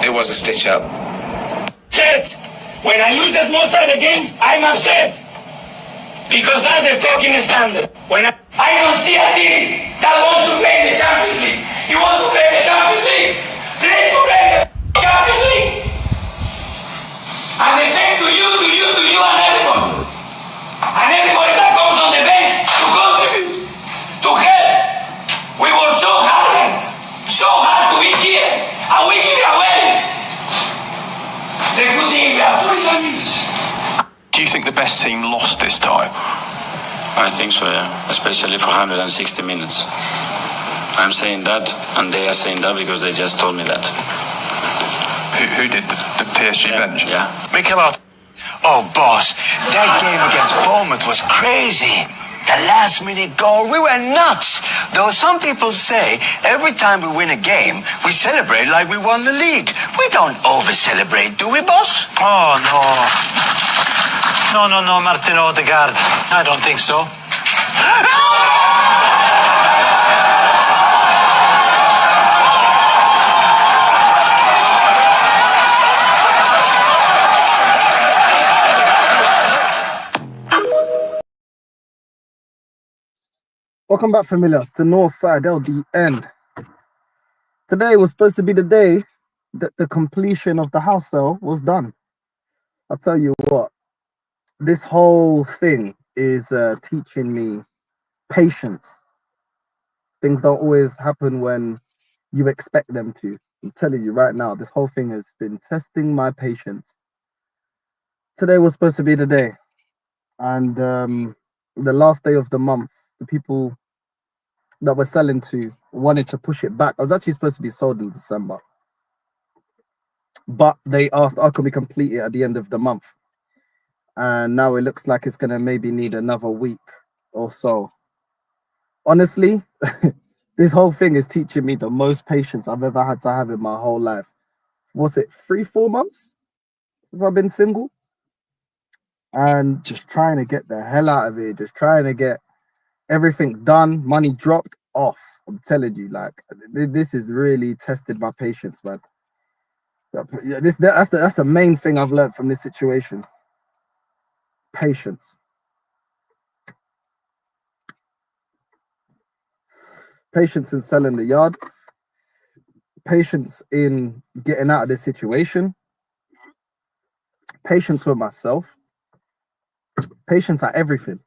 It was a stitch up. Upset. When I lose the small side games, I'm upset. Because that's the fucking standard. When I don't see a team that wants to play in the Champions League. You want to play in the Champions League? Play to play in the Champions League. And the same to you and everybody. And everybody that comes on the bench to contribute, to help. We work so hard, so hard to be here, and we give it away. The good thing we have 45 minutes. Do you think the best team lost this time? I think so, yeah. Especially for 160 minutes. I'm saying that, and they are saying that because they just told me that. Who did the PSG bench? Yeah. Mikel Arteta. Oh, boss, that game against Bournemouth was crazy. The last-minute goal, we were nuts. Though some people say every time we win a game, we celebrate like we won the league. We don't over-celebrate, do we, boss? Oh, no, Martin Odegaard. I don't think so. Welcome back, familiar, to Northside LDN. Today was supposed to be the day that the completion of the house sale was done. I'll tell you what, this whole thing is teaching me patience. Things don't always happen when you expect them to. I'm telling you right now, this whole thing has been testing my patience. Today was supposed to be the day. And the last day of the month, the people that we're selling to wanted to push it back. I was actually supposed to be sold in December, but they asked, "Oh, can we complete it at the end of the month?" And now it looks like it's gonna maybe need another week or so. Honestly, this whole thing is teaching me the most patience I've ever had to have in my whole life. Was it 3-4 months since I've been single? And just trying to get the hell out of it, just trying to get everything done, money dropped off. I'm telling you, like, this has really tested my patience, man. That's the main thing I've learned from this situation. Patience. Patience in selling the yard. Patience in getting out of this situation. Patience with myself. Patience at everything.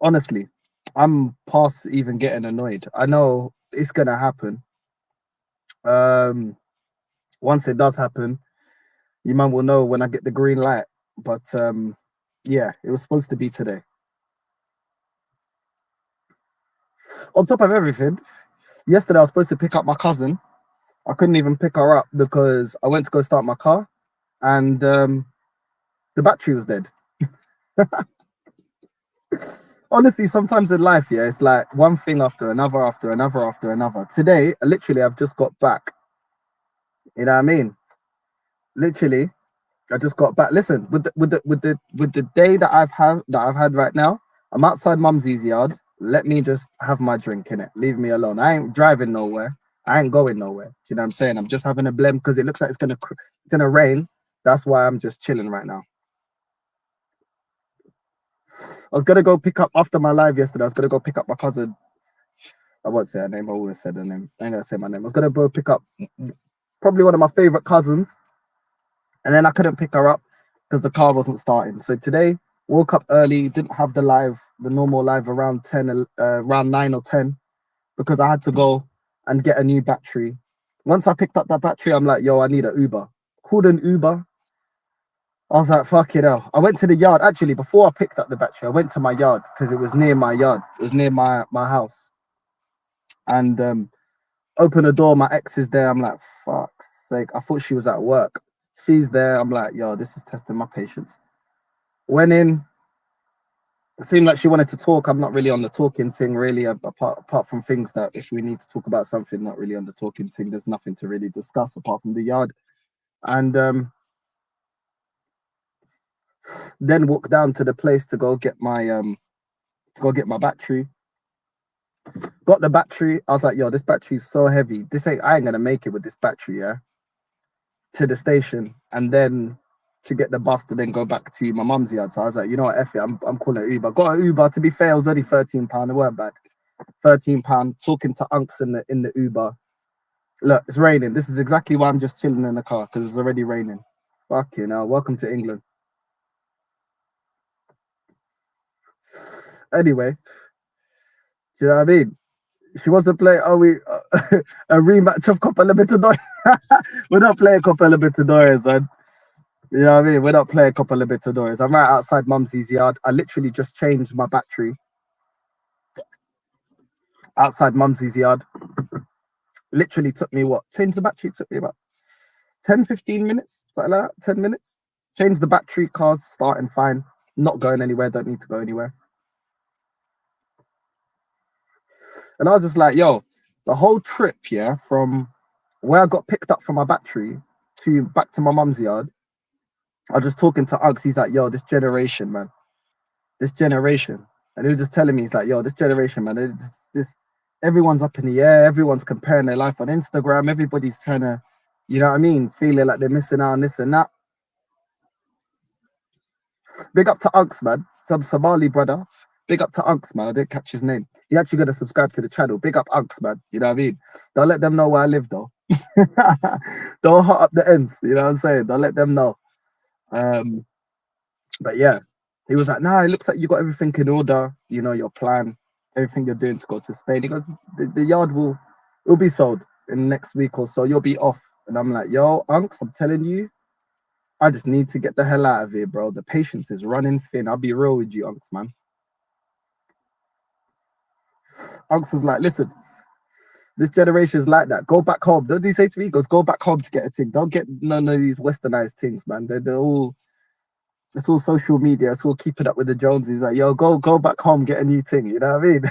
Honestly, I'm past even getting annoyed. I know it's gonna happen. Once it does happen, you man will know when I get the green light. But yeah, it was supposed to be today. On top of everything, yesterday I was supposed to pick up my cousin. I couldn't even pick her up because I went to go start my car, and the battery was dead. Honestly, sometimes in life, yeah, it's like one thing after another, after another, after another. Today, literally, I've just got back. You know what I mean? Literally, I just got back. Listen, with the day that I've had right now, I'm outside Mumsy's yard. Let me just have my drink in it. Leave me alone. I ain't driving nowhere. I ain't going nowhere. You know what I'm saying? I'm just having a blem because it looks like it's gonna rain. That's why I'm just chilling right now. I was gonna go pick up after my live yesterday. I was gonna go pick up my cousin. I won't say her name. I always said her name. I ain't gonna say my name. I was gonna go pick up probably one of my favorite cousins, and then I couldn't pick her up because the car wasn't starting. So today, woke up early. Didn't have the normal live around 9 or 10, because I had to go and get a new battery. Once I picked up that battery, I'm like, yo, I need an Uber. Called an Uber. I was like, fuck it hell. I went to the yard. Actually, before I picked up the battery, I went to my yard because it was near my yard. It was near my house. And open the door. My ex is there. I'm like, fuck's sake. I thought she was at work. She's there. I'm like, yo, this is testing my patience. Went in. It seemed like she wanted to talk. I'm not really on the talking thing, really, apart from things that if we need to talk about something, not really on the talking thing. There's nothing to really discuss apart from the yard. And then walk down to the place to go get my battery. Got the battery. I was like, yo, this battery is so heavy. I ain't gonna make it with this battery, yeah. to the station and then to get the bus to then go back to my mum's yard. So I was like, you know what, F it, I'm calling it Uber. Got an Uber. To be fair, it was only £13. It weren't bad. £13. Talking to unks in the Uber. Look, it's raining. This is exactly why I'm just chilling in the car, because it's already raining. Fucking hell. Welcome to England. Anyway, you know what I mean? She wants to play a rematch of Copa Libertadores. We're not playing Copa Libertadores, man. You know what I mean? We're not playing Copa Libertadores. I'm right outside Mumsy's yard. I literally just changed my battery outside Mumsy's yard. Literally took me what? Change the battery took me about 10, 15 minutes, something like that, 10 minutes. Change the battery, car's starting fine. Not going anywhere, don't need to go anywhere. And I was just like, yo, the whole trip, yeah, from where I got picked up from my battery to back to my mum's yard, I was just talking to Uggs. He's like, yo, this generation, man. This generation. And he was just telling me, he's like, yo, this generation, man, it's everyone's up in the air, everyone's comparing their life on Instagram, everybody's trying to, you know what I mean, feeling like they're missing out on this and that. Big up to Unks, man. Some Somali brother. Big up to Unks, man. I didn't catch his name. He actually gonna subscribe to the channel. Big up Unks, man. You know what I mean? Don't let them know where I live though. Don't hot up the ends, you know what I'm saying? Don't let them know. But yeah, he was like, nah, it looks like you got everything in order, you know, your plan, everything you're doing to go to Spain. He goes, the yard will be sold in the next week or so. You'll be off. And I'm like, yo, Unks, I'm telling you, I just need to get the hell out of here, bro. The patience is running thin. I'll be real with you, Unks, man. Unks was like, listen, this generation is like that. Go back home. Don't he say to me? He goes, go back home to get a thing. Don't get none of these westernized things, man. They're all, it's all social media. It's all keeping up with the Joneses. He's like, yo, go back home, get a new thing. You know what I mean?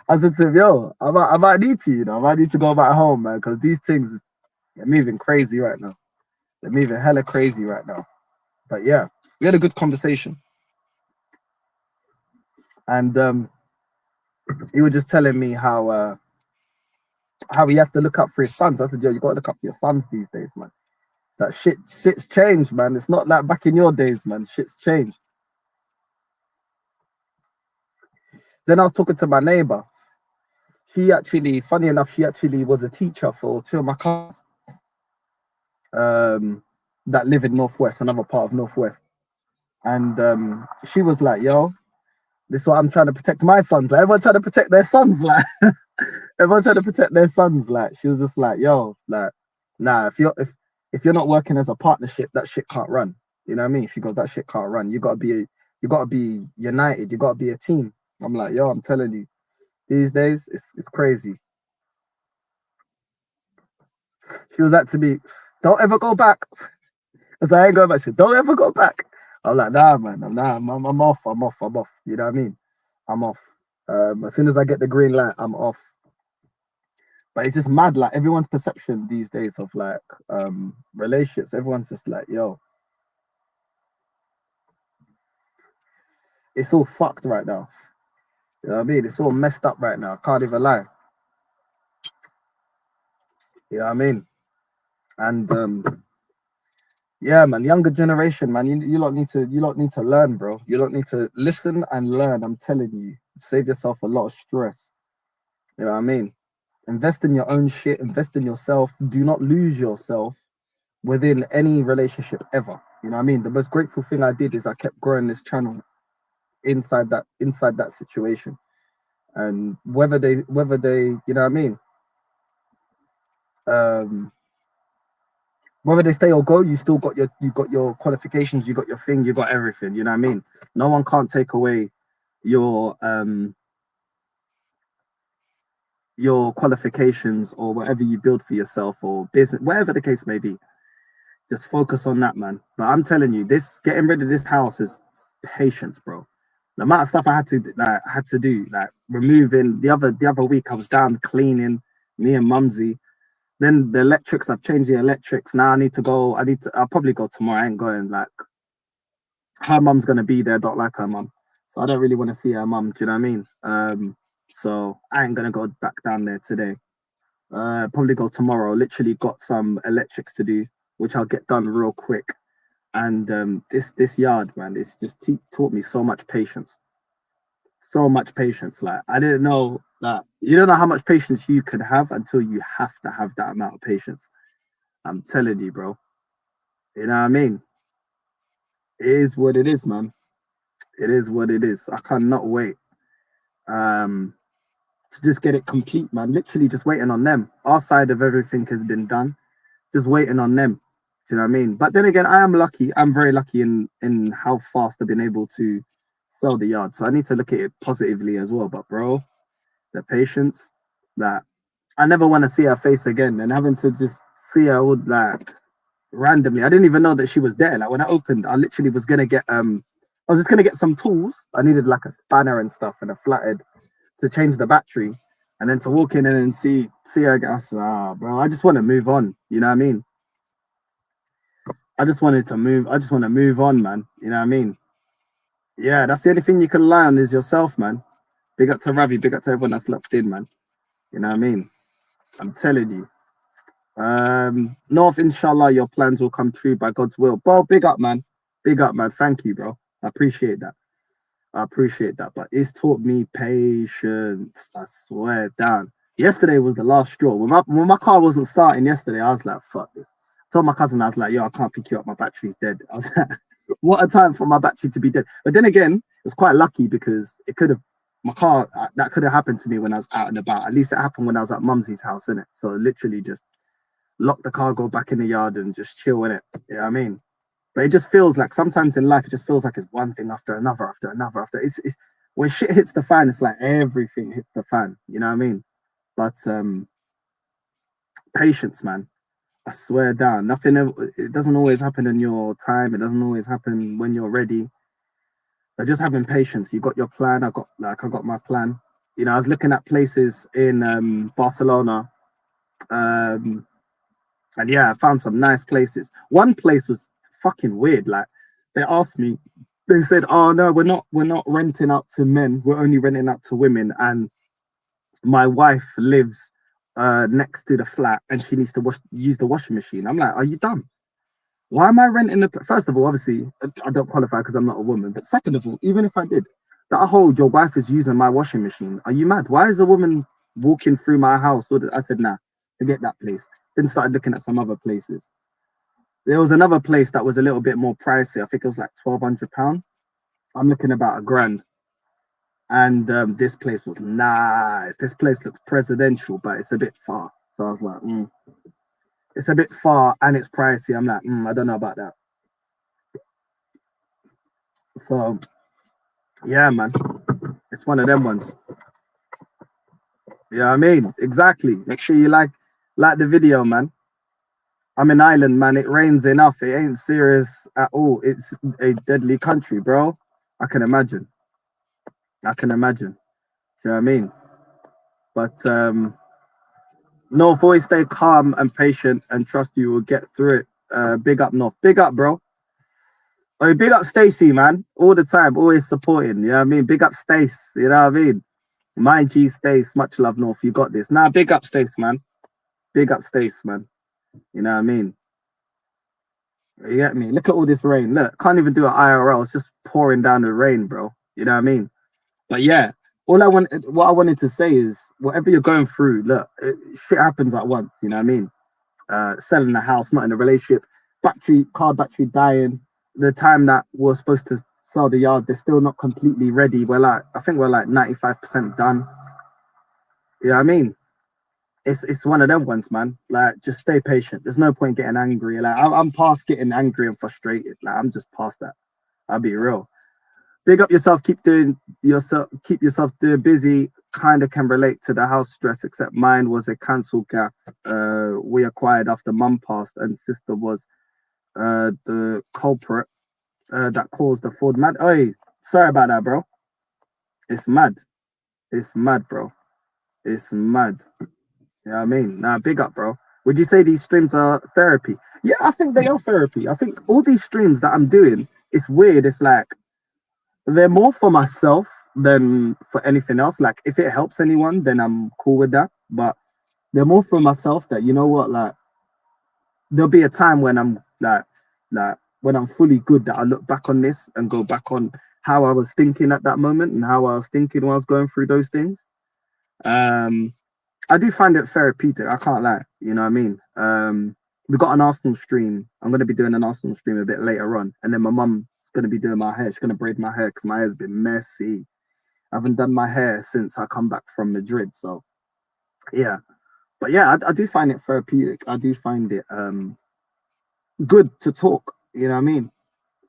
I said to him, yo, I might need to, you know, I might need to go back home, man, because these things are moving crazy right now. They're moving hella crazy right now. But yeah, we had a good conversation. And he was just telling me how he has to look up for his sons. I said, yo, you got to look up for your sons these days, man. That shit's changed, man. It's not like back in your days, man. Shit's changed. Then I was talking to my neighbor. She actually, funny enough, she actually was a teacher for two of my cousins that live in Northwest, another part of Northwest. And she was like, yo, this is what I'm trying to protect my sons. Like, everyone trying to protect their sons, like everyone trying to protect their sons. Like, she was just like, yo, like, nah, if you're not working as a partnership, that shit can't run. You know what I mean? She goes, that shit can't run. You gotta be united, you gotta be a team. I'm like, yo, I'm telling you, these days it's crazy. She was like to me, don't ever go back. I said, I ain't going back. She said, don't ever go back. I'm like, nah, man, I'm off. You know what I mean? I'm off. As soon as I get the green light, I'm off. But it's just mad, like everyone's perception these days of like relationships. Everyone's just like, yo, it's all fucked right now. You know what I mean? It's all messed up right now. I can't even lie. You know what I mean? And yeah, man, younger generation, man, you lot need to learn, bro. You don't need to listen and learn. I'm telling you, save yourself a lot of stress. You know what I mean? Invest in your own shit. Invest in yourself. Do not lose yourself within any relationship ever. You know what I mean? The most grateful thing I did is I kept growing this channel inside that situation. And whether they, you know what I mean? Whether they stay or go, you still got your qualifications, you got your thing, you got everything. You know what I mean? No one can't take away your qualifications or whatever you build for yourself or business, whatever the case may be. Just focus on that, man. But I'm telling you, this getting rid of this house is patience, bro. The amount of stuff I had to do, like removing the other week, I was down cleaning, me and Mumsy. Then the electrics, I've changed the electrics. Now I'll probably go tomorrow. I ain't going. Like, her mum's gonna be there. Don't like her mum, so I don't really want to see her mum. Do you know what I mean? So I ain't gonna go back down there today. Probably go tomorrow. Literally got some electrics to do. which I'll get done real quick. And this yard, man, it's just taught me so much patience. So much patience. Like, I didn't know that. You don't know how much patience you could have until you have to have that amount of patience. I'm telling you, bro. You know what I mean? It is what it is, man. It is what it is. I cannot wait to just get it complete, man. Literally just waiting on them. Our side of everything has been done. Just waiting on them. Do you know what I mean? But then again, I am lucky. I'm very lucky in how fast I've been able to sell the yard. So I need to look at it positively as well. But bro, the patience that I never want to see her face again, and having to just see her all like randomly. I didn't even know that she was there. Like when I opened, I literally was gonna get I was just gonna get some tools. I needed like a spanner and stuff and a flathead to change the battery, and then to walk in and see her. I said, bro, I just want to move on. You know what I mean? I just want to move on, man. You know what I mean? Yeah, that's the only thing you can rely on is yourself, man. Big up to Ravi, big up to everyone that's locked in, man. You know what I mean? I'm telling you. North, inshallah, your plans will come true by God's will. Bro, big up, man. Big up, man. Thank you, bro. I appreciate that. But it's taught me patience. I swear down. Yesterday was the last straw. When my car wasn't starting yesterday, I was like, fuck this. I told my cousin, I was like, yo, I can't pick you up. My battery's dead. I was like, what a time for my battery to be dead. But then again, it was quite lucky because that could have happened to me when I was out and about. At least it happened when I was at Mumsy's house, innit? So literally just lock the car, go back in the yard and just chill in it. You know what I mean? But it just feels like sometimes in life, it just feels like it's one thing after another. It's when shit hits the fan, it's like everything hits the fan. You know what I mean? But patience, man. I swear down. It doesn't always happen in your time. It doesn't always happen when you're ready. But just having patience. You got your plan. I got my plan. You know, I was looking at places in Barcelona. And yeah, I found some nice places. One place was fucking weird. Like they asked me, they said, "Oh no, we're not renting out to men. We're only renting out to women." And my wife lives next to the flat, and she needs to use the washing machine. I'm like, "Are you dumb? Why am I renting the?" First of all, obviously, I don't qualify because I'm not a woman. But second of all, even if I did, that whole your wife is using my washing machine. Are you mad? Why is a woman walking through my house? I said, nah, forget that place. Then started looking at some other places. There was another place that was a little bit more pricey. I think it was like £1,200. I'm looking about £1,000. And this place was nice. This place looks presidential, but it's a bit far. So I was like, it's a bit far and it's pricey. I'm like, I don't know about that. So yeah, man, it's one of them ones. Yeah, I mean, exactly. Make sure you like the video, man. I'm in Ireland, man. It rains enough. It ain't serious at all. It's a deadly country, bro. I can imagine. Do you know what I mean? But North, always stay calm and patient and trust you will get through it. Big up, North. Big up, bro. Oh, big up Stacey, man. All the time, always supporting. You know what I mean? Big up Stace. You know what I mean? My G Stace, much love, North. You got this. Nah, big up Stace, man. Big up Stace, man. You know what I mean? You get me? Look at all this rain. Look, can't even do an IRL. It's just pouring down the rain, bro. You know what I mean? But yeah, what I wanted to say is, whatever you're going through, look, shit happens at once. You know what I mean? Selling a house, not in a relationship, car battery dying. The time that we're supposed to sell the yard, they're still not completely ready. I think we're like 95% done. You know what I mean? It's one of them ones, man. Like, just stay patient. There's no point getting angry. Like, I'm past getting angry and frustrated. Like, I'm just past that. I'll be real. Big up yourself. Keep yourself doing busy. Kind of can relate to the house stress, except mine was a cancel gaff we acquired after mum passed, and sister was the culprit that caused the fraud. Mad. Hey, sorry about that, bro. It's mad. It's mad, bro. It's mad. You know what I mean? Nah, big up, bro. Would you say these streams are therapy? Yeah, I think they are therapy. I think all these streams that I'm doing, it's weird. It's like they're more for myself than for anything else. Like, if it helps anyone, then I'm cool with that. But they're more for myself that, you know what, like, there'll be a time when I'm like when I'm fully good, that I look back on this and go back on how I was thinking at that moment and how I was thinking when I was going through those things. I do find it therapeutic. I can't lie. You know what I mean? We got an Arsenal stream. I'm going to be doing an Arsenal stream a bit later on. And then my mum's going to be doing my hair. She's going to braid my hair because my hair's been messy. I haven't done my hair since I come back from Madrid. So, yeah. But yeah, I do find it therapeutic. I do find it good to talk. You know what I mean?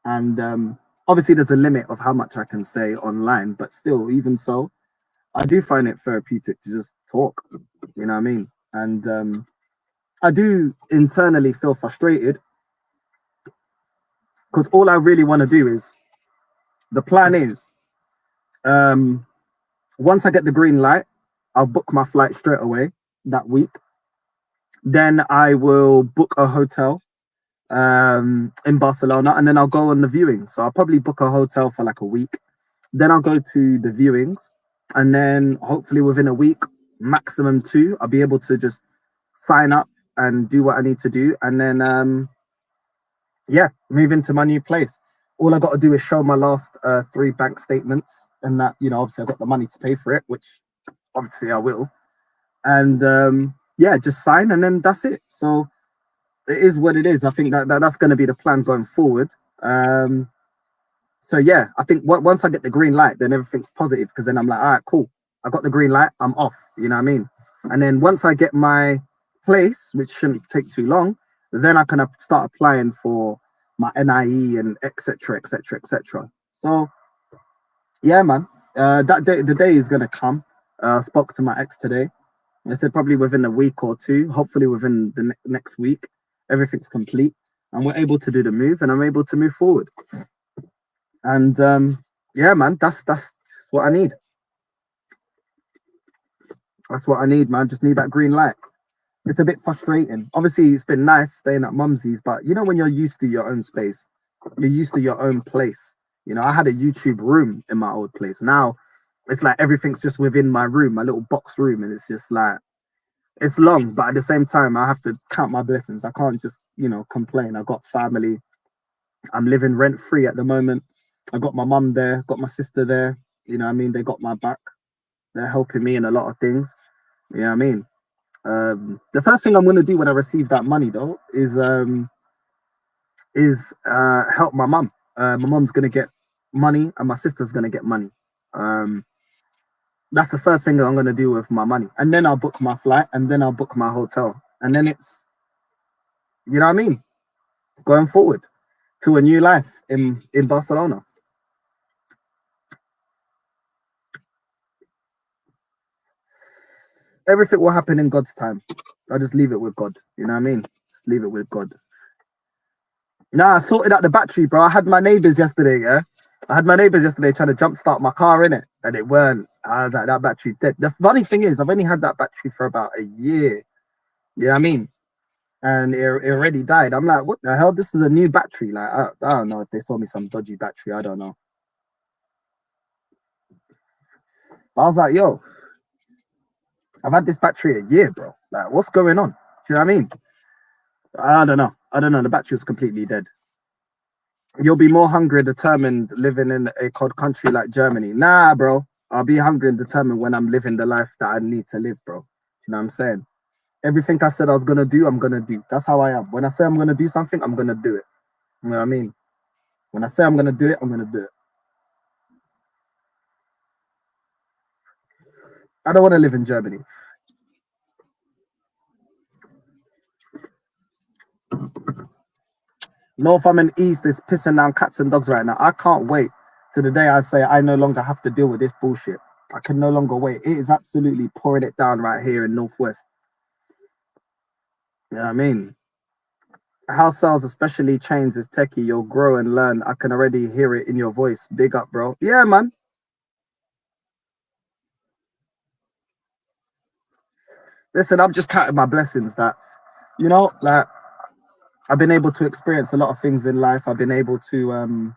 And obviously there's a limit of how much I can say online. But still, even so, I do find it therapeutic to just talk. You know what I mean? And I do internally feel frustrated because all I really want to do is, the plan is, once I get the green light, I'll book my flight straight away that week. Then I will book a hotel in Barcelona, and then I'll go on the viewing. So I'll probably book a hotel for like a week. Then I'll go to the viewings, and then hopefully within a week, maximum 2, I'll be able to just sign up and do what I need to do, and then yeah, move into my new place. All I got to do is show my last 3 bank statements, and that, you know, obviously I got the money to pay for it, which obviously I will, and yeah, just sign, and then that's it. So it is what it is. I think that's going to be the plan going forward. So yeah, I think once I get the green light, then everything's positive, because then I'm like, all right, cool, I got the green light, I'm off. You know what I mean? And then once I get my place, which shouldn't take too long, then I can start applying for my NIE and etc. etc. etc. So yeah, man, the day is gonna come. I spoke to my ex today. I said probably within a week or 2, hopefully within the next week, everything's complete and we're able to do the move, and I'm able to move forward. And yeah, man, that's what I need. That's what I need, man. Just need that green light. It's a bit frustrating. Obviously, it's been nice staying at Mumsy's, but you know, when you're used to your own space, you're used to your own place. You know, I had a YouTube room in my old place. Now it's like everything's just within my room, my little box room, and it's just like, it's long, but at the same time, I have to count my blessings. I can't just, you know, complain. I got family. I'm living rent free at the moment. I got my mum there, got my sister there. You know what I mean? They got my back. They're helping me in a lot of things. You know what I mean? The first thing I'm going to do when I receive that money, though, is help my mum. My mum's going to get money, and my sister's going to get money. That's the first thing that I'm going to do with my money. And then I'll book my flight, and then I'll book my hotel. And then it's, you know what I mean? Going forward to a new life in Barcelona. Everything will happen in God's time. I just leave it with God. You know what I mean? Just leave it with God. Nah, I sorted out the battery, bro. I had my neighbors yesterday, yeah? I had my neighbors yesterday trying to jumpstart my car, innit? And it weren't. I was like, that battery's dead. The funny thing is, I've only had that battery for about a year. You know what I mean? And it already died. I'm like, what the hell? This is a new battery. Like, I don't know if they sold me some dodgy battery. I don't know. But I was like, yo, I've had this battery a year, bro. Like, what's going on? Do you know what I mean? I don't know. The battery was completely dead. You'll be more hungry and determined living in a cold country like Germany. Nah, bro. I'll be hungry and determined when I'm living the life that I need to live, bro. You know what I'm saying? Everything I said I was going to do, I'm going to do. That's how I am. When I say I'm going to do something, I'm going to do it. You know what I mean? When I say I'm going to do it, I'm going to do it. I don't want to live in Germany. North, I'm in East, is pissing down cats and dogs right now. I can't wait to the day I say I no longer have to deal with this bullshit. I can no longer wait. It is absolutely pouring it down right here in Northwest. You know what I mean? House sales, especially chains, is techie. You'll grow and learn. I can already hear it in your voice. Big up, bro. Yeah, man. Listen, I'm just counting my blessings that, you know, like, I've been able to experience a lot of things in life. I've been able to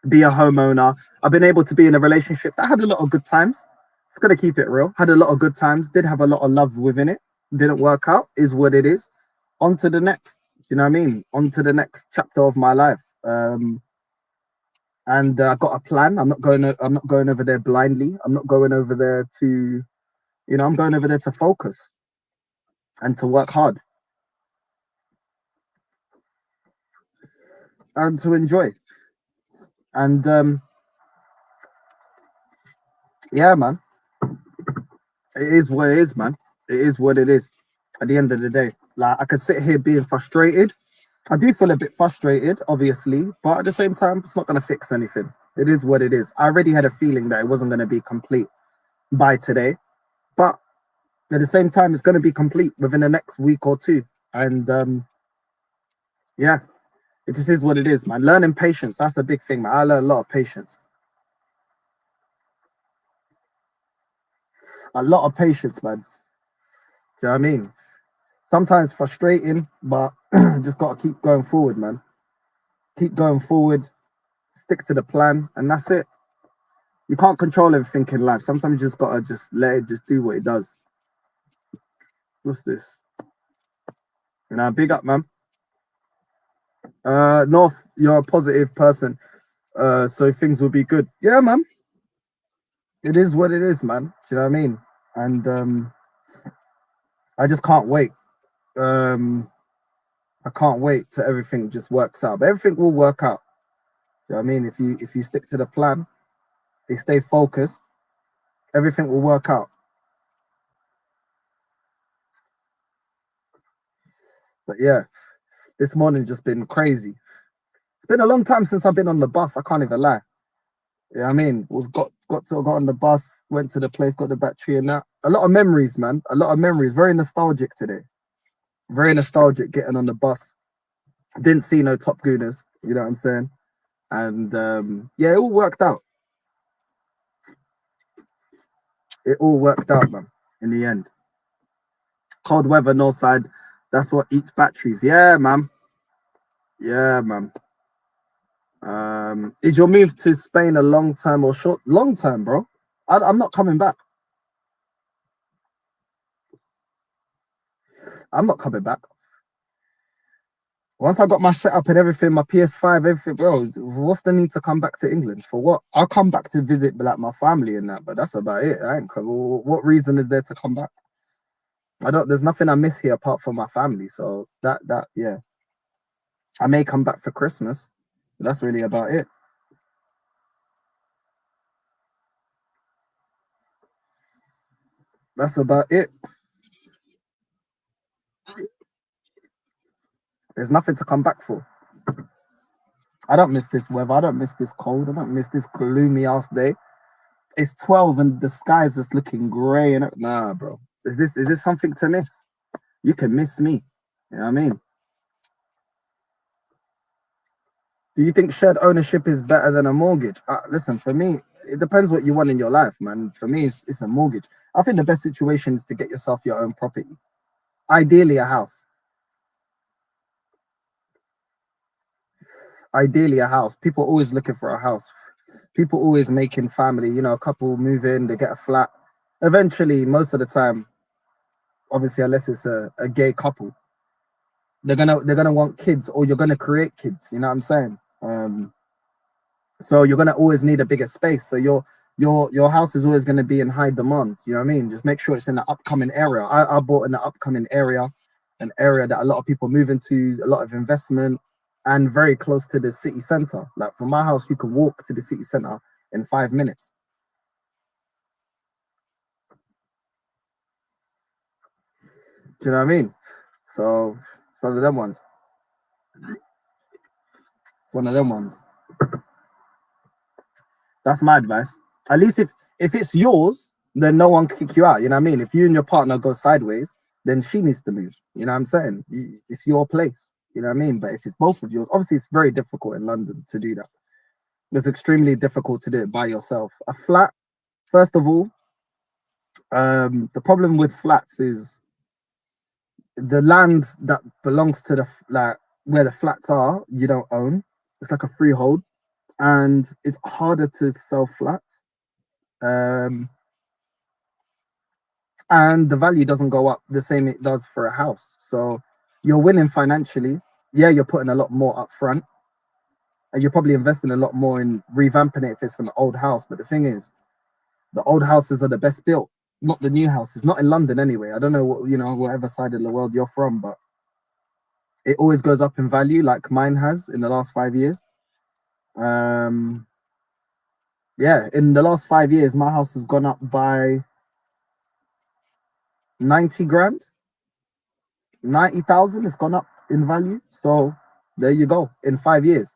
be a homeowner. I've been able to be in a relationship that had a lot of good times. It's going to keep it real. Had a lot of good times. Did have a lot of love within it. Didn't work out. Is what it is. On to the next. you know what I mean? On to the next chapter of my life. And I got a plan. I'm not going over there blindly. I'm not going over there to, I'm going over there to focus and to work hard and to enjoy. And yeah, man, it is what it is, man. It is what it is. At the end of the day, like I could sit here being frustrated. I do feel a bit frustrated, obviously, but at the same time, it's not going to fix anything. It is what it is. I already had a feeling that it wasn't going to be complete by today, but at the same time, it's going to be complete within the next week or two. And yeah, it just is what it is, man. Learning patience, that's the big thing, man. I learned a lot of patience. A lot of patience, man. Do you know what I mean? Sometimes frustrating, but just got to keep going forward, man. Keep going forward, stick to the plan, and that's it. You can't control everything in life. Sometimes you just got to just let it just do what it does. What's this? Big up, man. North, you're a positive person, so things will be good. Yeah, man. It is what it is, man. Do you know what I mean? And I just can't wait. I can't wait till everything just works out. But everything will work out. Do you know what I mean? If you stick to the plan, they stay focused, everything will work out. But yeah, this morning's just been crazy. It's been a long time since I've been on the bus. I can't even lie. Yeah, you know I mean, got on the bus, went to the place, got the battery and that. A lot of memories, man. A lot of memories. Very nostalgic today. Very nostalgic getting on the bus. Didn't see no Top Gooners. You know what I'm saying? And yeah, it all worked out. It all worked out, man. In the end. Cold weather, north side. That's what eats batteries. Yeah, man. Yeah, man. Is your move to Spain a long term or short? Long term, bro. I'm not coming back. I'm not coming back. Once I got my setup and everything, my PS5, everything, bro, what's the need to come back to England? For what? I'll come back to visit like my family and that, but that's about it. I ain't come. What reason is there to come back? There's nothing I miss here apart from my family. So yeah. I may come back for Christmas. But that's really about it. That's about it. There's nothing to come back for. I don't miss this weather. I don't miss this cold. I don't miss this gloomy ass day. It's 12 and the sky's just looking grey and nah, bro. Is this something to miss? You can miss me. You know what I mean? Do you think shared ownership is better than a mortgage? Listen, for me, it depends what you want in your life, man. For me, it's a mortgage. I think the best situation is to get yourself your own property. Ideally, a house. Ideally, a house. People always looking for a house. People always making family. You know, a couple move in, they get a flat. Eventually, most of the time, obviously, unless it's a gay couple, they're gonna want kids, or you're gonna create kids. You know what I'm saying? So you're gonna always need a bigger space. So your house is always gonna be in high demand. You know what I mean? Just make sure it's in the upcoming area. I bought in the upcoming area, an area that a lot of people move into, a lot of investment, and very close to the city center. Like from my house, you can walk to the city center in 5 minutes. Do you know what I mean? So it's one of them ones. It's one of them ones. That's my advice. At least if it's yours, then no one can kick you out. You know what I mean? If you and your partner go sideways, then she needs to move. You know what I'm saying? It's your place. You know what I mean? But if it's both of yours, obviously it's very difficult in London to do that. It's extremely difficult to do it by yourself. A flat, first of all, the problem with flats is the land that belongs to the where the flats are, you don't own. It's like a freehold, and it's harder to sell flats. And the value doesn't go up the same it does for a house. So you're winning financially, yeah, you're putting a lot more up front, and you're probably investing a lot more in revamping it if it's an old house. But the thing is, the old houses are the best built, not the new houses. Not in London anyway. I don't know what, you know, whatever side of the world you're from, but it always goes up in value, like mine has in the last 5 years. Yeah, in the last 5 years, my house has gone up by 90 grand, 90,000. It's gone up in value. So there you go. In 5 years,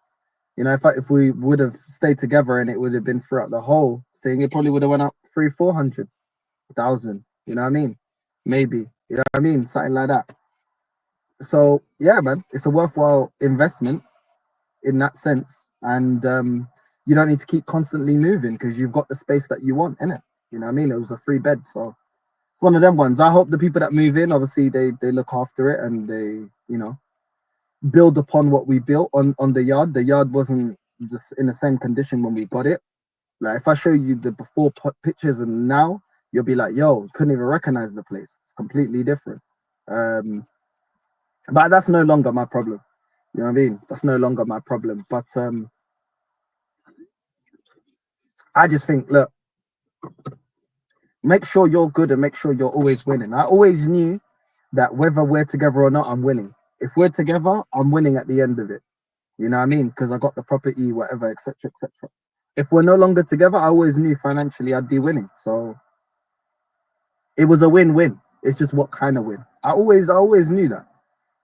you know, if we would have stayed together and it would have been throughout the whole thing, it probably would have went up 300,000-400,000. You know what I mean? Maybe. You know what I mean? Something like that. So yeah, man, it's a worthwhile investment in that sense, and you don't need to keep constantly moving because you've got the space that you want in it. You know what I mean? It was a free bed, so it's one of them ones. I hope the people that move in, obviously, they look after it and they, you know, build upon what we built on the yard. The yard wasn't just in the same condition when we got it. Like if I show you the before pictures and now, you'll be like, yo, couldn't even recognize the place. It's completely different. But that's no longer my problem. You know what I mean? That's no longer my problem. But I just think, look, make sure you're good and make sure you're always winning. I always knew that whether we're together or not, I'm winning. If we're together, I'm winning at the end of it. You know what I mean? Because I got the property, whatever, etc., etc. If we're no longer together, I always knew financially I'd be winning. So it was a win-win. It's just what kind of win. I always knew that.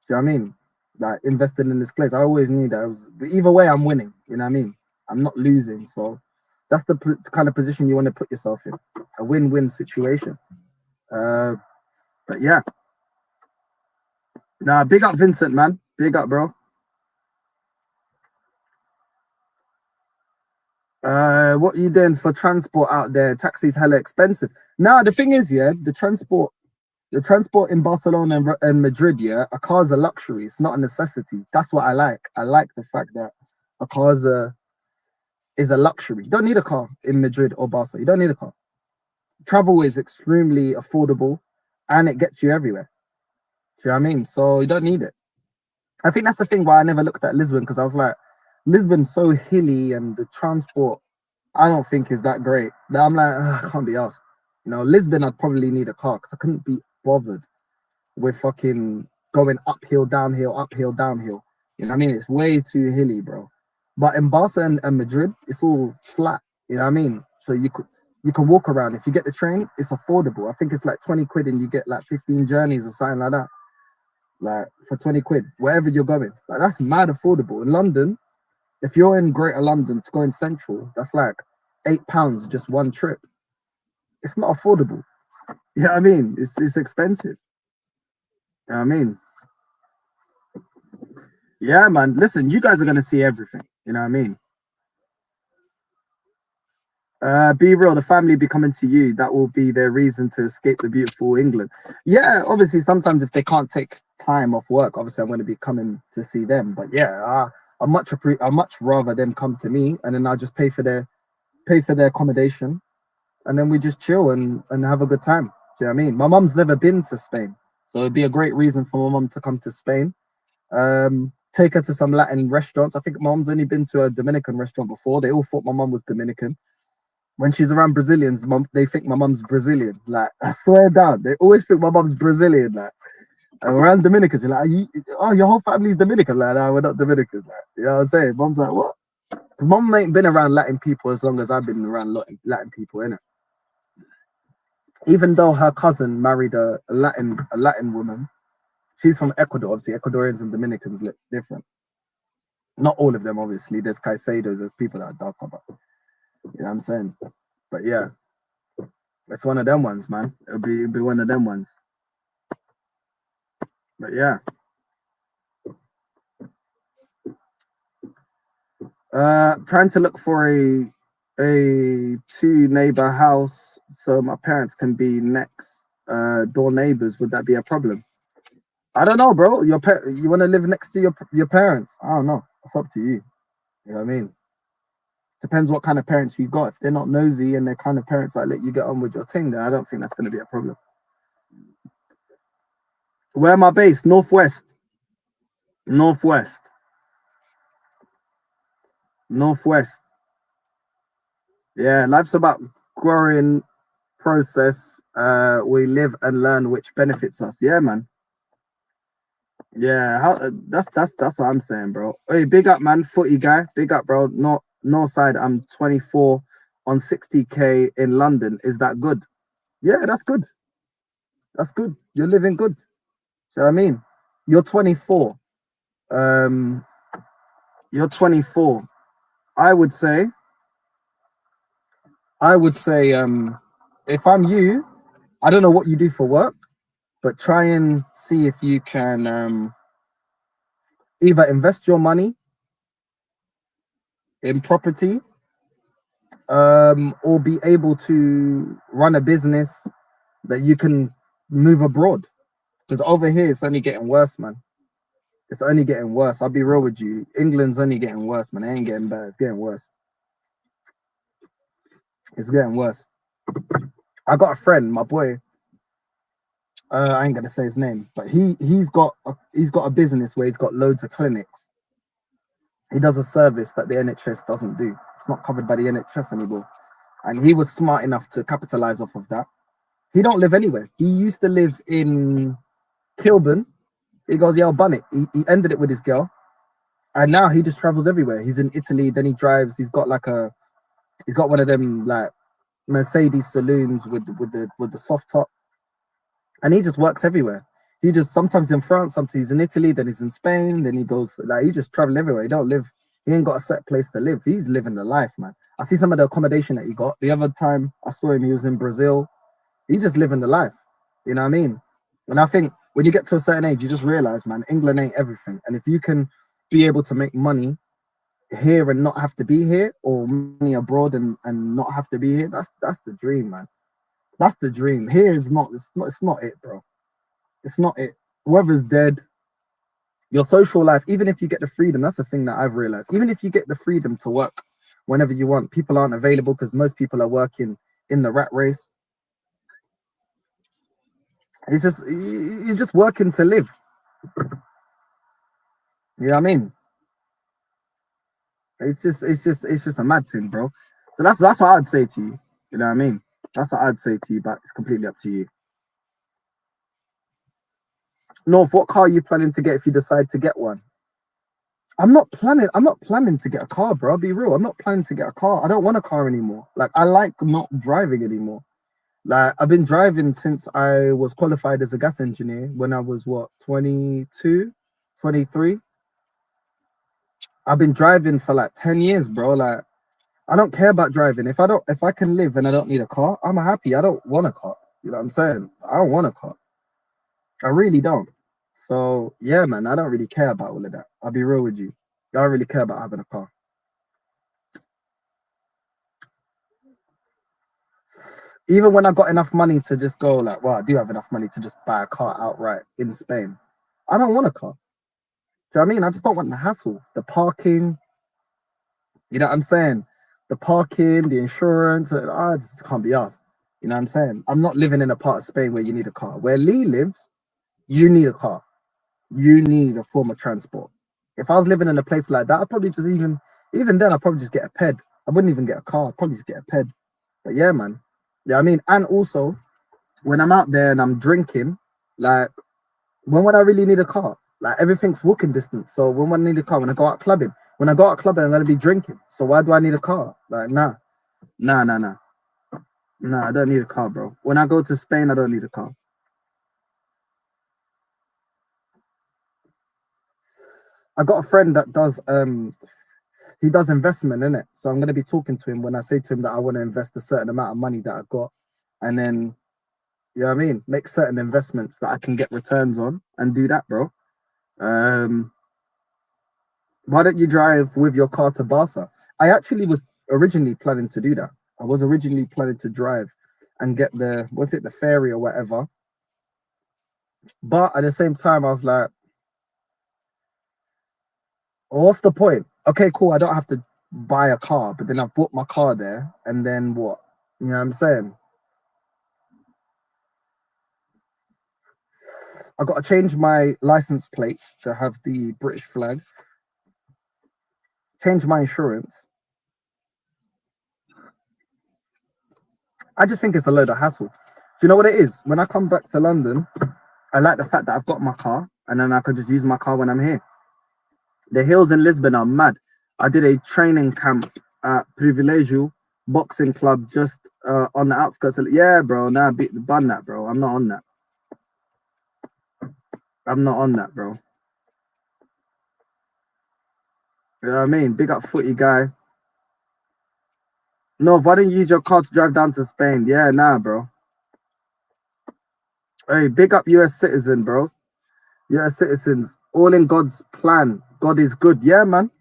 Do you know what I mean? Like invested in this place, I always knew that either way, I'm winning. You know what I mean? I'm not losing. So that's the kind of position you want to put yourself in, a win-win situation. But yeah, nah, big up Vincent, man. Big up, bro. What are you doing for transport out there? Taxi's hella expensive. Nah, the thing is, yeah, the transport in Barcelona and Madrid, yeah, a car's a luxury. It's not a necessity. That's what I like. I like the fact that a car's is a luxury. You don't need a car in Madrid or Barcelona. You don't need a car. Travel is extremely affordable and it gets you everywhere. Do you know what I mean? So you don't need it. I think that's the thing why I never looked at Lisbon, because I was like, Lisbon's so hilly and the transport I don't think is that great. I'm like, I can't be asked. You know, Lisbon, I'd probably need a car because I couldn't be bothered with fucking going uphill, downhill, uphill, downhill. You know what I mean? It's way too hilly, bro. But in Barcelona and Madrid, it's all flat. You know what I mean? So you can walk around. If you get the train, it's affordable. I think it's like 20 quid and you get like 15 journeys or something like that. Like for 20 quid, wherever you're going. Like that's mad affordable. In London, if you're in Greater London to go in Central, that's like £8 just one trip. It's not affordable. You know what I mean? It's expensive. You know what I mean? Yeah, man. Listen, you guys are gonna see everything. You know what I mean? Be real, the family be coming to you. That will be their reason to escape the beautiful England. Yeah, obviously, sometimes if they can't take time off work, obviously I'm going to be coming to see them. But yeah, I much rather them come to me, and then I'll just pay for their accommodation, and then we just chill and have a good time. Do you know what I mean? My mum's never been to Spain, so it'd be a great reason for my mum to come to Spain. Take her to some Latin restaurants. I think my mum's only been to a Dominican restaurant before. They all thought my mum was Dominican. When she's around Brazilians, they think my mum's Brazilian. Like, I swear down, they always think my mum's Brazilian. Like, around Dominicans, you're like, your whole family's Dominican. Like, no, we're not Dominican. Like, you know what I'm saying? Mum's like, what? Because mum ain't been around Latin people as long as I've been around Latin people, innit? Even though her cousin married a Latin woman, she's from Ecuador. Obviously, Ecuadorians and Dominicans look different. Not all of them, obviously. There's Caicedos, there's people that are darker, but you know what I'm saying? But yeah, it's one of them ones, man. It'll be one of them ones. But yeah. Trying to look for a 2-neighbor house so my parents can be next door neighbors. Would that be a problem? I don't know, bro. You want to live next to your parents? I don't know. It's up to you. You know what I mean? Depends what kind of parents you got. If they're not nosy and they're kind of parents that let you get on with your thing, then I don't think that's going to be a problem. Where am I based? Northwest. Northwest. Northwest. Yeah, life's about growing process. We live and learn which benefits us. Yeah, man. Yeah, that's what I'm saying, bro. Hey, big up, man. Footy guy. Big up, bro. Not North side. I'm 24 on 60K in London. Is that good? Yeah, that's good. That's good. You're living good. You know what I mean? You're 24. Um, you're 24. I would say, if I'm you, I don't know what you do for work, but try and see if you can either invest your money in property, or be able to run a business that you can move abroad. Because over here, it's only getting worse, man. It's only getting worse. I'll be real with you. England's only getting worse, man. It ain't getting better. It's getting worse. It's getting worse. I got a friend, my boy. I ain't gonna say his name, but he's got a business where he's got loads of clinics. He does a service that the NHS doesn't do. It's not covered by the NHS anymore. And he was smart enough to capitalize off of that. He don't live anywhere. He used to live in Kilburn. He goes, yeah, I'll bun it. He ended it with his girl. And now he just travels everywhere. He's in Italy, then he drives. He's got one of them like Mercedes saloons with the soft top. And he just works everywhere. He just sometimes in France, sometimes he's in Italy, then he's in Spain, then he goes he just travel everywhere. He ain't got a set place to live. He's living the life, man. I see some of the accommodation that he got. The other time I saw him, he was in Brazil. He just living the life. You know what I mean? And I think when you get to a certain age, you just realize, man, England ain't everything. And if you can be able to make money here and not have to be here, or money abroad and not have to be here, that's the dream, man. That's the dream. Here is not. It's not it, bro. It's not it. Whoever's dead, your social life, even if you get the freedom, that's the thing that I've realized. Even if you get the freedom to work whenever you want, people aren't available because most people are working in the rat race. It's just you're just working to live. You know what I mean? It's just a mad thing, bro. So that's what I'd say to you. You know what I mean? That's what I'd say to you, but it's completely up to you. North, what car are you planning to get if you decide to get one? I'm not planning to get a car, bro. I'll be real. I'm not planning to get a car. I don't want a car anymore. Like, I like not driving anymore. Like, I've been driving since I was qualified as a gas engineer when I was 22, 23. I've been driving for like 10 years, bro. Like, I don't care about driving. If I can live and I don't need a car, I'm happy. I don't want a car. You know what I'm saying? I don't want a car. I really don't. So yeah, man, I don't really care about all of that. I'll be real with you. I don't really care about having a car. Even when I got enough money to just go like, well, I do have enough money to just buy a car outright in Spain. I don't want a car. Do you know what I mean? I just don't want the hassle, the parking. You know what I'm saying? The parking, the insurance. I just can't be asked. You know what I'm saying? I'm not living in a part of Spain where you need a car. Where Lee lives, you need a car. You need a form of transport. If I was living in a place like that, I'd probably just even then I'd probably just get a ped. I wouldn't even get a car. I'd probably just get a ped. But yeah, man. Yeah, I mean, and also when I'm out there and I'm drinking, like, when would I really need a car? Like, everything's walking distance. So when would I need a car? When I go out clubbing. When I go out clubbing, I'm gonna be drinking. So why do I need a car? Like, nah. Nah, I don't need a car, bro. When I go to Spain, I don't need a car. I got a friend that does he does investment in it. So I'm gonna be talking to him when I say to him that I want to invest a certain amount of money that I got, and then, you know what I mean, make certain investments that I can get returns on and do that, bro. Why don't you drive with your car to Barca? I actually was originally planning to do that. I was originally planning to drive and get the ferry or whatever. But at the same time, I was like, well, what's the point? Okay, cool. I don't have to buy a car, but then I've bought my car there, and then what? You know what I'm saying? I got to change my license plates to have the British flag. Change my insurance. I just think it's a load of hassle. Do you know what it is? When I come back to London, I like the fact that I've got my car and then I can just use my car when I'm here. The hills in Lisbon are mad. I did a training camp at Privilégio Boxing Club just on the outskirts of... Yeah, bro. Nah, beat the bun that, bro. I'm not on that. I'm not on that, bro. You know what I mean? Big up footy guy. No, why didn't you use your car to drive down to Spain? Yeah, nah, bro. Hey, big up US citizen, bro. US citizens. All in God's plan. God is good. Yeah, man.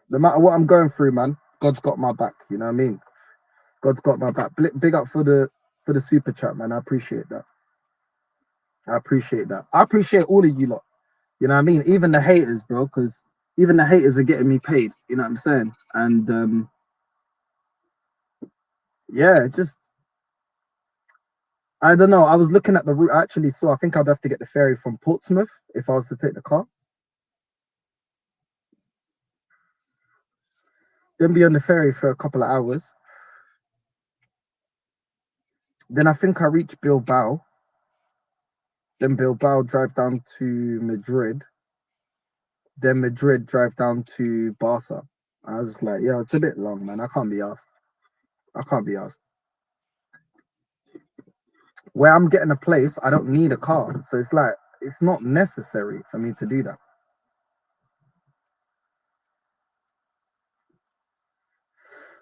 No matter what I'm going through, man, God's got my back. You know what I mean? God's got my back. Big up for the super chat, man. I appreciate that. I appreciate that. I appreciate all of you lot. You know what I mean? Even the haters, bro, because even the haters are getting me paid. You know what I'm saying? And yeah, just I don't know. I was looking at the route. I actually saw. I think I'd have to get the ferry from Portsmouth if I was to take the car. Then be on the ferry for a couple of hours. Then I think I reach Bilbao. Then Bilbao drive down to Madrid. Then Madrid drive down to Barca. I was just like, yeah, it's a bit long, man. I can't be asked. I can't be asked. Where I'm getting a place, I don't need a car. So it's like, it's not necessary for me to do that.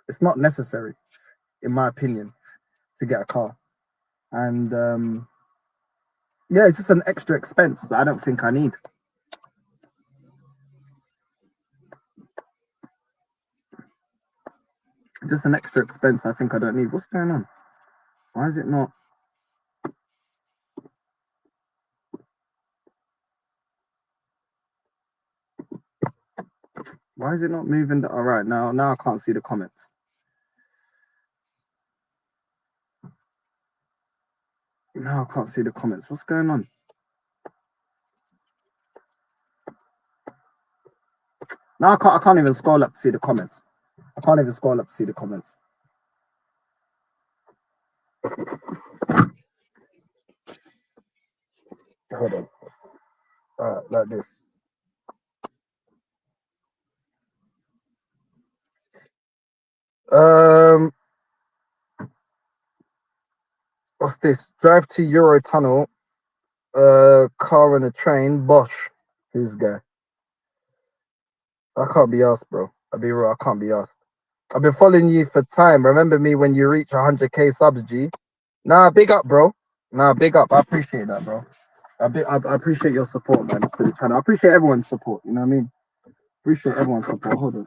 It's not necessary, in my opinion, to get a car. And yeah, it's just an extra expense that I don't think I need. Just an extra expense I think I don't need. What's going on? Why is it not? Why is it not moving? All right, now I can't see the comments. Now I can't see the comments. What's going on? Now I can't even scroll up to see the comments. I can't even scroll up to see the comments. Hold on. All right, like this. What's this? Drive to Eurotunnel. Car and a train. Bosch. Who's guy? I can't be asked, bro. I'll be real. I can't be asked. I've been following you for time. Remember me when you reach 100k subs, G. Nah, big up, bro. Nah, big up. I appreciate that, bro. I appreciate your support, man, to the channel. I appreciate everyone's support. You know what I mean? Appreciate everyone's support. Hold on.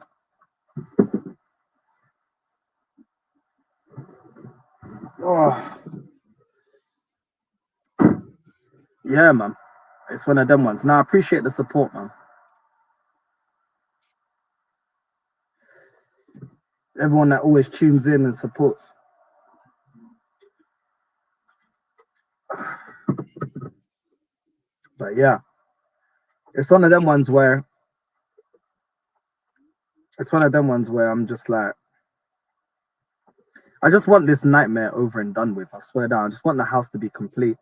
Oh. Yeah, man. It's one of them ones. Now, I appreciate the support, man. Everyone that always tunes in and supports. But yeah, it's one of them ones where I'm just like, I just want this nightmare over and done with. I swear down. I just want the house to be complete.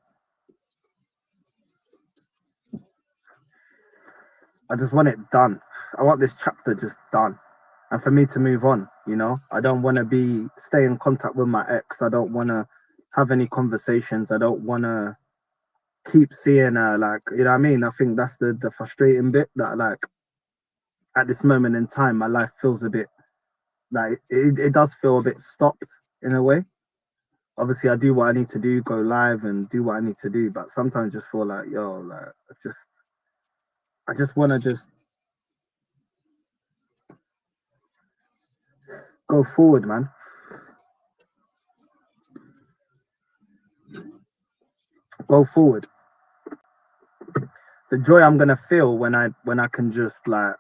I just want it done. I want this chapter just done. And for me to move on, you know? I don't want to stay in contact with my ex. I don't want to have any conversations. I don't want to keep seeing her, like, you know what I mean? I think that's the frustrating bit, that like at this moment in time, my life feels a bit like it does feel a bit stopped in a way. Obviously, I do what I need to do, go live and do what I need to do, but sometimes just feel like, yo, like, I just want to just go forward, man. Go forward. The joy I'm gonna feel when I can just like,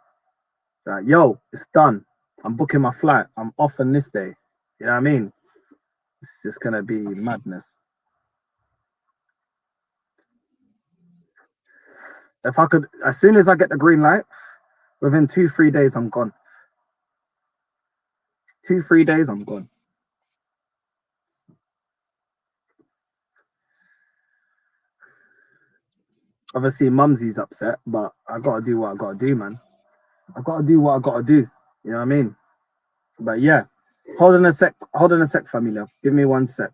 yo, it's done. I'm booking my flight. I'm off on this day. You know what I mean? It's just gonna be madness. If I could, as soon as I get the green light, within 2-3 days, I'm gone. 2-3 days, I'm gone. Obviously, Mumsy's upset, but I gotta do what I gotta do, man. I gotta do what I gotta do. You know what I mean? But yeah, hold on a sec, familia. Give me 1 sec.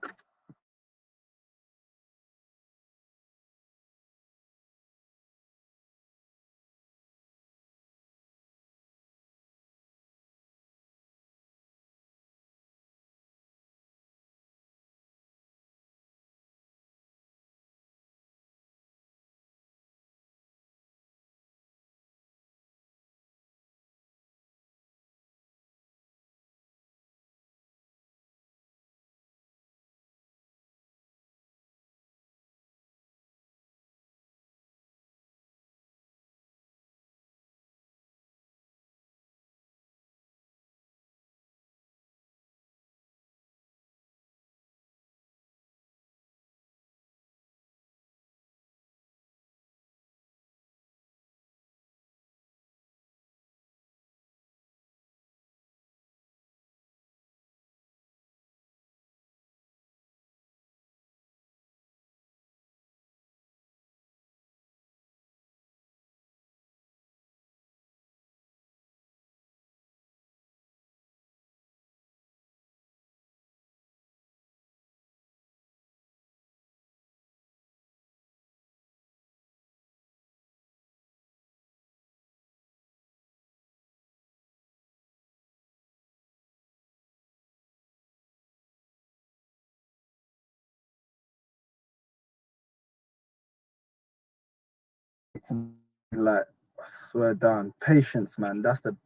Like, I swear down, patience, man. That's the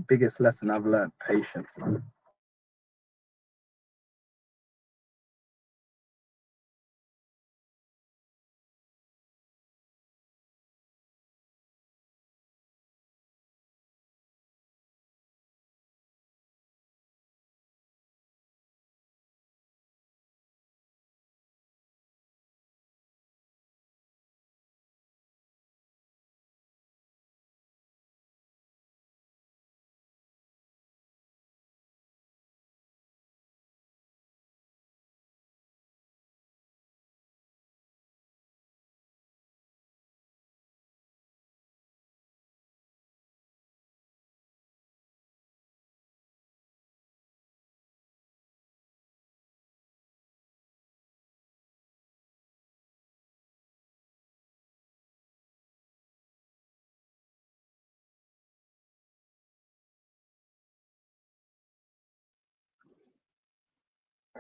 biggest lesson I've learned. Patience, man.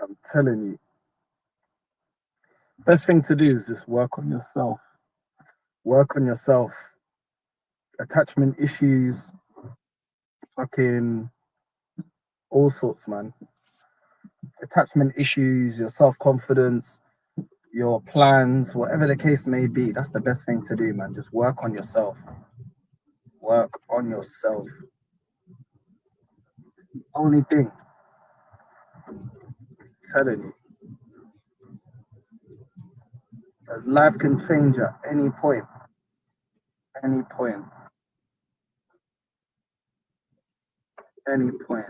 I'm telling you, best thing to do is just work on yourself. Work on yourself. Attachment issues, fucking all sorts, man. Attachment issues, your self confidence, your plans, whatever the case may be. That's the best thing to do, man. Just work on yourself. Work on yourself. Only thing, telling you, life can change at any point. Any point. Any point.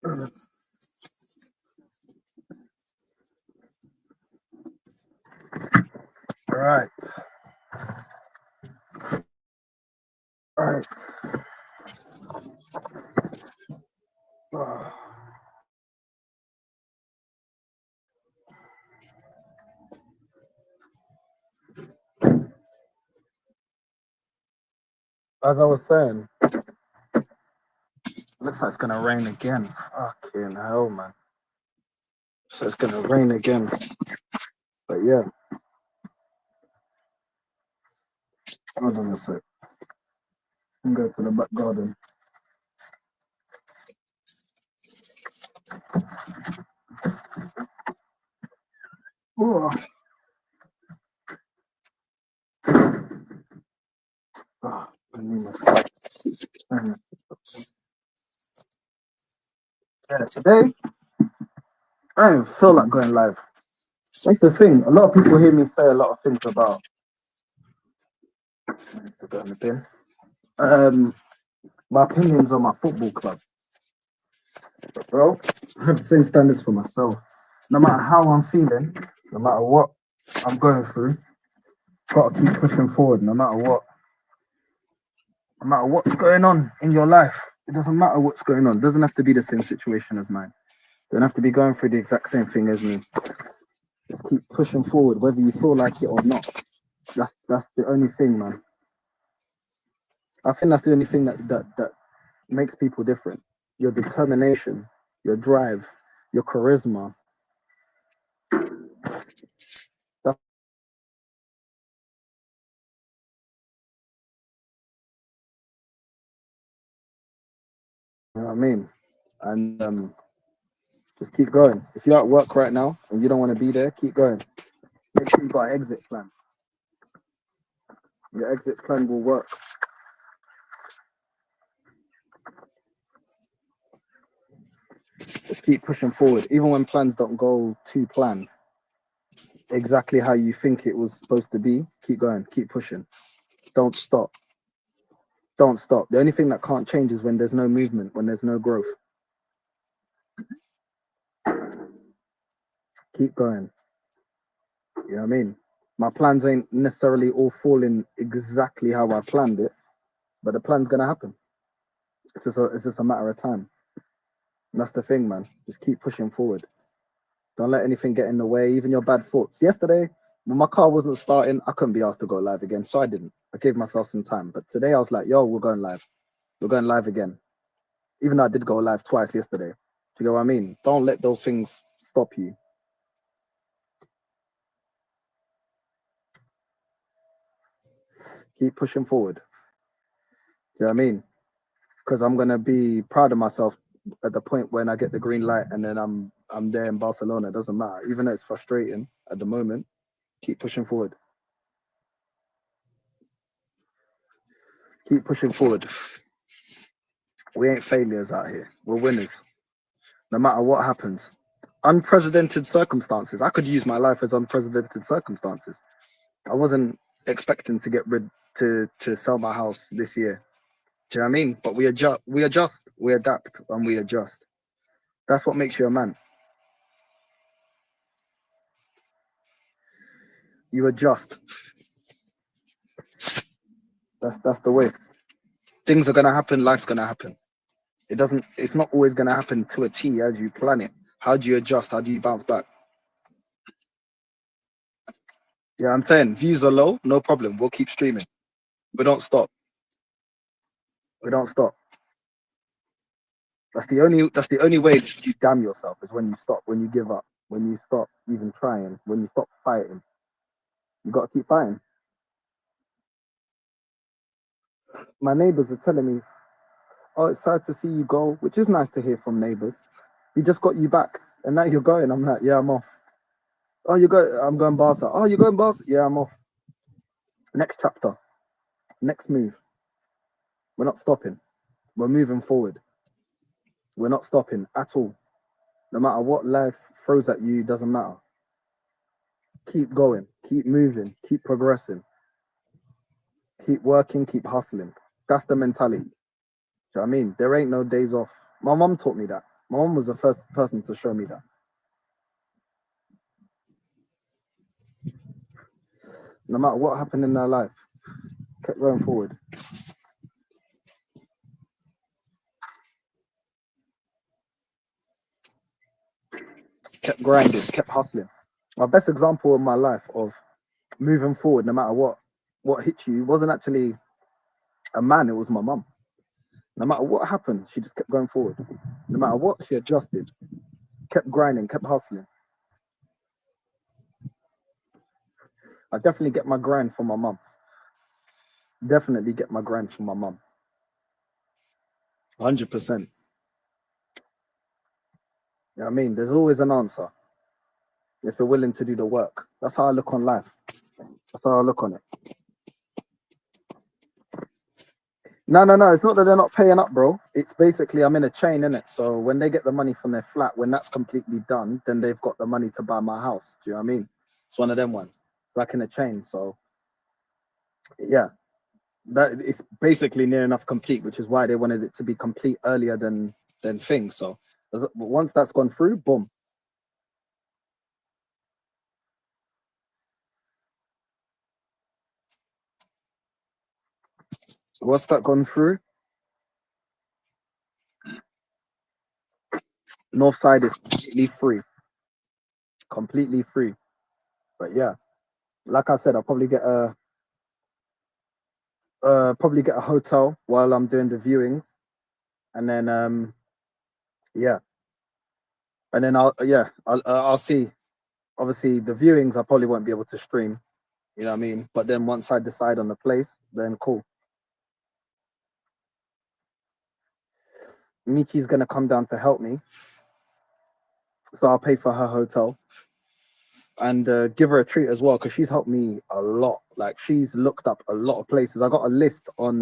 Right. Right. As I was saying, looks like it's gonna rain again. Fucking hell, man. So it's gonna rain again. But yeah, hold on a sec. I'm going to the back garden. Oh, I need my- yeah, today I don't even feel like going live. That's the thing. A lot of people hear me say a lot of things about my opinions on my football club. But bro, I have the same standards for myself. No matter how I'm feeling, no matter what I'm going through, gotta keep pushing forward. No matter what, no matter what's going on in your life, it doesn't matter what's going on. It doesn't have to be the same situation as mine. You don't have to be going through the exact same thing as me. Just keep pushing forward, whether you feel like it or not. That's the only thing, man. I think that's the only thing that makes people different. Your determination, your drive, your charisma. That's what I mean. And just keep going. If you're at work right now and you don't want to be there, keep going. Make sure you got an exit plan. Your exit plan will work. Just keep pushing forward. Even when plans don't go to plan exactly how you think it was supposed to be, keep going, keep pushing. Don't stop. Don't stop. The only thing that can't change is when there's no movement, when there's no growth. Keep going. You know what I mean? My plans ain't necessarily all falling exactly how I planned it, but the plan's gonna happen. It's just a matter of time. And that's the thing, man. Just keep pushing forward. Don't let anything get in the way, even your bad thoughts. Yesterday, when my car wasn't starting, I couldn't be asked to go live again, so I didn't. I gave myself some time. But today I was like, yo, we're going live. We're going live again. Even though I did go live twice yesterday. Do you get what I mean? Don't let those things stop you. Keep pushing forward. Do you know what I mean? Because I'm gonna be proud of myself at the point when I get the green light and then I'm there in Barcelona. It doesn't matter. Even though it's frustrating at the moment, keep pushing forward. Keep pushing forward. We ain't failures out here. We're winners. No matter what happens. Unprecedented circumstances. I could use my life as unprecedented circumstances. I wasn't expecting to get rid to sell my house this year. Do you know what I mean? But we adjust, we adapt, and we adjust. That's what makes you a man. You adjust. That's the way. Things are gonna happen, life's gonna happen. It's not always gonna happen to a T as you plan it. How do you adjust? How do you bounce back? Yeah, I'm saying views are low, no problem. We'll keep streaming. We don't stop. We don't stop. That's the only way that you damn yourself is when you stop, when you give up, when you stop even trying, when you stop fighting. You gotta keep fighting. My neighbors are telling me, oh, it's sad to see you go, which is nice to hear from neighbors. He just got you back and now you're going. I'm like, yeah, I'm off. Oh, you go, I'm going Barca. Oh, you're going Barca? Yeah, I'm off. Next chapter. Next move. We're not stopping. We're moving forward. We're not stopping at all. No matter what life throws at you, doesn't matter. Keep going, keep moving, keep progressing, keep working, keep hustling. That's the mentality. Do you know what I mean? There ain't no days off. My mom taught me that. My mom was the first person to show me that. No matter what happened in their life, kept going forward. Kept grinding, kept hustling. My best example in my life of moving forward, no matter what hit you, wasn't actually a man, it was my mum. No matter what happened, she just kept going forward. No matter what, she adjusted, kept grinding, kept hustling. I definitely get my grind from my mum. Definitely get my grind from my mum. 100%. You know what I mean? There's always an answer if you're willing to do the work. That's how I look on life. That's how I look on it. No. It's not that they're not paying up, bro. It's basically I'm in a chain, innit? So when they get the money from their flat, when that's completely done, then they've got the money to buy my house. Do you know what I mean? It's one of them ones. It's like in a chain. So yeah, that it's basically near enough complete, which is why they wanted it to be complete earlier than things. So once that's gone through, boom. What's that gone through? North side is completely free. Completely free. But yeah, like I said, I'll probably get a hotel while I'm doing the viewings. And then yeah. And then I'll see. Obviously the viewings I probably won't be able to stream. You know what I mean? But then once I decide on the place, then cool. Michi's gonna come down to help me. So I'll pay for her hotel and give her a treat as well, because she's helped me a lot. Like she's looked up a lot of places. I got a list on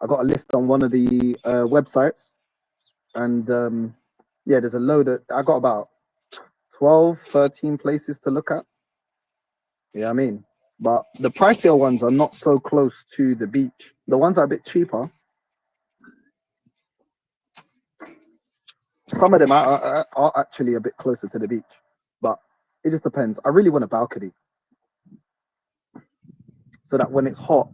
one of the websites, and yeah, there's a load of, I got about 12, 13 places to look at. Yeah, I mean, but the pricier ones are not so close to the beach. The ones are a bit cheaper. Some of them are actually a bit closer to the beach, but it just depends. I really want a balcony so that when it's hot,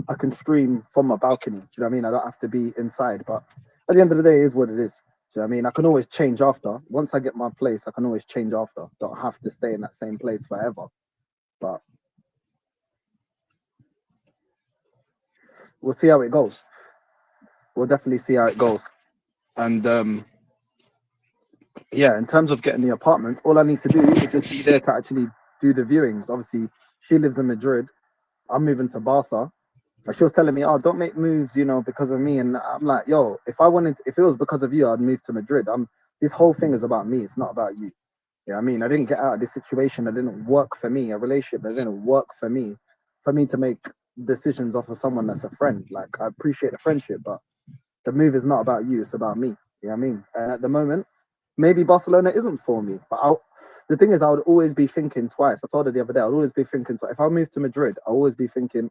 I can stream from my balcony. Do you know what I mean? I don't have to be inside, but at the end of the day, it is what it is. Do you know what I mean? I can always change after. Once I get my place, I can always change after. Don't have to stay in that same place forever. But we'll see how it goes. We'll definitely see how it goes. And yeah, in terms of getting the apartments, all I need to do is just be there to actually do the viewings. Obviously, she lives in Madrid. I'm moving to Barca. And she was telling me, oh, don't make moves, you know, because of me. And I'm like, yo, if it was because of you, I'd move to Madrid. This whole thing is about me. It's not about you. Yeah, I mean, I didn't get out of this situation that didn't work for me, a relationship that didn't work for me to make decisions off of someone that's a friend. Like, I appreciate the friendship, but the move is not about you. It's about me. You know what I mean? And at the moment, maybe Barcelona isn't for me, but the thing is, I would always be thinking twice. I told her the other day, I'd always be thinking twice. If I move to Madrid, I'll always be thinking,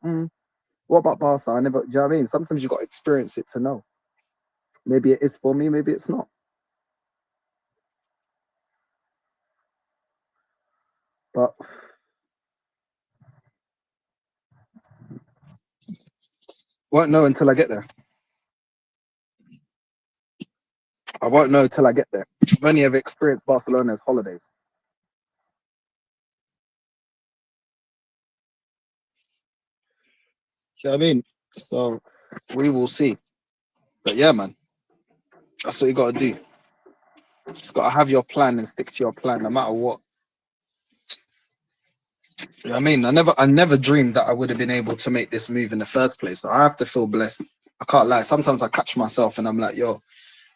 what about Barca? Do you know what I mean? Sometimes you've got to experience it to know. Maybe it is for me, maybe it's not. But won't know until I get there. I won't know until I get there. I've only ever experienced Barcelona as holidays. Do you know what I mean? So we will see. But yeah, man, that's what you got to do. Just got to have your plan and stick to your plan no matter what. You know what I mean? I never dreamed that I would have been able to make this move in the first place. So I have to feel blessed. I can't lie. Sometimes I catch myself and I'm like, yo,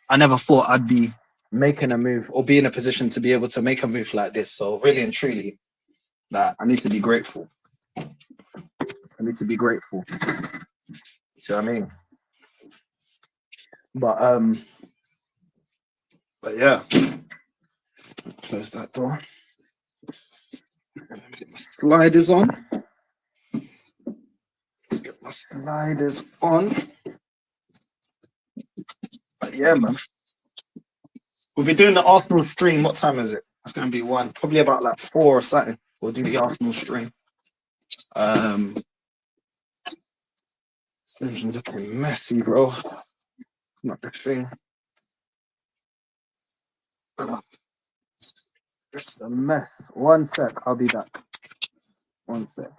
I never thought I'd be making a move or be in a position to be able to make a move like this. So really and truly, that I need to be grateful. I need to be grateful. Do you know what I mean? But yeah, close that door. Let me get my sliders on. Get my sliders on. But yeah, man. We'll be doing the Arsenal stream. What time is it? It's going to be 1. Probably about like 4 or something. We'll do the Arsenal stream. Slim's looking messy, bro. Not the thing. Just a mess. 1 sec. I'll be back. 1 sec.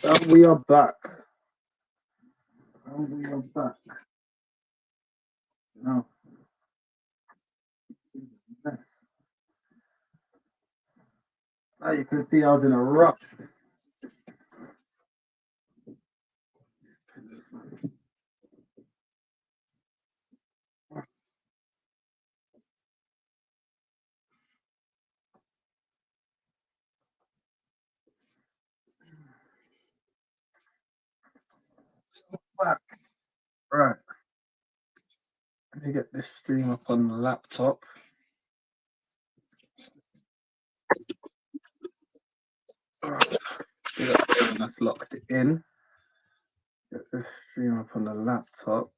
And we are back. And we are back. Now, now you can see I was in a rush. Back. Right. Let me get this stream up on the laptop. Alright. That's locked it in. Get this stream up on the laptop.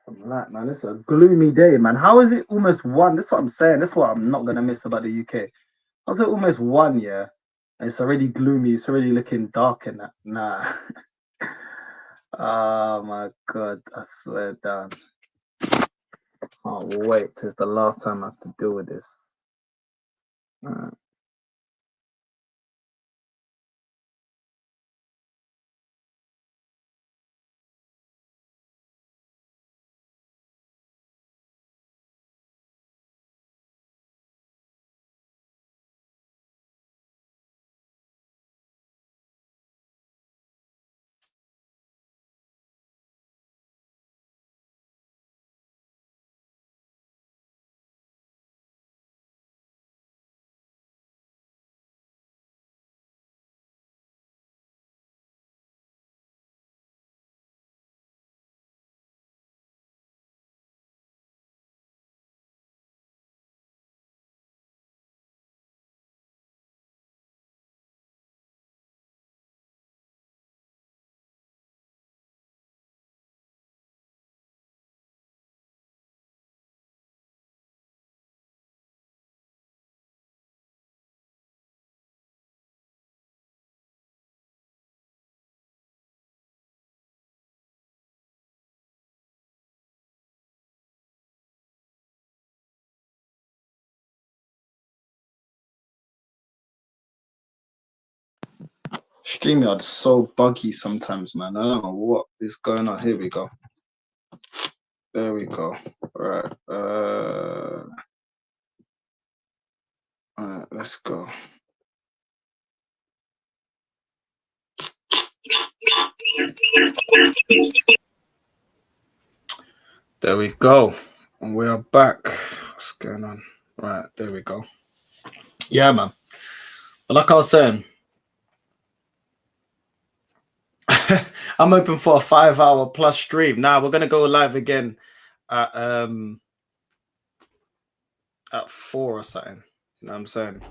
Some light, man. This is a gloomy day, man. How is it almost 1? That's what I'm saying. That's what I'm not gonna miss about the UK. How's it almost 1, yeah? And it's already gloomy. It's already looking dark and that. Nah. Oh my god, I swear down. Can't wait till it's the last time I have to deal with this. Alright. StreamYard's so buggy sometimes, man. I don't know what is going on. Here we go. There we go. Right. Alright, let's go. There we go. And we are back. What's going on? Right, there we go. Yeah, man. But like I was saying, I'm open for a 5-hour plus stream. Now we're gonna go live again at 4 or something. You know what I'm saying?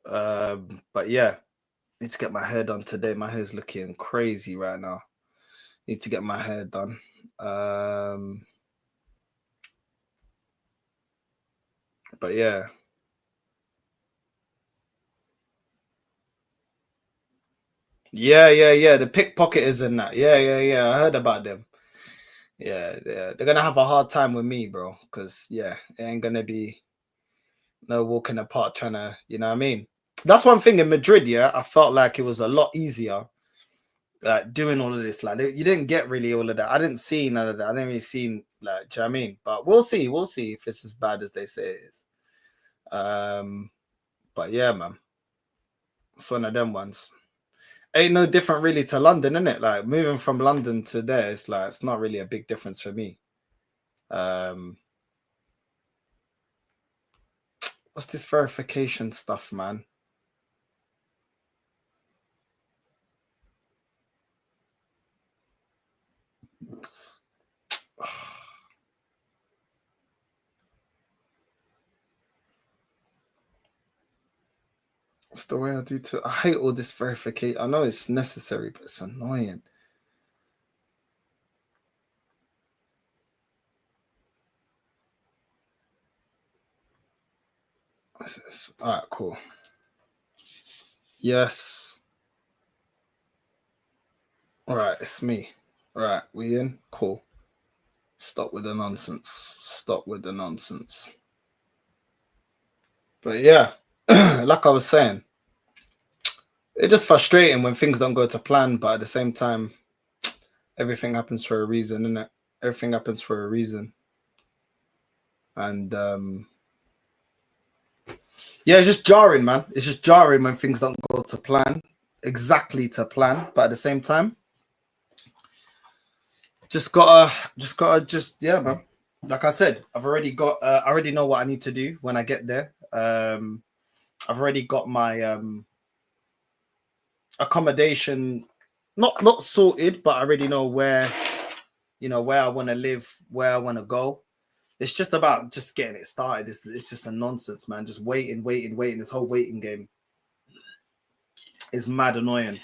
But yeah, need to get my hair done today. My hair's looking crazy right now. Need to get my hair done. But yeah. Yeah. The pickpocketers and that. Yeah. I heard about them. Yeah. They're gonna have a hard time with me, bro. Because yeah, it ain't gonna be no walking apart trying to, you know what I mean? That's one thing in Madrid, yeah. I felt like it was a lot easier doing all of this. Like you didn't get really all of that. I didn't see none of that. I didn't really see like, do you know what I mean? But we'll see if it's as bad as they say it is. But yeah, man. It's one of them ones. Ain't no different really to London, isn't it? Like moving from London to there, it's like it's not really a big difference for me. What's this verification stuff, man? What's the way I do to? I hate all this verification. I know it's necessary, but it's annoying. All right, cool. Yes. All right, it's me. All right, we in? Cool. Stop with the nonsense. But yeah, like I was saying, It's just frustrating when things don't go to plan, but at the same time, everything happens for a reason, isn't it? Everything happens for a reason. And yeah, it's just jarring, man. It's just jarring when things don't go to plan, exactly to plan, but at the same time, yeah, man. Like I said, I've already got I already know what I need to do when I get there. I've already got my accommodation not sorted, but I already know where I want to live, where I want to go. It's just about just getting it started. It's just a nonsense, man. Just waiting. This whole waiting game is mad annoying.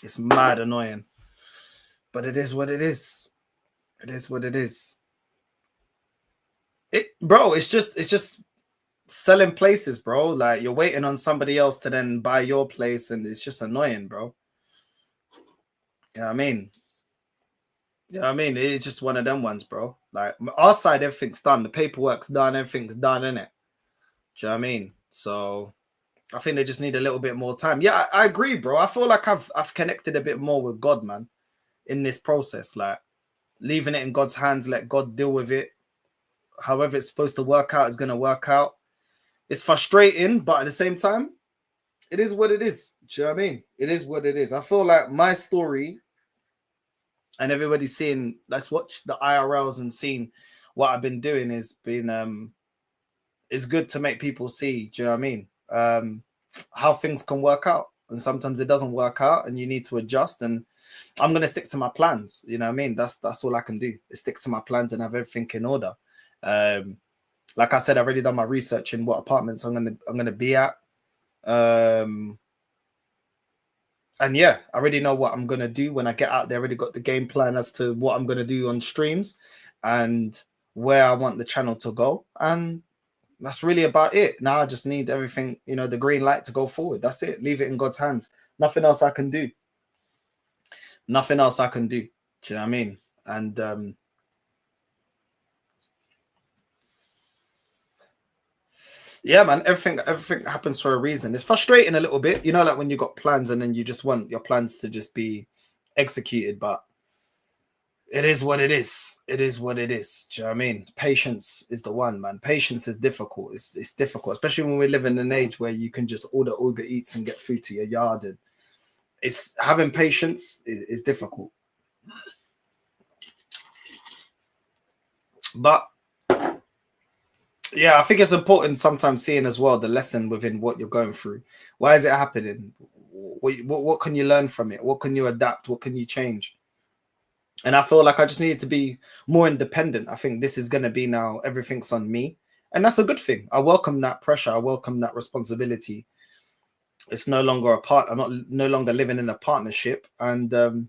It's mad annoying. But it is what it is. It is what it is. It's just selling places, bro. Like, you're waiting on somebody else to then buy your place, and it's just annoying, bro. You know what I mean? You know what I mean? It's just one of them ones, bro. Like, our side, everything's done. The paperwork's done. Everything's done, innit? Do you know what I mean? So I think they just need a little bit more time. Yeah, I agree, bro. I feel like I've connected a bit more with God, man, in this process. Like, leaving it in God's hands, let God deal with it. However it's supposed to work out is going to work out. It's frustrating, but at the same time, it is what it is. Do you know what I mean? It is what it is. I feel like my story, and everybody's seeing, let's watch the IRLs and seeing what I've been doing is good to make people see, do you know what I mean? How things can work out. And sometimes it doesn't work out and you need to adjust. And I'm going to stick to my plans. You know what I mean? That's all I can do, is stick to my plans and have everything in order. Like I said, I've already done my research in what apartments I'm gonna be at. And yeah, I already know what I'm gonna do when I get out there. I already got the game plan as to what I'm gonna do on streams and where I want the channel to go. And that's really about it. Now I just need everything, the green light to go forward. That's it. Leave it in God's hands. Nothing else I can do. Nothing else I can do. Do you know what I mean? And yeah, man, everything happens for a reason. It's frustrating a little bit, like when you got plans and then you just want your plans to just be executed, but it is what it is. It is what it is. Do you know what I mean? Patience is the one, man. Patience is difficult. It's difficult, especially when we live in an age where you can just order Uber Eats and get food to your yard. And it's having patience is difficult. But yeah, I think it's important sometimes seeing as well the lesson within what you're going through. Why is it happening? What can you learn from it? What can you adapt? What can you change? And I feel like I just needed to be more independent. I think this is going to be now, everything's on me. And that's a good thing. I welcome that pressure. I welcome that responsibility. It's no longer I'm no longer living in a partnership, and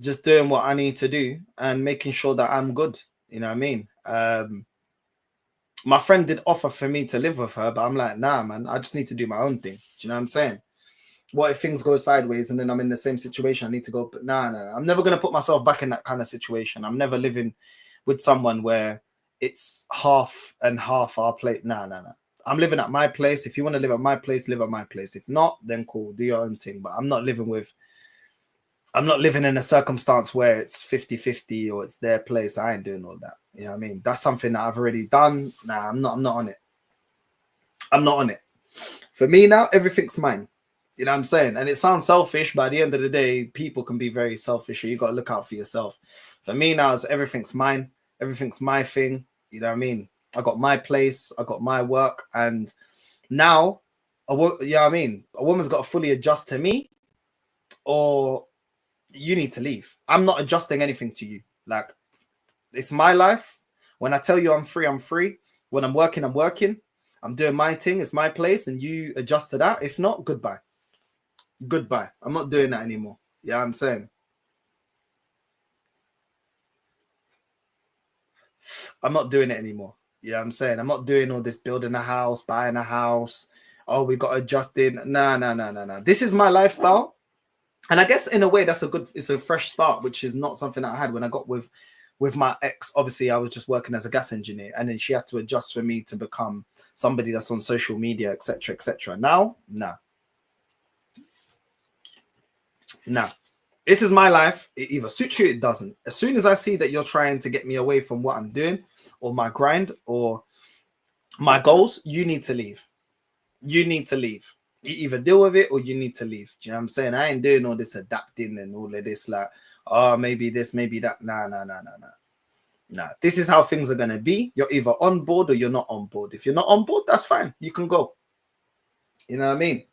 just doing what I need to do and making sure that I'm good. You know what I mean? My friend did offer for me to live with her, but I'm like, nah, man, I just need to do my own thing. Do you know what I'm saying? What if things go sideways and then I'm in the same situation? I need to go, but nah. I'm never going to put myself back in that kind of situation. I'm never living with someone where it's half and half our plate. Nah. I'm living at my place. If you want to live at my place, live at my place. If not, then cool, do your own thing. But I'm not living in a circumstance where it's 50-50 or it's their place. I ain't doing all that. You know what I mean? That's something that I've already done. Nah, I'm not on it. I'm not on it. For me now, everything's mine. You know what I'm saying? And it sounds selfish, but at the end of the day, people can be very selfish. You got to look out for yourself. For me now, it's everything's mine. Everything's my thing. You know what I mean? I got my place. I got my work. And now, you know what I mean? A woman's got to fully adjust to me, or you need to leave. I'm not adjusting anything to you. Like, it's my life. When I tell you I'm free, I'm free. When I'm working, I'm working. I'm doing my thing. It's my place, and you adjust to that. If not, goodbye. Goodbye. I'm not doing that anymore. Yeah, I'm saying. I'm not doing it anymore. Yeah, I'm saying. I'm not doing all this building a house, buying a house. Oh, we got adjusted. Nah. This is my lifestyle. And I guess in a way it's a fresh start, which is not something that I had when I got with my ex. Obviously, I was just working as a gas engineer, and then she had to adjust for me to become somebody that's on social media, etc. Now, nah. Nah. This is my life. It either suits you, it doesn't. As soon as I see that you're trying to get me away from what I'm doing or my grind or my goals, you need to leave. You need to leave. You either deal with it or you need to leave. Do you know what I'm saying? I ain't doing all this adapting and all of this, like, oh, maybe this, maybe that. Nah. This is how things are going to be. You're either on board or you're not on board. If you're not on board, that's fine. You can go. You know what I mean?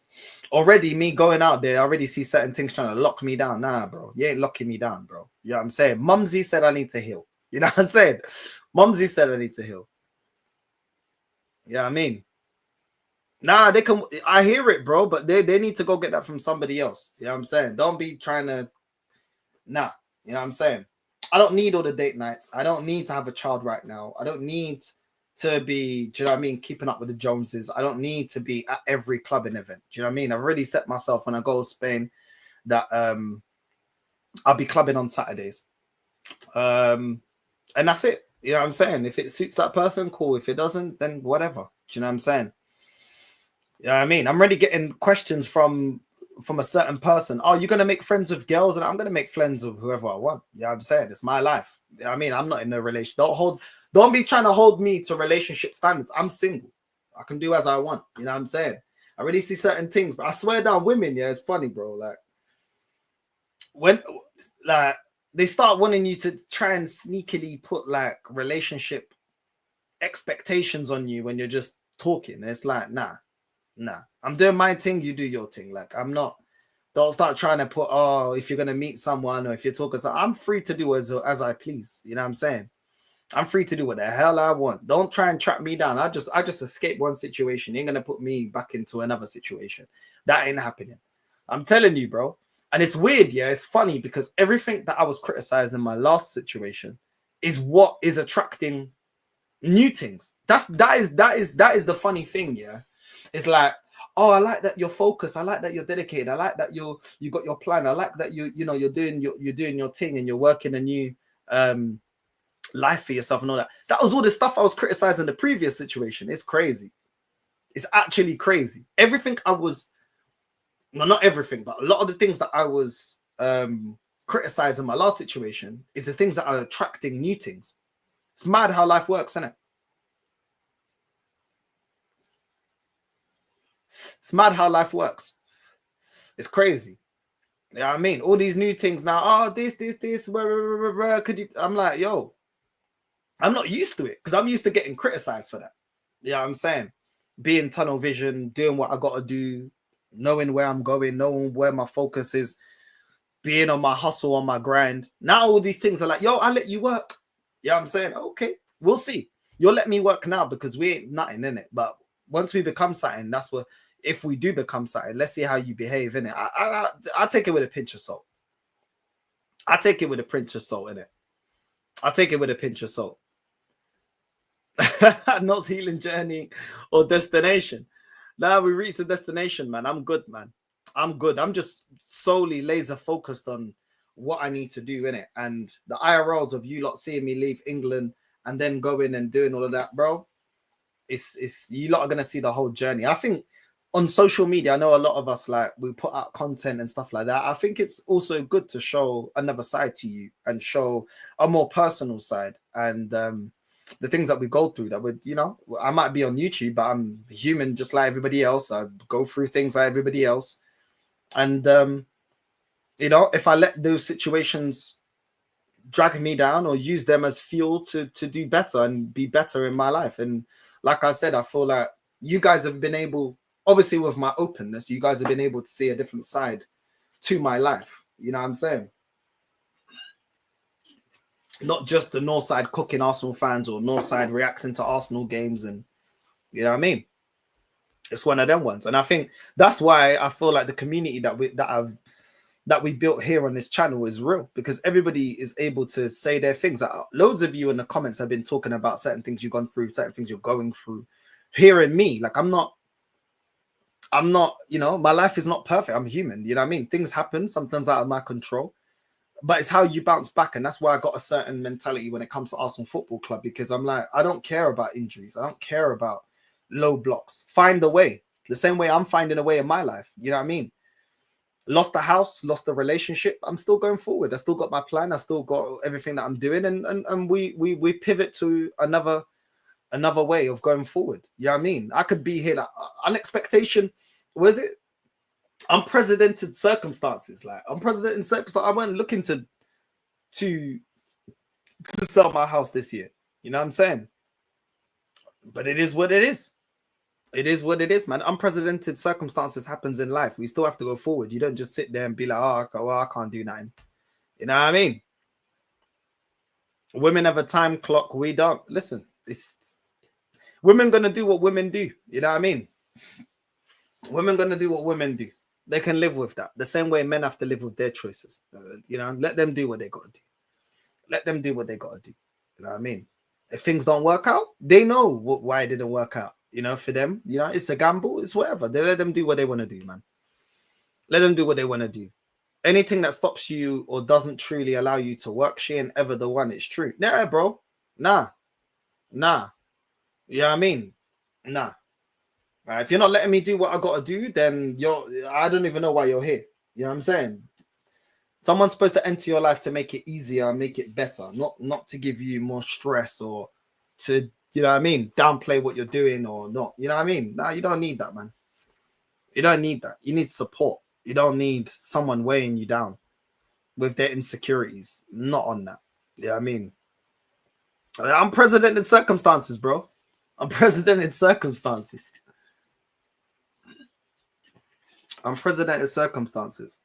Already me going out there, I already see certain things trying to lock me down. Nah, bro. You ain't locking me down, bro. You know what I'm saying? Mumsy said I need to heal. You know what I'm saying? Mumsy said I need to heal. You know what I mean? Nah, they can. I hear it, bro, but they need to go get that from somebody else. You know what I'm saying? Don't be trying to. Nah, you know what I'm saying? I don't need all the date nights. I don't need to have a child right now. I don't need to be, do you know what I mean, keeping up with the Joneses. I don't need to be at every clubbing event. Do you know what I mean? I've already set myself when I go to Spain that I'll be clubbing on Saturdays. And that's it. You know what I'm saying? If it suits that person, cool. If it doesn't, then whatever. Do you know what I'm saying? You know what I mean? I'm already getting questions from a certain person. Oh, you're going to make friends with girls? And I'm going to make friends with whoever I want. You know what I'm saying? It's my life. You know what I mean? I'm not in a relation. Don't be trying to hold me to relationship standards. I'm single. I can do as I want. You know what I'm saying? I really see certain things, but I swear down, women, yeah, it's funny, bro. Like, when, like, they start wanting you to try and sneakily put, like, relationship expectations on you when you're just talking. It's like, nah. I'm doing my thing, you do your thing. Like, I'm not. Don't start trying to put, oh, if you're going to meet someone or if you're talking, so I'm free to do as I please. You know what I'm saying? I'm free to do what the hell I want. Don't try and trap me down. I just escape one situation. You ain't gonna put me back into another situation. That ain't happening. I'm telling you, bro. And it's weird, yeah. It's funny because everything that I was criticized in my last situation is what is attracting new things. That is the funny thing, yeah. It's like, oh, I like that you're focused. I like that you're dedicated. I like that you got your plan. I like that you're doing your thing and you're working a new life for yourself and all that. That was all the stuff I was criticizing the previous situation. It's crazy. It's actually crazy. Everything I was, well, not everything, but a lot of the things that I was criticizing my last situation is the things that are attracting new things. It's mad how life works, isn't it? It's mad how life works. It's crazy. You know what I mean? All these new things now. Oh, this. Could you? I'm like, yo, I'm not used to it because I'm used to getting criticized for that. You know what I'm saying? Being tunnel vision, doing what I got to do, knowing where I'm going, knowing where my focus is, being on my hustle, on my grind. Now all these things are like, yo, I'll let you work. You know what I'm saying? Okay, we'll see. You'll let me work now because we ain't nothing in it. But once we become something, that's what, if we do become something, let's see how you behave in it. I take it with a pinch of salt. I take it with a pinch of salt in it. I take it with a pinch of salt. Not healing journey or destination. Now we reached the destination, man. I'm good, man. I'm good. I'm just solely laser focused on what I need to do in it. And the IRLs of you lot seeing me leave England and then going and doing all of that, bro. It's you lot are gonna see the whole journey. I think on social media, I know a lot of us, like, we put out content and stuff like that. I think it's also good to show another side to you and show a more personal side. And the things that we go through that would, I might be on YouTube, but I'm human just like everybody else. I go through things like everybody else. And, if I let those situations drag me down or use them as fuel to do better and be better in my life. And like I said, I feel like you guys have been able, obviously with my openness, you guys have been able to see a different side to my life. You know what I'm saying? Not just the Northside cooking Arsenal fans or Northside reacting to Arsenal games, and you know what I mean? It's one of them ones. And I think that's why I feel like the community that we built here on this channel is real, because everybody is able to say their things. Loads of you in the comments have been talking about certain things you've gone through, certain things you're going through. Hearing me, like, I'm not, my life is not perfect. I'm human. You know what I mean? Things happen sometimes out of my control. But it's how you bounce back. And that's why I got a certain mentality when it comes to Arsenal Football Club, because I'm like, I don't care about injuries. I don't care about low blocks. Find a way. The same way I'm finding a way in my life. You know what I mean? lost the house, lost the relationship. I'm still going forward. I still got my plan. I still got everything that I'm doing, and we pivot to another way of going forward. You know what I mean? I could be here like unexpectation. Was it unprecedented circumstances? Like unprecedented circumstances. I wasn't looking to sell my house this year. You know what I'm saying? But it is what it is. It is what it is, man. Unprecedented circumstances happens in life. We still have to go forward. You don't just sit there and be like, oh, well, I can't do nothing. You know what I mean? Women have a time clock. We don't. Listen, women gonna do what women do. You know what I mean? Women gonna do what women do. They can live with that. The same way men have to live with their choices. You know, let them do what they gotta do. Let them do what they gotta do. You know what I mean? If things don't work out, they know why it didn't work out. You know, for them, you know, it's a gamble. It's whatever. They let them do what they want to do, man. Let them do what they want to do. Anything that stops you or doesn't truly allow you to work, she ain't ever the one. It's true. Nah, bro. Nah. You know what I mean? Nah. If you're not letting me do what I got to do, then I don't even know why you're here. You know what I'm saying? Someone's supposed to enter your life to make it easier, make it better, not to give you more stress or to, you know what I mean, downplay what you're doing or not. You know what I mean? Nah, you don't need that, man. You don't need that. You need support. You don't need someone weighing you down with their insecurities. Not on that. You know what I mean? Unprecedented circumstances, bro. Unprecedented circumstances. Unprecedented circumstances.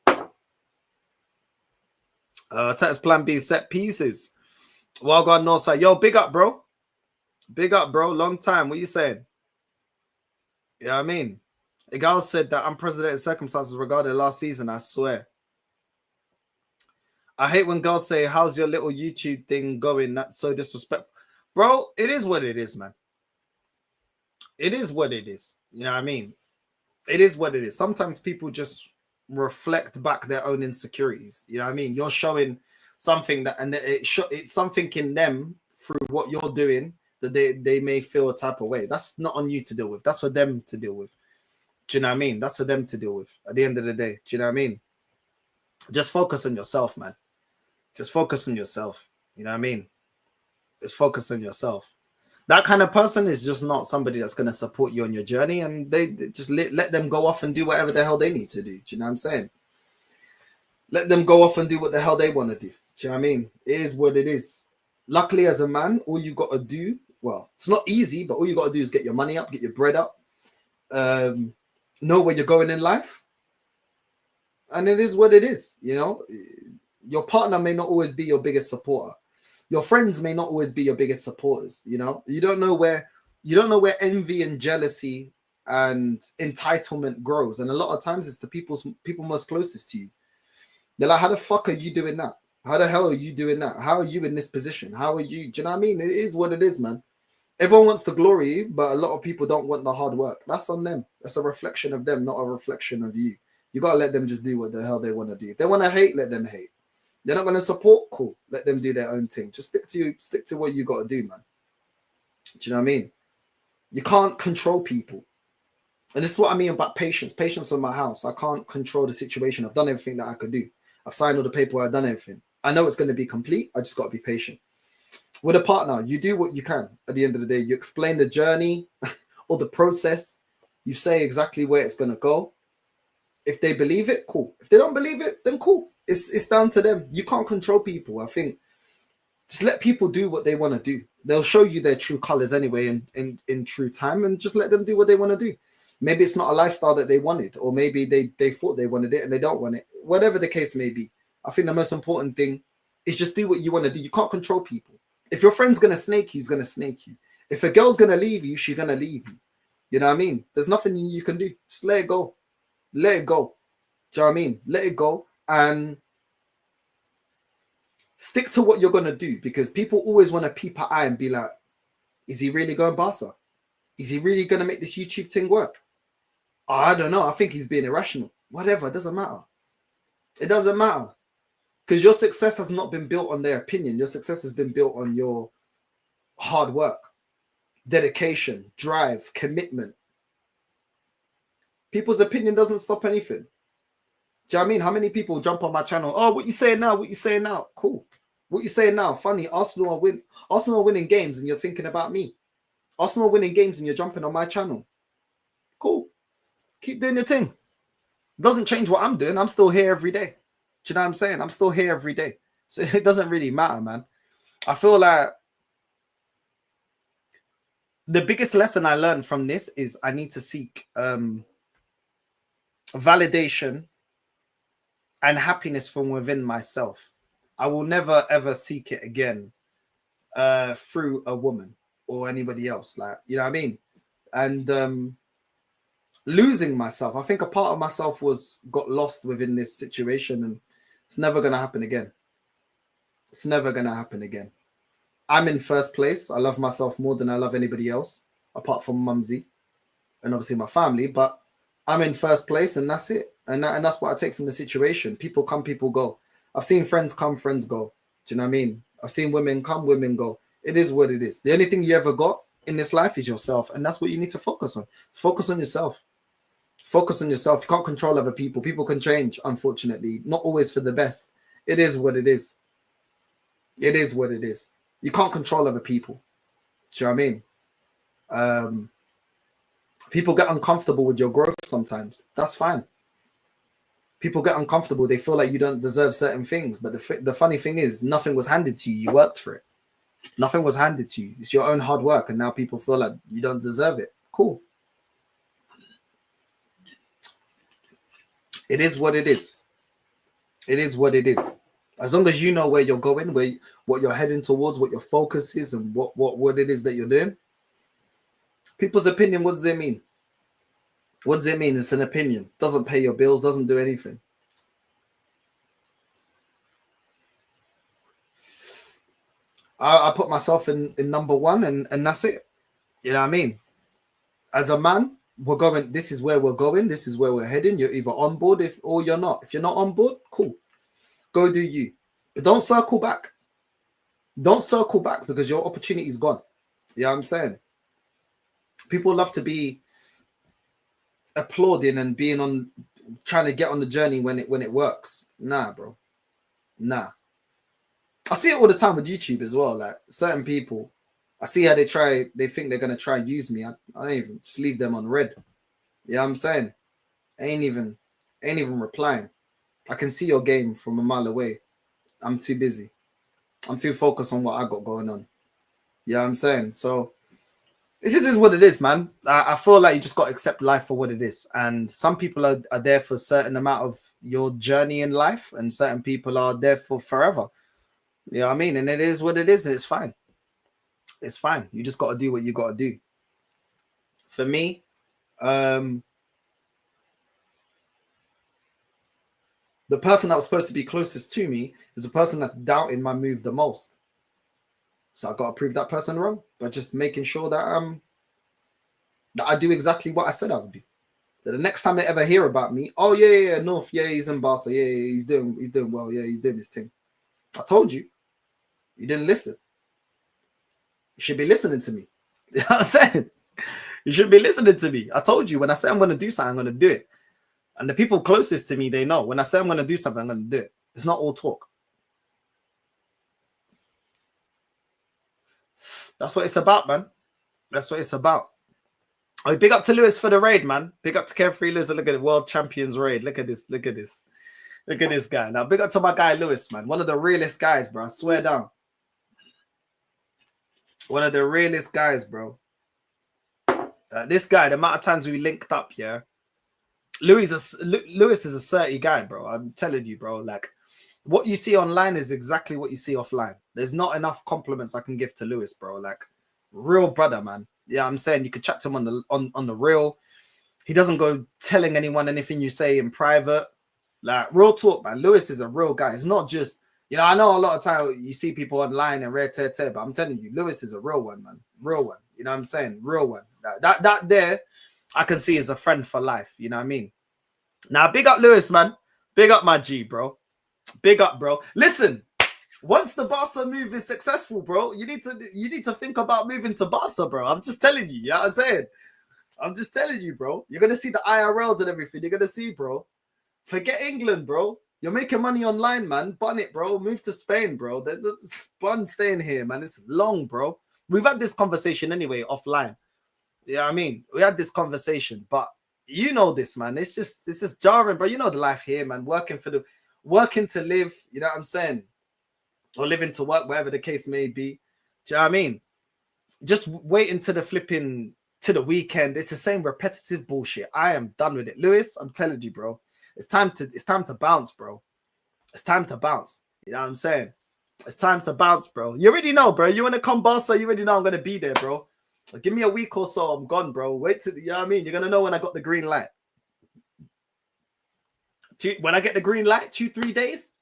Text plan B, set pieces. Well gone, Northside. Yo, big up, bro. Big up, bro. Long time. What you saying? You know what I mean? The girl said that unprecedented circumstances regarding last season, I swear. I hate when girls say, how's your little YouTube thing going? That's so disrespectful. Bro, it is what it is, man. It is what it is. You know what I mean? It is what it is. Sometimes people just reflect back their own insecurities. You know what I mean? You're showing something that, and it's something in them through what you're doing that they may feel a type of way. That's not on you to deal with. That's for them to deal with. Do you know what I mean? That's for them to deal with at the end of the day. Do you know what I mean? Just focus on yourself, man. Just focus on yourself. You know what I mean? Just focus on yourself. That kind of person is just not somebody that's going to support you on your journey, and they just let them go off and do whatever the hell they need to do. Do you know what I'm saying? Let them go off and do what the hell they want to do. Do you know what I mean? It is what it is. Luckily, as a man, all you got to do, well, it's not easy, but all you got to do is get your money up, get your bread up, know where you're going in life. And it is what it is, you know? Your partner may not always be your biggest supporter. Your friends may not always be your biggest supporters, you know? You don't know where envy and jealousy and entitlement grows. And a lot of times it's the people most closest to you. They're like, how the fuck are you doing that? How the hell are you doing that? How are you in this position? How are you? Do you know what I mean? It is what it is, man. Everyone wants the glory, but a lot of people don't want the hard work. That's on them. That's a reflection of them, not a reflection of you. You got to let them just do what the hell they want to do. If they want to hate, let them hate. They're not going to support, cool. Let them do their own thing. Just stick to what you got to do, man. Do you know what I mean? You can't control people. And this is what I mean about patience. Patience with my house. I can't control the situation. I've done everything that I could do. I've signed all the paperwork. I've done everything. I know it's going to be complete. I just got to be patient. With a partner, you do what you can. At the end of the day, you explain the journey or the process. You say exactly where it's going to go. If they believe it, cool. If they don't believe it, then cool. It's down to them. You can't control people. I think just let people do what they want to do. They'll show you their true colors anyway in true time, and just let them do what they want to do. Maybe it's not a lifestyle that they wanted, or maybe they thought they wanted it and they don't want it. Whatever the case may be, I think the most important thing is just do what you want to do. You can't control people. If your friend's going to snake you, he's going to snake you. If a girl's going to leave you, she's going to leave you. You know what I mean? There's nothing you can do. Just let it go. Let it go. Do you know what I mean? Let it go and stick to what you're going to do, because people always want to peep an eye and be like, is he really going Barca? Is he really going to make this YouTube thing work? Oh, I don't know. I think he's being irrational. Whatever. It doesn't matter. It doesn't matter. Because your success has not been built on their opinion. Your success has been built on your hard work, dedication, drive, commitment. People's opinion doesn't stop anything. Do you know what I mean? How many people jump on my channel? Oh, what you saying now? What you saying now? Cool. What you saying now? Funny. Arsenal are winning games, and you're thinking about me. Arsenal are winning games, and you're jumping on my channel. Cool. Keep doing your thing. Doesn't change what I'm doing. I'm still here every day. Do you know what I'm saying? I'm still here every day. So it doesn't really matter, man. I feel like the biggest lesson I learned from this is I need to seek validation and happiness from within myself. I will never ever seek it again through a woman or anybody else. Like, you know what I mean? And losing myself, I think a part of myself got lost within this situation, and it's never gonna happen again. It's never gonna happen again. I'm in first place. I love myself more than I love anybody else, apart from Mumsy and obviously my family. But I'm in first place, and that's it. And that's what I take from the situation. People come, people go. I've seen friends come, friends go. Do you know what I mean? I've seen women come, women go. It is what it is. The only thing you ever got in this life is yourself, and that's what you need to focus on. Focus on yourself. Focus on yourself. You can't control other people. People can change, unfortunately. Not always for the best. It is what it is. It is what it is. You can't control other people. Do you know what I mean? People get uncomfortable with your growth sometimes. That's fine. People get uncomfortable. They feel like you don't deserve certain things. But the funny thing is, nothing was handed to you. You worked for it. Nothing was handed to you. It's your own hard work. And now people feel like you don't deserve it. Cool. It is what it is. It is what it is. As long as you know where you're going, what you're heading towards, what your focus is, and what it is that you're doing. People's opinion, what does it mean? What does it mean? It's an opinion. Doesn't pay your bills, doesn't do anything. I put myself in number one, and that's it. You know what I mean? As a man, we're going, this is where we're going, this is where we're heading. You're either on board or you're not. If you're not on board, cool. Go do you. But don't circle back. Don't circle back, because your opportunity is gone. You know what I'm saying? People love to be applauding and trying to get on the journey when it works. Nah, bro. Nah. I see it all the time with YouTube as well. Like, certain people, I see how they think they're gonna try and use me. I don't even just leave them on red. You know what I'm saying? Ain't even replying. I can see your game from a mile away. I'm too busy. I'm too focused on what I got going on. You know what I'm saying? So it just is what it is, man. I feel like you just got to accept life for what it is. And some people are there for a certain amount of your journey in life, and certain people are there for forever. You know what I mean? And it is what it is, and it's fine. It's fine. You just got to do what you got to do. For me, the person that was supposed to be closest to me is the person that's doubting my move the most. So I got to prove that person wrong by just making sure that I do exactly what I said I would do. So the next time they ever hear about me, oh yeah, North, yeah, he's in Barca, yeah, he's doing well, yeah, he's doing his thing. I told you, you didn't listen. You should be listening to me. You know what I'm saying? You should be listening to me. I told you, when I say I'm going to do something, I'm going to do it. And the people closest to me, they know. When I say I'm going to do something, I'm going to do it. It's not all talk. That's what it's about, man. That's what it's about. Oh, big up to Lewis for the raid, man. Big up to Carefree Lewis. Look at the World Champions raid. Look at this. Look at this. Look at this guy. Now, big up to my guy Lewis, man. One of the realest guys, bro. I swear down. One of the realest guys, bro. This guy, the amount of times we linked up, yeah. Lewis is a 30 guy, bro. I'm telling you, bro. Like, what you see online is exactly what you see offline. There's not enough compliments I can give to Lewis, bro. Like, real brother, man. Yeah, I'm saying you could chat to him on the real. He doesn't go telling anyone anything you say in private. Like, real talk, man. Lewis is a real guy. It's not just, you know, I know a lot of time you see people online and rare tear, but I'm telling you, Lewis is a real one, man. Real one. You know what I'm saying? Real one. That there, I can see as a friend for life. You know what I mean? Now, big up Lewis, man. Big up my G, bro. Big up, bro. Listen, once the Barca move is successful, bro, you need to think about moving to Barca, bro. I'm just telling you. You know what I'm saying? I'm just telling you, bro. You're gonna see the IRLs and everything. You're gonna see, bro. Forget England, bro. You're making money online, man. Bun it, bro. Move to Spain, bro. Bun staying here, man. It's long, bro. We've had this conversation anyway offline. Yeah, I mean, we had this conversation, but you know this, man. It's just jarring, bro. You know the life here, man. Working to live. You know what I'm saying? Or living to work, whatever the case may be. Do you know what I mean? Just waiting to the weekend. It's the same repetitive bullshit. I am done with it, Lewis. I'm telling you, bro. It's time to bounce, bro. It's time to bounce. You know what I'm saying? It's time to bounce, bro. You already know, bro. You want to come Barca, you already know I'm going to be there, bro. Give me a week or so, I'm gone, bro. Wait till, you know what I mean? You're going to know when I got the green light. When I get the green light, 2-3 days,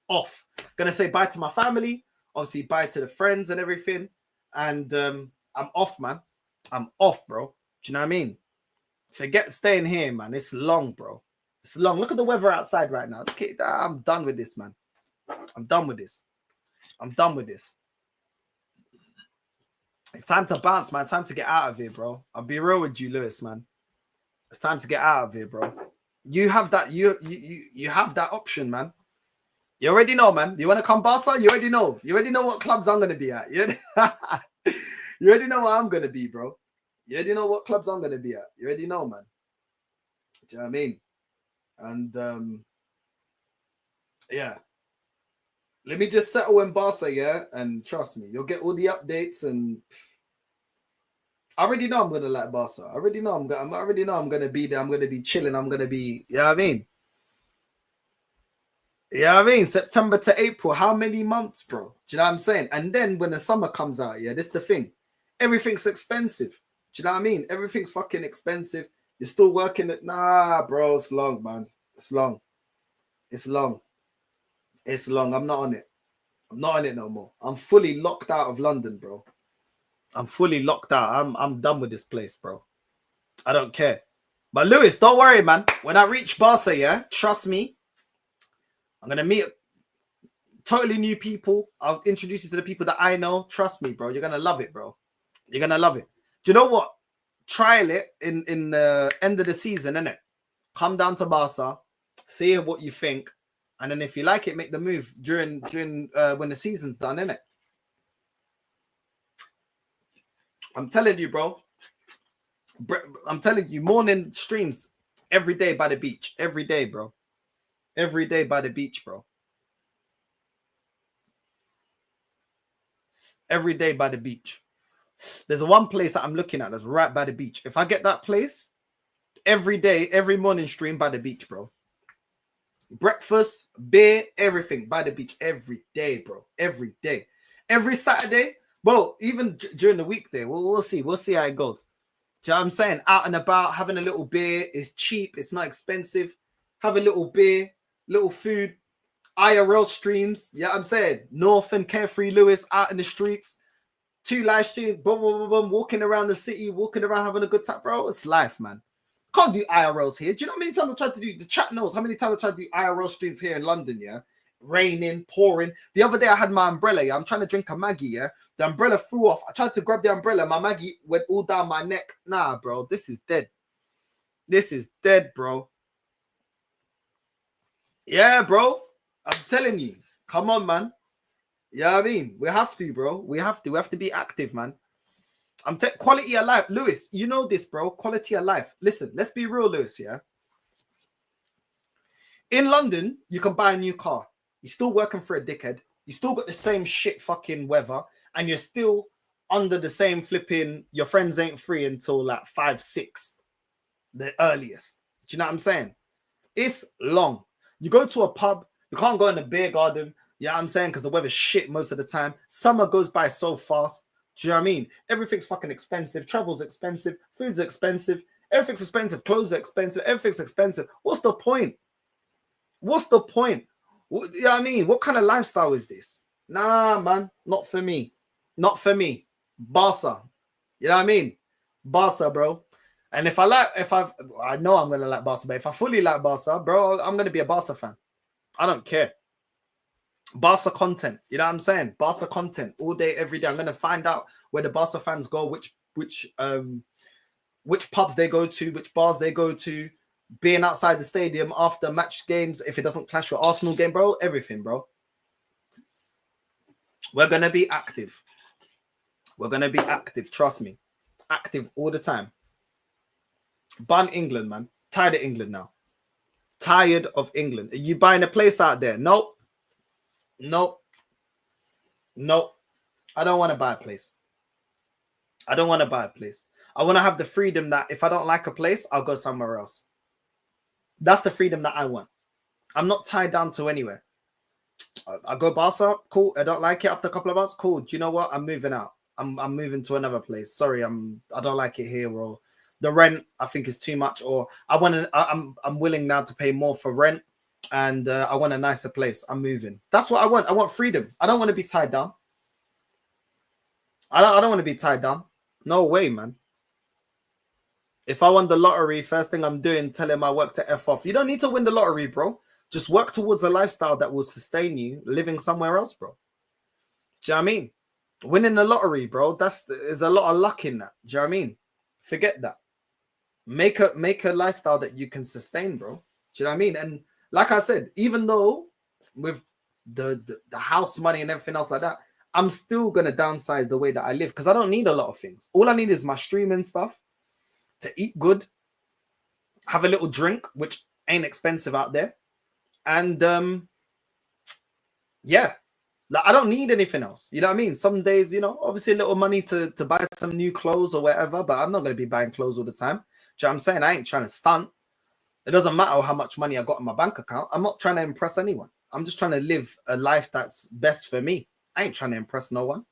off. Going to say bye to my family. Obviously, bye to the friends and everything. And I'm off, man. I'm off, bro. Do you know what I mean? Forget staying here, man. It's long, bro. It's long. Look at the weather outside right now. Look at that. I'm done with this, man. I'm done with this. I'm done with this. It's time to bounce, man. It's time to get out of here, bro. I'll be real with you, Lewis, man. It's time to get out of here, bro. You have that. You have that option, man. You already know, man. You want to come Barca? You already know. You already know what clubs I'm gonna be at. You already know what I'm gonna be, bro. You already know what clubs I'm gonna be at. You already know, man. Do you know what I mean? And yeah. Let me just settle in Barca, yeah? And trust me, you'll get all the updates, and I already know I'm gonna like Barca. I already know I'm gonna be there. I'm gonna be chilling. I'm gonna be, you know what I mean? Yeah, I mean, September to April, how many months, bro? Do you know what I'm saying? And then when the summer comes out, yeah, this is the thing. Everything's expensive. Do you know what I mean? Everything's fucking expensive. You're still working it. Nah, bro, it's long, man. It's long. It's long. It's long. I'm not on it. I'm not on it no more. I'm fully locked out of London, bro. I'm fully locked out. I'm done with this place, bro. I don't care. But Lewis, don't worry, man. When I reach Barca, yeah, trust me, I'm going to meet totally new people. I'll introduce you to the people that I know. Trust me, bro. You're going to love it, bro. You're going to love it. Do you know what? Trial it in the end of the season, innit? Come down to Barca, see what you think. And then if you like it, make the move during when the season's done, innit? I'm telling you, bro. I'm telling you, morning streams every day by the beach. Every day, bro. Every day by the beach, bro. Every day by the beach. There's one place that I'm looking at that's right by the beach. If I get that place, every day, every morning stream by the beach, bro. Breakfast, beer, everything by the beach every day, bro. Every day. Every Saturday, bro, even during the weekday, we'll see. We'll see how it goes. Do you know what I'm saying? Out and about, having a little beer. It's cheap. It's not expensive. Have a little beer, little food, IRL streams. Yeah, I'm saying North and Carefree Lewis out in the streets, 2 live streams, boom, boom, boom, boom, walking around the city, walking around having a good time, bro. It's life, man. Can't do IRLs here. Do you know how many times I tried to do the chat knows how many times I tried to do IRL streams here in London? Yeah, raining, pouring. The other day I had my umbrella. Yeah, I'm trying to drink a Maggie. Yeah, the umbrella flew off. I tried to grab the umbrella. My Maggie went all down my neck. Nah, bro, this is dead. This is dead, bro. Yeah, bro. I'm telling you. Come on, man. Yeah, I mean, we have to, bro. We have to be active, man. Quality of life. Lewis, you know this, bro. Quality of life. Listen, let's be real, Lewis, yeah? In London, you can buy a new car. You're still working for a dickhead. You still got the same shit fucking weather. And you're still under the same flipping, your friends ain't free until like 5, 6. The earliest. Do you know what I'm saying? It's long. You go to a pub, you can't go in the beer garden. Yeah, you know what I'm saying? Because the weather's shit most of the time. Summer goes by so fast. Do you know what I mean? Everything's fucking expensive. Travel's expensive. Food's expensive. Everything's expensive. Clothes are expensive. Everything's expensive. What's the point? What's the point? You know what I mean? What kind of lifestyle is this? Nah, man. Not for me. Not for me. Barca. You know what I mean? Barca, bro. And I know I'm going to like Barca, but if I fully like Barca, bro, I'm going to be a Barca fan. I don't care. Barca content, you know what I'm saying? Barca content all day, every day. I'm going to find out where the Barca fans go, which pubs they go to, which bars they go to, being outside the stadium after match games, if it doesn't clash with Arsenal game, bro, everything, bro. We're going to be active. We're going to be active. Trust me. Active all the time. Ban England, man. Tired of England now. Tired of England. Are you buying a place out there? Nope. Nope. Nope. I don't want to buy a place. I don't want to buy a place. I want to have the freedom that if I don't like a place, I'll go somewhere else. That's the freedom that I want. I'm not tied down to anywhere. I go Barca, cool. I don't like it after a couple of months, cool. Do you know what? I'm moving out. I'm moving to another place. Sorry, I don't like it here, or the rent I think is too much, or I'm willing now to pay more for rent, and I want a nicer place. I'm moving. That's what I want. I want freedom. I don't want to be tied down. I don't want to be tied down. No way, man. If I won the lottery, first thing I'm doing, telling my work to F off. You don't need to win the lottery, bro. Just work towards a lifestyle that will sustain you living somewhere else, bro. Do you know what I mean? Winning the lottery, bro, there's a lot of luck in that. Do you know what I mean? Forget that. Make a lifestyle that you can sustain, bro. Do you know what I mean? And like I said, even though with the house money and everything else like that, I'm still going to downsize the way that I live because I don't need a lot of things. All I need is my streaming stuff, to eat good, have a little drink, which ain't expensive out there. And yeah, like I don't need anything else. You know what I mean? Some days, you know, obviously a little money to buy some new clothes or whatever, but I'm not going to be buying clothes all the time. Do you know what I'm saying? I ain't trying to stunt. It doesn't matter how much money I got in my bank account. I'm not trying to impress anyone. I'm just trying to live a life that's best for me. I ain't trying to impress no one.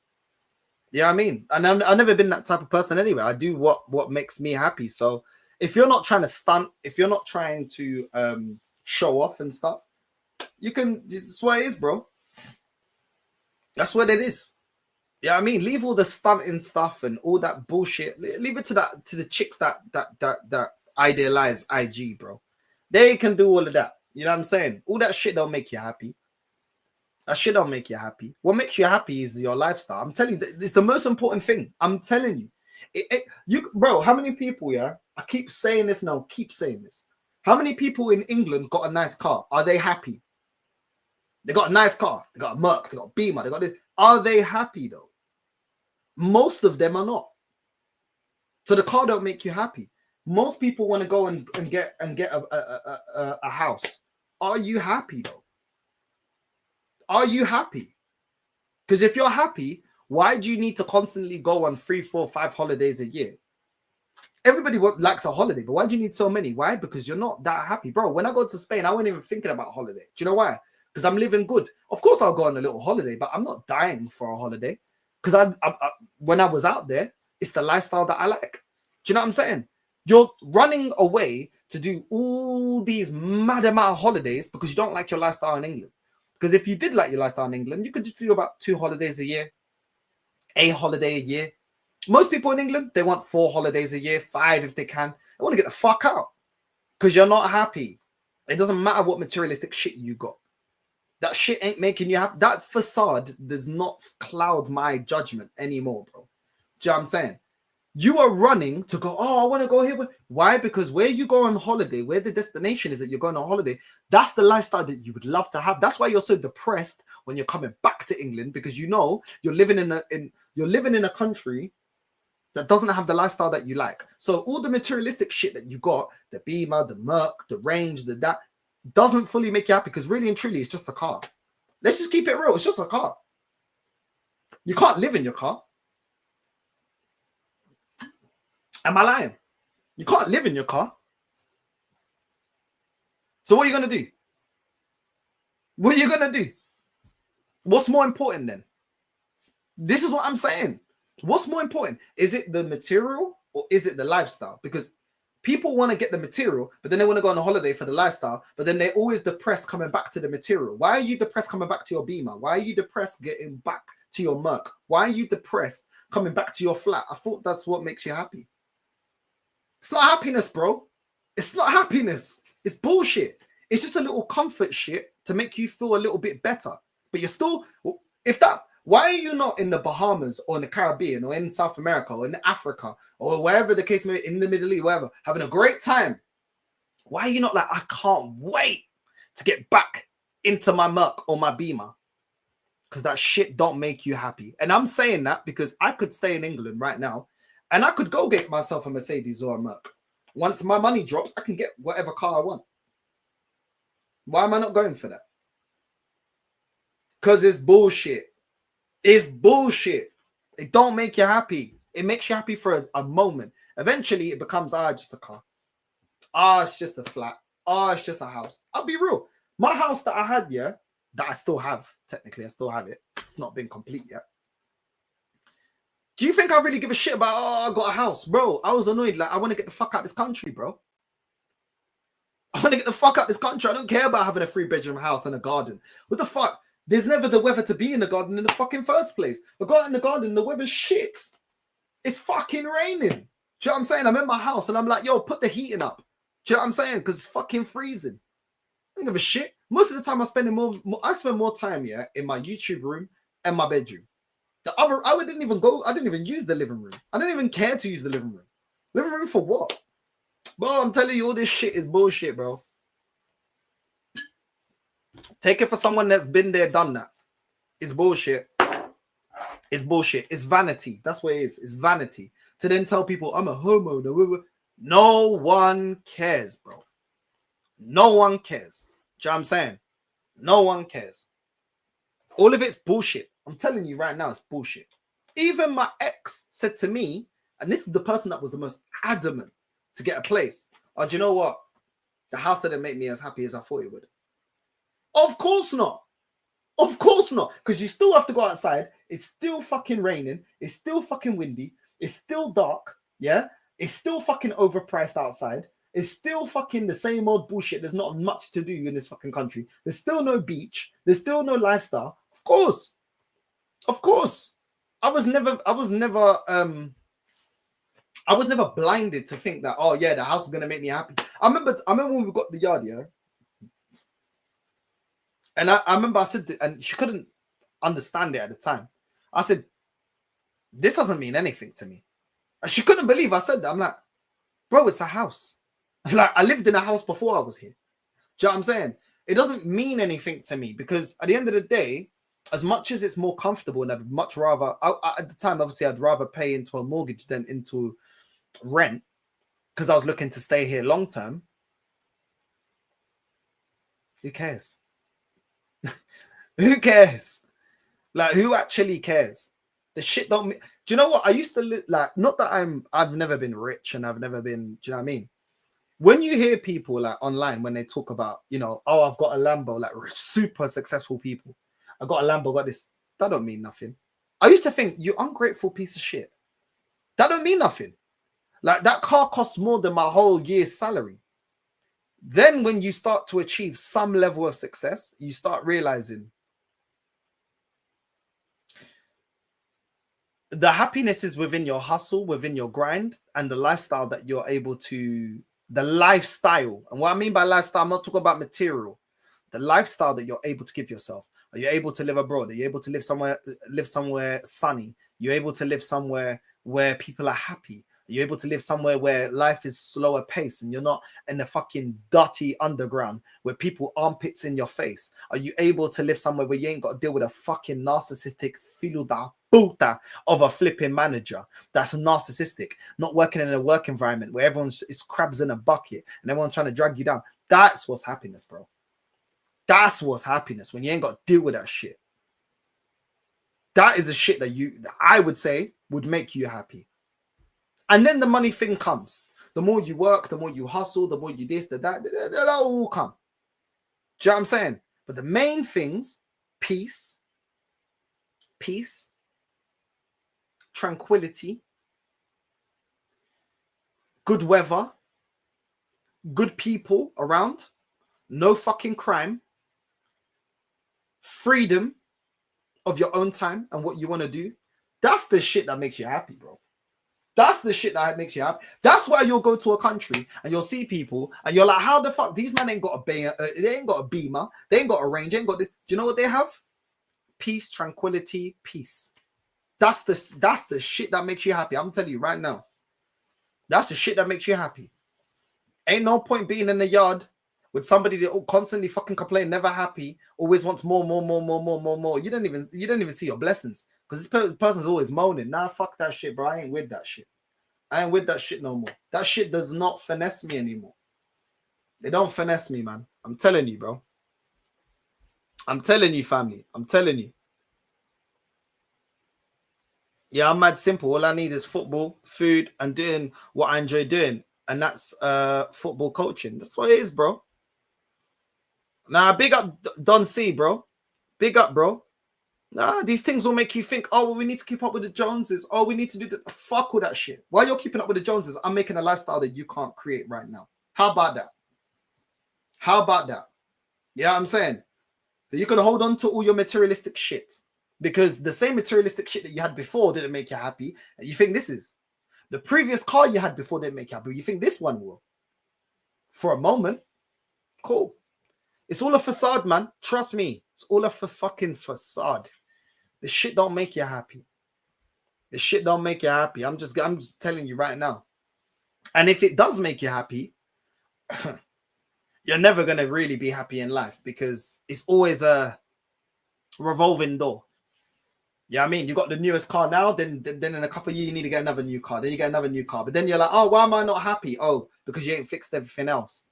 You know what I mean? And I've never been that type of person anyway. I do what makes me happy. So if you're not trying to stunt, if you're not trying to show off and stuff, you can, it's what it is, bro. That's what it is. Yeah, I mean, leave all the stunting stuff and all that bullshit. Leave it to the chicks that idealize IG, bro. They can do all of that. You know what I'm saying? All that shit don't make you happy. That shit don't make you happy. What makes you happy is your lifestyle. I'm telling you, it's the most important thing. I'm telling you. Bro, how many people, yeah? I keep saying this now, keep saying this. How many people in England got a nice car? Are they happy? They got a nice car. They got a Merc. They got a Beamer. They got this. Are they happy, though? Most of them are not. So the car don't make you happy. Most people want to go and get a house. Are you happy, though? Are you happy? Because if you're happy, why do you need to constantly go on 3, 4, 5 holidays a year? Everybody likes a holiday, but why do you need so many? Why? Because you're not that happy. Bro, when I go to Spain, I wasn't even thinking about holiday. Do you know why? Because I'm living good. Of course, I'll go on a little holiday, but I'm not dying for a holiday. Because when I was out there, it's the lifestyle that I like. Do you know what I'm saying? You're running away to do all these mad amount of holidays because you don't like your lifestyle in England. Because if you did like your lifestyle in England, you could just do about 2 holidays a year, a holiday a year. Most people in England, they want 4 holidays a year, 5 if they can. They want to get the fuck out because you're not happy. It doesn't matter what materialistic shit you got. That shit ain't making you happy. That facade does not cloud my judgment anymore, bro. Do you know what I'm saying? You are running to go, oh, I want to go here. Why? Because where you go on holiday, where the destination is that you're going on holiday, that's the lifestyle that you would love to have. That's why you're so depressed when you're coming back to England, because you know you're living in a country that doesn't have the lifestyle that you like. So all the materialistic shit that you got, the Beamer, the Merc, the Range, that doesn't fully make you happy because really and truly it's just a car. Let's just keep it real. It's just a car. You can't live in your car. Am I lying? You can't live in your car. So what are you going to do? What are you going to do? What's more important then? This is what I'm saying. What's more important? Is it the material or is it the lifestyle? Because people want to get the material, but then they want to go on a holiday for the lifestyle, but then they're always depressed coming back to the material. Why are you depressed coming back to your Beamer? Why are you depressed getting back to your Merc? Why are you depressed coming back to your flat? I thought that's what makes you happy. It's not happiness, bro. It's not happiness. It's bullshit. It's just a little comfort shit to make you feel a little bit better. But you're still, why are you not in the Bahamas or in the Caribbean or in South America or in Africa or wherever the case may be, in the Middle East, wherever, having a great time? Why are you not like, I can't wait to get back into my Merc or my Beamer? Because that shit don't make you happy. And I'm saying that because I could stay in England right now and I could go get myself a Mercedes or a Merc. Once my money drops, I can get whatever car I want. Why am I not going for that? Because it's bullshit. It's bullshit. It don't make you happy. It makes you happy for a moment. Eventually, it becomes, just a car. It's just a flat. It's just a house. I'll be real. My house that I had, that I still have, technically, I still have it. It's not been complete yet. Do you think I really give a shit about, I got a house? Bro, I was annoyed. Like, I want to get the fuck out of this country, bro. I want to get the fuck out of this country. I don't care about having a 3-bedroom house and a garden. What the fuck? There's never the weather to be in the garden in the fucking first place. I got in the garden, the weather's shit. It's fucking raining. Do you know what I'm saying? I'm in my house and I'm like, yo, put the heating up. Do you know what I'm saying? Because it's fucking freezing. I don't give a shit. Most of the time I spend more time, in my YouTube room and my bedroom. I didn't even use the living room. I didn't even care to use the living room. Living room for what? Bro, I'm telling you, all this shit is bullshit, bro. Take it for someone that's been there, done that. It's bullshit. It's bullshit. It's vanity. That's what it is. It's vanity. To then tell people, I'm a homo. No one cares, bro. No one cares. Do you know what I'm saying? No one cares. All of it's bullshit. I'm telling you right now, it's bullshit. Even my ex said to me, and this is the person that was the most adamant to get a place. Oh, do you know what? The house didn't make me as happy as I thought it would. Of course not. Of course not. Because you still have to go outside. It's still fucking raining. It's still fucking windy. It's still dark. Yeah? It's still fucking overpriced outside. It's still fucking the same old bullshit. There's not much to do in this fucking country. There's still no beach. There's still no lifestyle. Of course. Of course. I was never blinded to think that, oh yeah, the house is gonna make me happy. I remember when we got the yard, and I remember I said, and she couldn't understand it at the time. I said, this doesn't mean anything to me. And she couldn't believe I said that. I'm like, bro, it's a house. Like, I lived in a house before I was here. Do you know what I'm saying? It doesn't mean anything to me because at the end of the day, as much as it's more comfortable, and I'd much rather, at the time, obviously, I'd rather pay into a mortgage than into rent because I was looking to stay here long term. Who cares? Who cares? Like, who actually cares? The shit don't. Do you know what? I used to live like, not that I've never been rich and I've never been. Do you know what I mean? When you hear people like online when they talk about, oh, I've got a Lambo, like super successful people. I got a Lambo, got this. That don't mean nothing. I used to think, you ungrateful piece of shit. That don't mean nothing. Like, that car costs more than my whole year's salary. Then when you start to achieve some level of success, you start realizing the happiness is within your hustle, within your grind, and the lifestyle that you're able to, the lifestyle. And what I mean by lifestyle, I'm not talking about material. The lifestyle that you're able to give yourself. Are you able to live abroad? Are you able to live somewhere sunny? You're able to live somewhere where people are happy? Are you able to live somewhere where life is slower pace and you're not in the fucking dirty underground where people armpits in your face? Are you able to live somewhere where you ain't got to deal with a fucking narcissistic filo da puta of a flipping manager that's narcissistic, not working in a work environment where everyone's is crabs in a bucket and everyone's trying to drag you down? That's what's happiness, bro. That's what's happiness, when you ain't got to deal with that shit. That is a shit that I would say would make you happy. And then the money thing comes. The more you work, the more you hustle, the more you this, that all come. Do you know what I'm saying? But the main things, peace, tranquility, good weather, good people around, no fucking crime, freedom of your own time and what you want to do. That's the shit that makes you happy, bro. That's the shit that makes you happy. That's why you'll go to a country and you'll see people and you're like, how the fuck? These men ain't got a they ain't got a Beamer. They ain't got a Range. They ain't got this. Do you know what they have? Peace, tranquility, peace. That's the shit that makes you happy. I'm telling you right now. That's the shit that makes you happy. Ain't no point being in the yard with somebody that constantly fucking complain, never happy, always wants more. You don't even see your blessings because this person's always moaning. Nah, fuck that shit, bro. I ain't with that shit. I ain't with that shit no more. That shit does not finesse me anymore. They don't finesse me, man. I'm telling you, bro. I'm telling you, family. I'm telling you. Yeah, I'm mad simple. All I need is football, food, and doing what I enjoy doing. And that's football coaching. That's what it is, bro. Nah, big up Don C, bro. Big up, bro. Nah, these things will make you think, oh, well, we need to keep up with the Joneses. Oh, we need to do the fuck all that shit. While you're keeping up with the Joneses, I'm making a lifestyle that you can't create right now. How about that? How about that? Yeah, I'm saying. So you can hold on to all your materialistic shit because the same materialistic shit that you had before didn't make you happy. And you think this is the previous car you had before didn't make you happy. You think this one will for a moment. Cool. It's all a facade, man. Trust me. It's all a fucking facade. The shit don't make you happy. The shit don't make you happy. I'm just telling you right now. And if it does make you happy, you're never going to really be happy in life because it's always a revolving door. Yeah, I mean, you got the newest car now, then in a couple of years, you need to get another new car. Then you get another new car. But then you're like, oh, why am I not happy? Oh, because you ain't fixed everything else.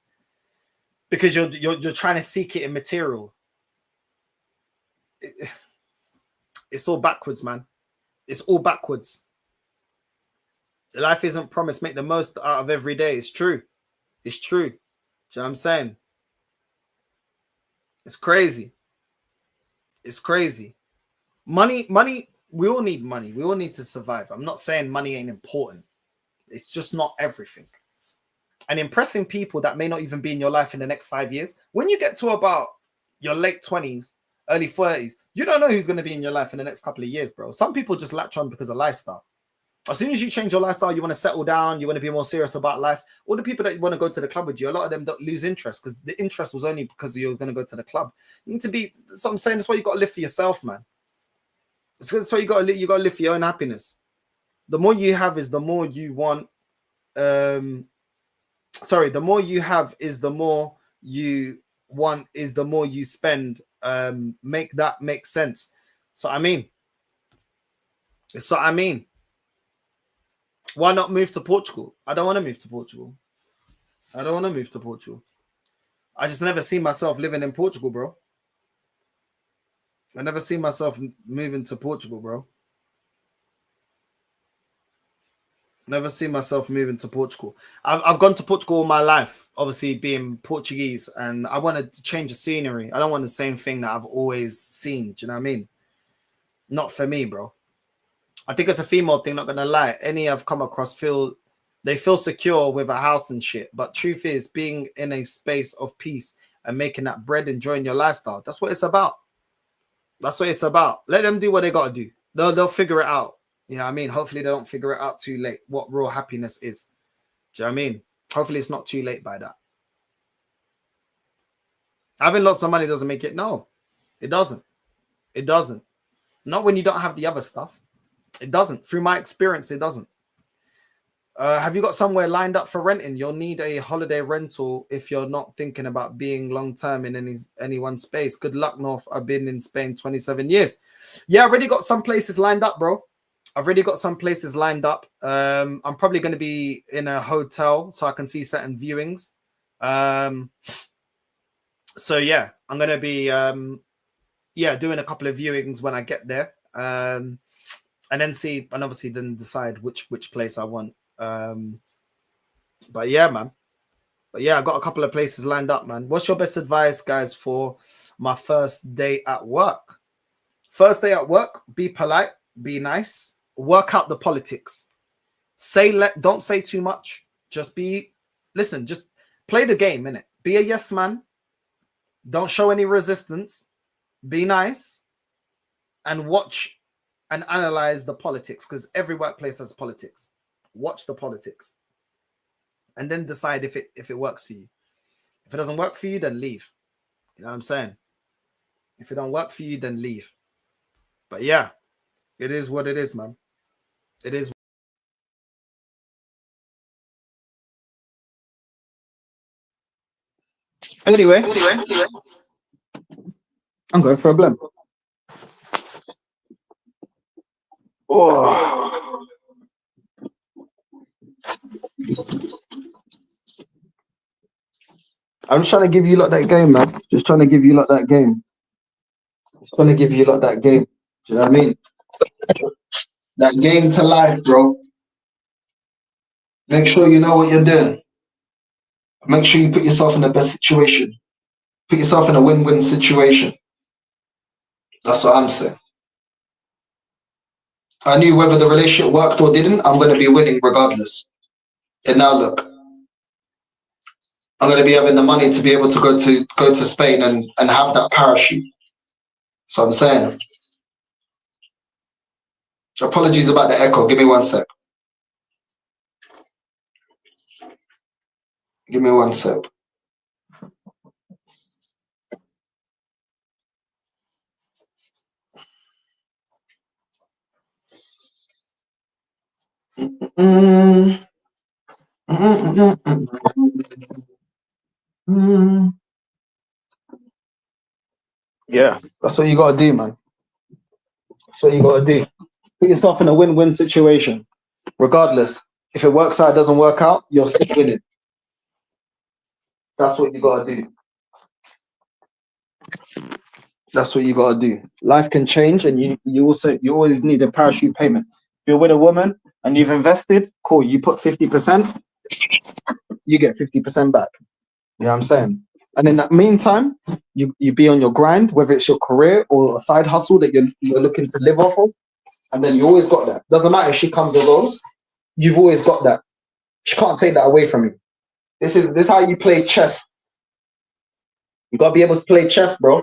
Because you're trying to seek it in material. It's all backwards, man. It's all backwards. Life isn't promised. Make the most out of every day. It's true. It's true. Do you know what I'm saying? It's crazy. It's crazy. Money, we all need money. We all need to survive. I'm not saying money ain't important. It's just not everything. And impressing people that may not even be in your life in the next 5 years, when you get to about your late 20s, early 30s, you don't know who's going to be in your life in the next couple of years, bro. Some people just latch on because of lifestyle. As soon as you change your lifestyle, you want to settle down, you want to be more serious about life. All the people that want to go to the club with you, a lot of them don't lose interest because the interest was only because you're going to go to the club. You need to be, that's what I'm saying, that's why you got to live for yourself, man. That's why you got to live for your own happiness. The more you have is the more you want. The more you have is the more you want, is the more you spend. Make that make sense. So I mean, why not move to Portugal? I don't want to move to Portugal. I just never see myself living in Portugal, bro. I never see myself moving to Portugal, bro. Never see myself moving to Portugal. I've gone to Portugal all my life, obviously being Portuguese, and I wanted to change the scenery. I don't want the same thing that I've always seen. Do you know what I mean? Not for me, bro. I think it's a female thing, not gonna lie. Any I've come across feel secure with a house and shit. But truth is, being in a space of peace and making that bread, enjoying your lifestyle. That's what it's about. That's what it's about. Let them do what they gotta do. They'll figure it out. You know what I mean? Hopefully they don't figure it out too late, what real happiness is. Do you know what I mean? Hopefully it's not too late by that. Having lots of money doesn't make it. No, it doesn't. It doesn't. Not when you don't have the other stuff. It doesn't. Through my experience, it doesn't. Have you got somewhere lined up for renting? You'll need a holiday rental if you're not thinking about being long-term in any one space. Good luck, North. I've been in Spain 27 years. Yeah, I've already got some places lined up, bro. I'm probably going to be in a hotel so I can see certain viewings. So yeah, I'm going to be doing a couple of viewings when I get there. And then obviously then decide which place I want. But yeah, man. But yeah, I got a couple of places lined up, man. What's your best advice, guys, for my first day at work? First day at work, be polite, be nice, work out the politics. Don't say too much. Just play the game, innit? Be a yes man. Don't show any resistance. Be nice and watch and analyze the politics, because every workplace has politics. Watch the politics and then decide if it works for you. If it doesn't work for you, then leave. You know what I'm saying? If it don't work for you, then leave. But yeah, it is what it is, man. It is. Anyway, I'm going for a blend. Oh. I'm just trying to give you lot that game, man. Just trying to give you lot that game. Just trying to give you lot that game. Do you know what I mean? That game to life, bro. Make sure you know what you're doing. Make sure you put yourself in the best situation. Put yourself in a win-win situation. That's what I'm saying. I knew whether the relationship worked or didn't, I'm going to be winning regardless. And now look, I'm going to be having the money to be able to go to Spain and have that parachute. So I'm saying. Apologies about the echo. Give me 1 sec. Give me 1 sec. Yeah, that's what you gotta do, man. That's what you gotta do. Put yourself in a win-win situation. Regardless, if it works out, it doesn't work out, you're still winning. That's what you gotta do. That's what you gotta do. Life can change, and you always need a parachute payment. If you're with a woman and you've invested, cool. You put 50%, you get 50% back. You know what I'm saying? And in that meantime, you be on your grind, whether it's your career or a side hustle that you're looking to live off of, and then you always got that. Doesn't matter if she comes or goes, you've always got that. She can't take that away from you. This is how you play chess. You gotta be able to play chess, bro.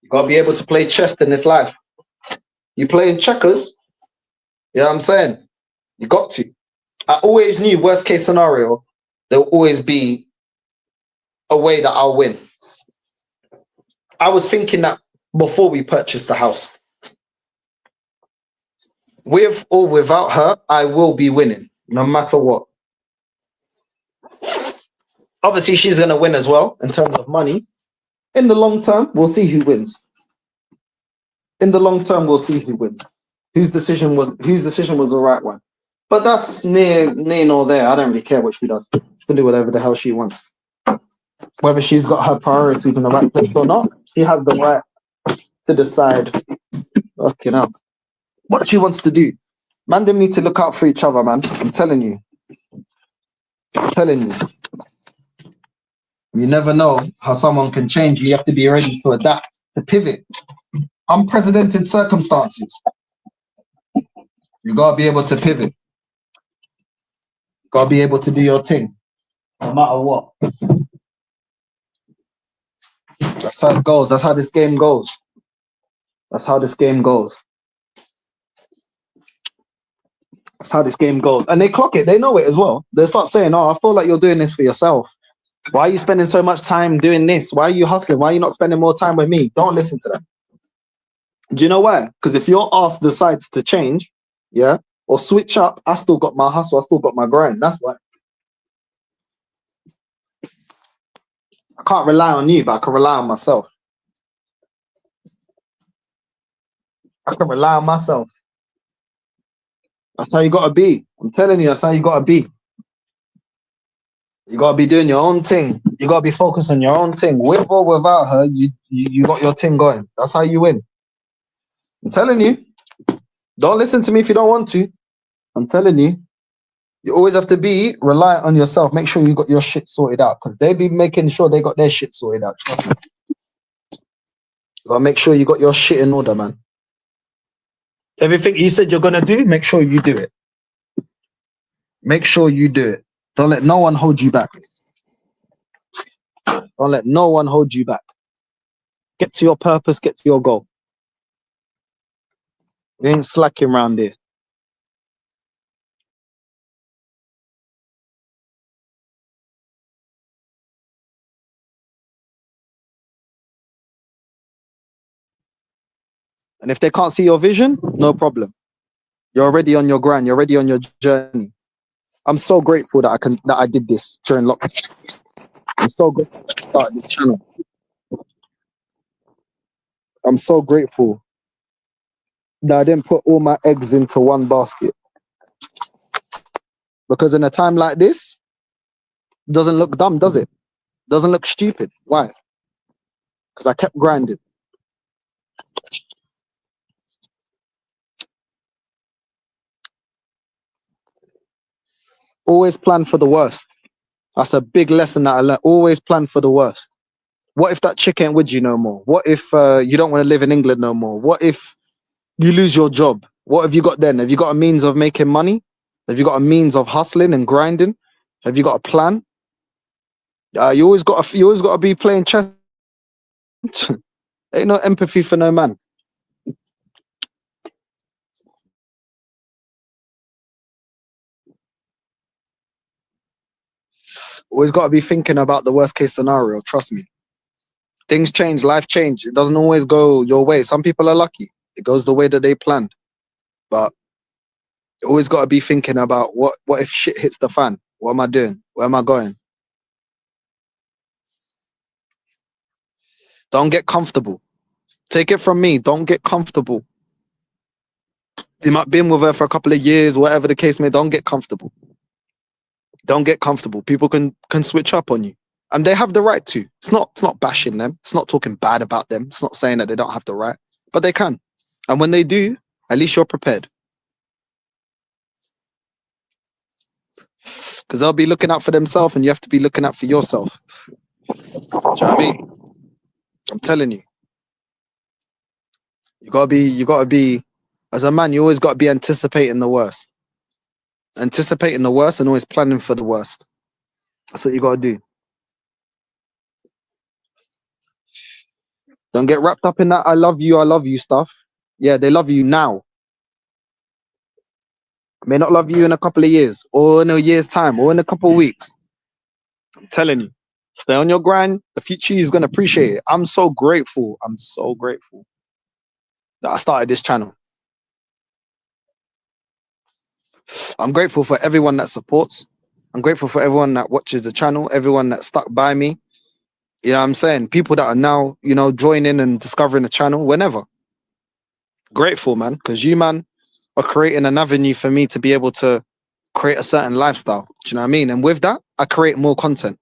You gotta be able to play chess in this life. You playing checkers, you know what I'm saying? You got to. I always knew worst case scenario, there'll always be a way that I'll win. I was thinking that before we purchased the house. With or without her, I will be winning, no matter what. Obviously, she's going to win as well in terms of money. In the long term, we'll see who wins. In the long term, we'll see who wins. Whose decision was the right one. But that's near nor there. I don't really care what she does. She can do whatever the hell she wants. Whether she's got her priorities in the right place or not, she has the right to decide, fucking hell, what she wants to do. Man, they need to look out for each other, man. I'm telling you. I'm telling you. You never know how someone can change. You have to be ready to adapt, to pivot. Unprecedented circumstances. You gotta be able to pivot. You gotta be able to do your thing, no matter what. That's how it goes. That's how this game goes. That's how this game goes. That's how this game goes. And they clock it. They know it as well. They start saying, oh, I feel like you're doing this for yourself. Why are you spending so much time doing this? Why are you hustling? Why are you not spending more time with me? Don't listen to them. Do you know why? Because if your ass decides to change, yeah, or switch up, I still got my hustle. I still got my grind. That's why. I can't rely on you, but I can rely on myself. I can rely on myself. That's how you gotta be. I'm telling you, that's how you gotta be. You gotta be doing your own thing. You gotta be focused on your own thing. With or without her, you got your thing going. That's how you win. I'm telling you. Don't listen to me if you don't want to. I'm telling you. You always have to be reliant on yourself. Make sure you got your shit sorted out. Because they be making sure they got their shit sorted out. Trust me. You gotta make sure you got your shit in order, man. Everything you said you're gonna do, make sure you do it. Make sure you do it. Don't let no one hold you back. Don't let no one hold you back. Get to your purpose, get to your goal. You ain't slacking around here. And if they can't see your vision, no problem. You're already on your grind. You're already on your journey. I'm so grateful that I did this during lockdown. I'm so grateful to start this channel. I'm so grateful that I didn't put all my eggs into one basket. Because in a time like this, it doesn't look dumb, does it? Doesn't look stupid. Why? Because I kept grinding. Always plan for the worst. That's a big lesson that I learned. Always plan for the worst. What if that chick ain't with you no more? What if you don't want to live in England no more? What if you lose your job? What have you got then? Have you got a means of making money? Have you got a means of hustling and grinding? Have you got a plan? You always got to be playing chess. Ain't no empathy for no man. Always got to be thinking about the worst case scenario. Trust me. Things change, life change. It doesn't always go your way. Some people are lucky. It goes the way that they planned. But you always got to be thinking about what if shit hits the fan? What am I doing? Where am I going? Don't get comfortable. Take it from me. Don't get comfortable. You might been with her for a couple of years, whatever the case may. Don't get comfortable. Don't get comfortable. People can switch up on you, and they have the right to. It's not bashing them. It's not talking bad about them. It's not saying that they don't have the right, but they can. And when they do, at least you're prepared. Because they'll be looking out for themselves, and you have to be looking out for yourself. Do you know what I mean? I'm telling you. You gotta be, as a man, you always gotta be anticipating the worst. Anticipating the worst and always planning for the worst. That's what you gotta do. Don't get wrapped up in that I love you stuff. Yeah, they love you now. May not love you in a couple of years, or in a year's time, or in a couple of weeks. I'm telling you. Stay on your grind. The future is gonna appreciate it. I'm so grateful. I'm so grateful that I started this channel. I'm grateful for everyone that supports. I'm grateful for everyone that watches the channel, everyone that stuck by me. You know what I'm saying? People that are now, joining and discovering the channel whenever. Grateful, man, because you, man, are creating an avenue for me to be able to create a certain lifestyle. Do you know what I mean? And with that, I create more content.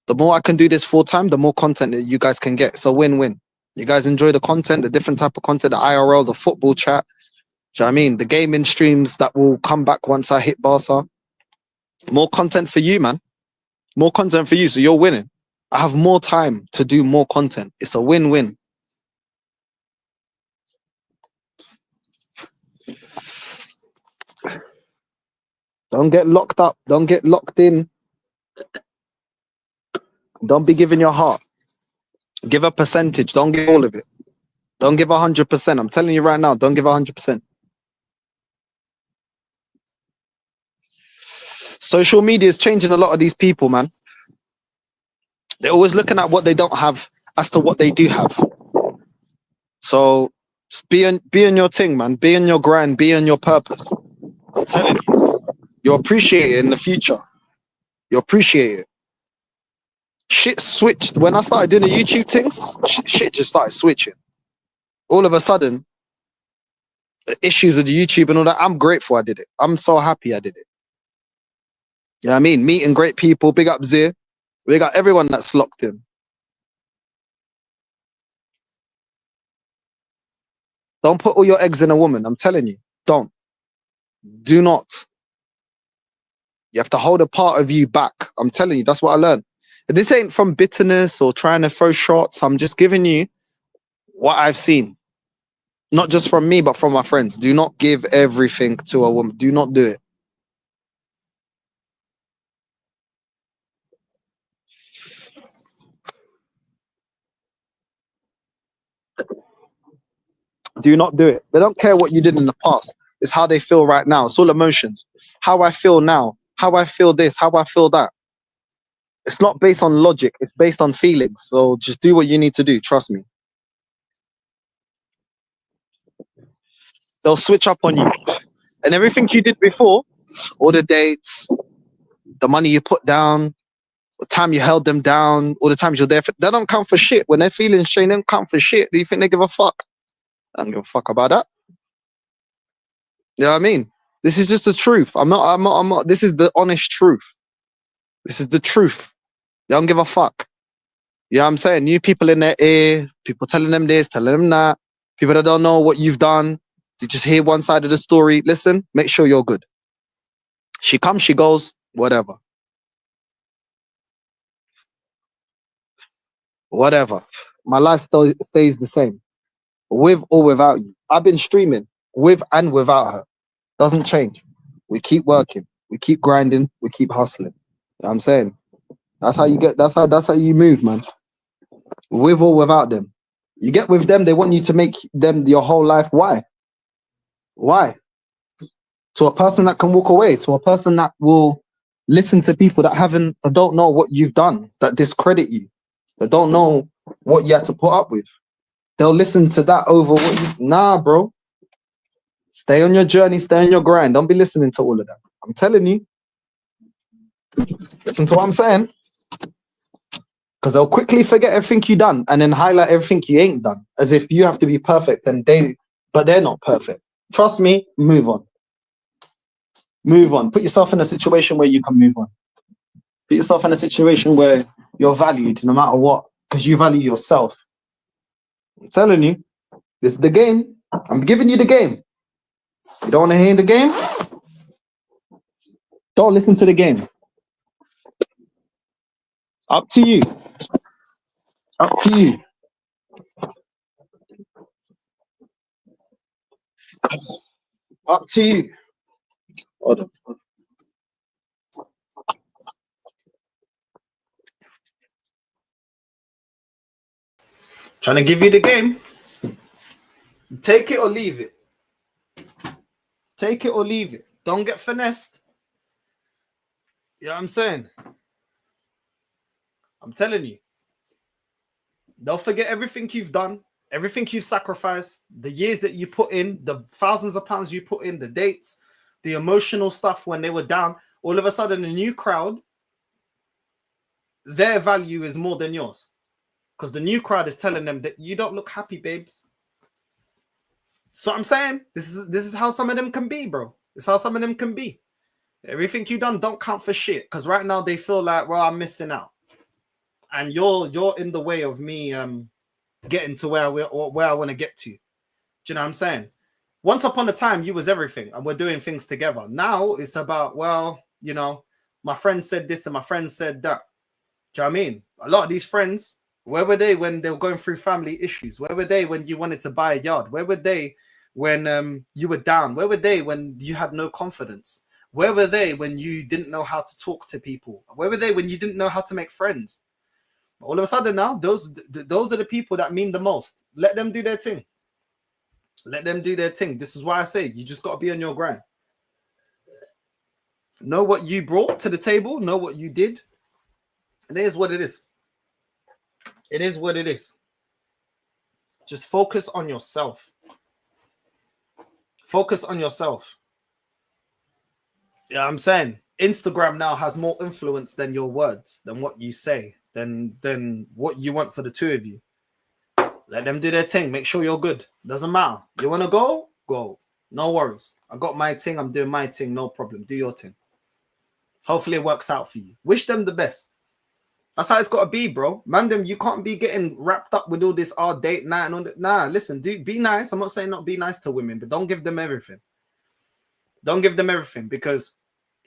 The more I can do this full time, the more content that you guys can get. It's a win-win. You guys enjoy the content, the different type of content, the IRL, the football chat. Do you know what I mean? The gaming streams that will come back once I hit Barca. More content for you, man. More content for you, so you're winning. I have more time to do more content. It's a win-win. Don't get locked up. Don't get locked in. Don't be giving your heart. Give a percentage. Don't give all of it. Don't give 100%. I'm telling you right now, don't give 100%. Social media is changing a lot of these people, man. They're always looking at what they don't have as to what they do have. So just be on your thing, man. Be on your grind. Be on your purpose. I'm telling you. You'll appreciate it in the future. You'll appreciate it. Shit switched. When I started doing the YouTube things, shit just started switching. All of a sudden, the issues of the YouTube and all that, I'm grateful I did it. I'm so happy I did it. You know what I mean? Meeting great people. Big up Zir. We got everyone that's locked in. Don't put all your eggs in a woman. I'm telling you. Don't. Do not. You have to hold a part of you back. I'm telling you. That's what I learned. This ain't from bitterness or trying to throw shots. I'm just giving you what I've seen. Not just from me, but from my friends. Do not give everything to a woman. Do not do it. Do not do it. They don't care what you did in the past. It's how they feel right now. It's all emotions. How I feel now. How I feel this. How I feel that. It's not based on logic. It's based on feelings. So just do what you need to do. Trust me. They'll switch up on you. And everything you did before, all the dates, the money you put down, The time you held them down, all the times you're there for, they don't count for shit. When they're feeling shame, they don't count for shit. Do you think they give a fuck? I don't give a fuck about that. You know what I mean? This is just the truth. I'm not, this is the honest truth. This is the truth. They don't give a fuck. You know what I'm saying? New people in their ear, people telling them this, telling them that, people that don't know what you've done. You just hear one side of the story. Listen, make sure you're good. She comes, she goes, whatever. Whatever. My life still stays the same. With or without you. I've been streaming with and without her. Doesn't change. We keep working. We keep grinding. We keep hustling. You know what I'm saying? That's how you get, that's how you move, man. With or without them. You get with them, they want you to make them your whole life. Why? Why? To a person that can walk away, to a person that will listen to people that don't know what you've done, that discredit you, that don't know what you had to put up with. They'll listen to that over what you... Nah, bro. Stay on your journey, stay on your grind. Don't be listening to all of that. I'm telling you. Listen to what I'm saying. Because they'll quickly forget everything you done and then highlight everything you ain't done. As if you have to be perfect but they're not perfect. Trust me, move on. Move on. Put yourself in a situation where you can move on. Put yourself in a situation where you're valued no matter what. Because you value yourself. I'm telling you. This is the game. I'm giving you the game. You don't want to hear the game? Don't listen to the game. Up to you. Up to you. Up to you. Hold on. Trying to give you the game. Take it or leave it. Take it or leave it. Don't get finessed. You know what I'm saying? I'm telling you. Don't forget everything you've done, everything you've sacrificed, the years that you put in, the thousands of pounds you put in, the dates, the emotional stuff when they were down. All of a sudden, a new crowd, their value is more than yours. Because the new crowd is telling them that you don't look happy, babes. So I'm saying, this is how some of them can be, bro. This is how some of them can be. Everything you done don't count for shit. Because right now they feel like, well, I'm missing out. And you're in the way of me getting to where I want to get to. Do you know what I'm saying? Once upon a time, you was everything. And we're doing things together. Now it's about, well, you know, my friend said this and my friend said that. Do you know what I mean? A lot of these friends, where were they when they were going through family issues? Where were they when you wanted to buy a yard? Where were they when you were down? Where were they when you had no confidence? Where were they when you didn't know how to talk to people? Where were they when you didn't know how to make friends? All of a sudden now, those are the people that mean the most. Let them do their thing. Let them do their thing. This is why I say you just got to be on your grind. Know what you brought to the table. Know what you did. And it is what it is. It is what it is. Just focus on yourself. Focus on yourself. Yeah, I'm saying Instagram now has more influence than your words, than what you say, than what you want for the two of you. Let them do their thing. Make sure you're good. Doesn't matter. You want to go? Go. No worries. I got my thing. I'm doing my thing. No problem. Do your thing. Hopefully it works out for you. Wish them the best. That's how it's got to be, bro. Man, them, you can't be getting wrapped up with all this date night and all that. Nah, listen, be nice. I'm not saying not be nice to women, but don't give them everything. Don't give them everything, because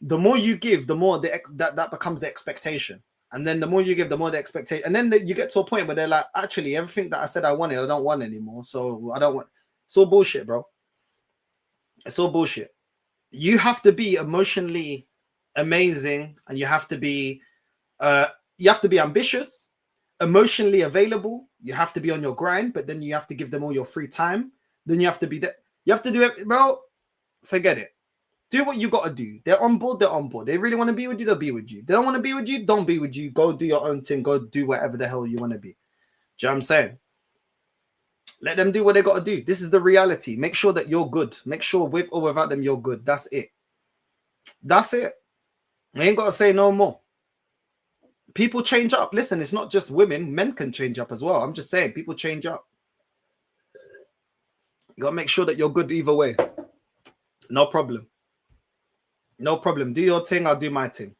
the more you give, the more that becomes the expectation. And then the more you give, the more the expectation. And then you get to a point where they're like, actually, everything that I said I wanted, I don't want anymore. So I don't want. It's all bullshit, bro. It's all bullshit. You have to be emotionally amazing, and you have to be ambitious, emotionally available. You have to be on your grind, but then you have to give them all your free time. Then you have to be there. You have to do it, bro. Forget it. Do what you got to do. They're on board. They're on board. They really want to be with you. They'll be with you. They don't want to be with you. Don't be with you. Go do your own thing. Go do whatever the hell you want to be. Do you know what I'm saying? Let them do what they got to do. This is the reality. Make sure that you're good. Make sure with or without them, you're good. That's it. That's it. I ain't got to say no more. People change up. Listen, it's not just women. Men can change up as well. I'm just saying, people change up. You got to make sure that you're good either way. No problem. No problem. Do your thing, I'll do my thing.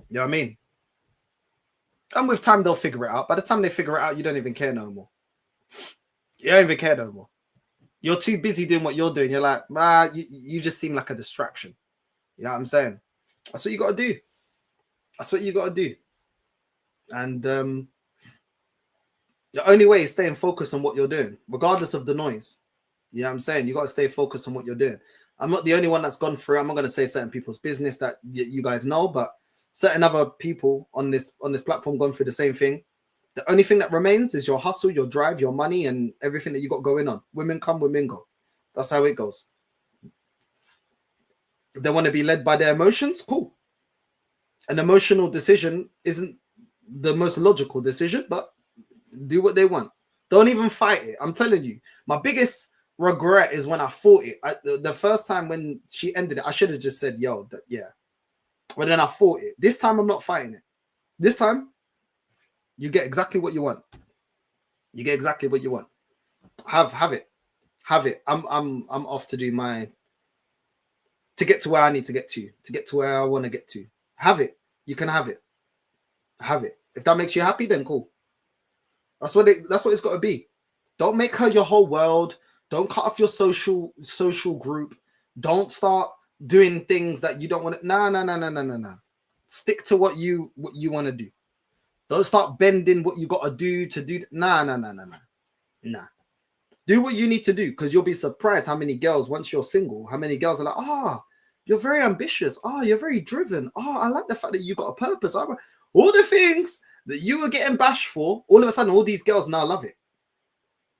You know what I mean? And with time, they'll figure it out. By the time they figure it out, you don't even care no more. You don't even care no more. You're too busy doing what you're doing. You're like, you just seem like a distraction. You know what I'm saying? That's what you got to do. That's what you got to do. And the only way is staying focused on what you're doing, regardless of the noise. You know what I'm saying? You got to stay focused on what you're doing. I'm not the only one that's gone through. I'm not going to say certain people's business that you guys know, but certain other people on this platform gone through the same thing. The only thing that remains is your hustle, your drive, your money, and everything that you got going on. Women come, women go. That's how it goes. If they want to be led by their emotions, cool. An emotional decision isn't the most logical decision, but do what they want. Don't even fight it. I'm telling you, my biggest regret is when I fought it. The first time when she ended it, I should have just said, yo, yeah. But then I fought it. This time I'm not fighting it. This time you get exactly what you want. You get exactly what you want. Have it. Have it. I'm off to do to get to where I need to get to where I want to get to. Have it. You can have it. Have it. If that makes you happy, then cool. That's what it's got to be. Don't make her your whole world. Don't cut off your social group. Don't start doing things that you don't want to. No. Stick to what you want to do. Don't start bending what you got to do. Nah. Do what you need to do, because you'll be surprised how many girls, once you're single, how many girls are like, you're very ambitious. You're very driven. I like the fact that you got a purpose. All the things that you were getting bashed for, all of a sudden, all these girls now love it.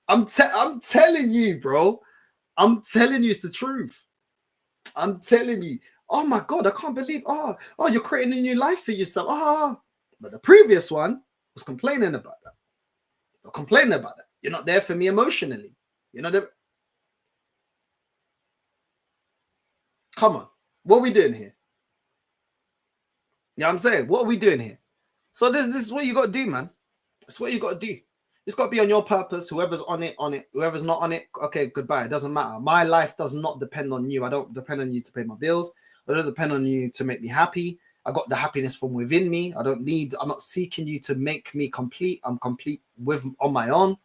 I'm telling you, bro. I'm telling you, it's the truth. I'm telling you. Oh my God, I can't believe. You're creating a new life for yourself. But the previous one was complaining about that. You're complaining about that. You're not there for me emotionally. You're not there. Come on. What are we doing here? You know what I'm saying? What are we doing here? So this is what you got to do, man. That's what you got to do. It's got to be on your purpose. Whoever's on it. Whoever's not on it, okay, goodbye. It doesn't matter. My life does not depend on you. I don't depend on you to pay my bills. I don't depend on you to make me happy. I got the happiness from within me. I'm not seeking you to make me complete. I'm complete on my own.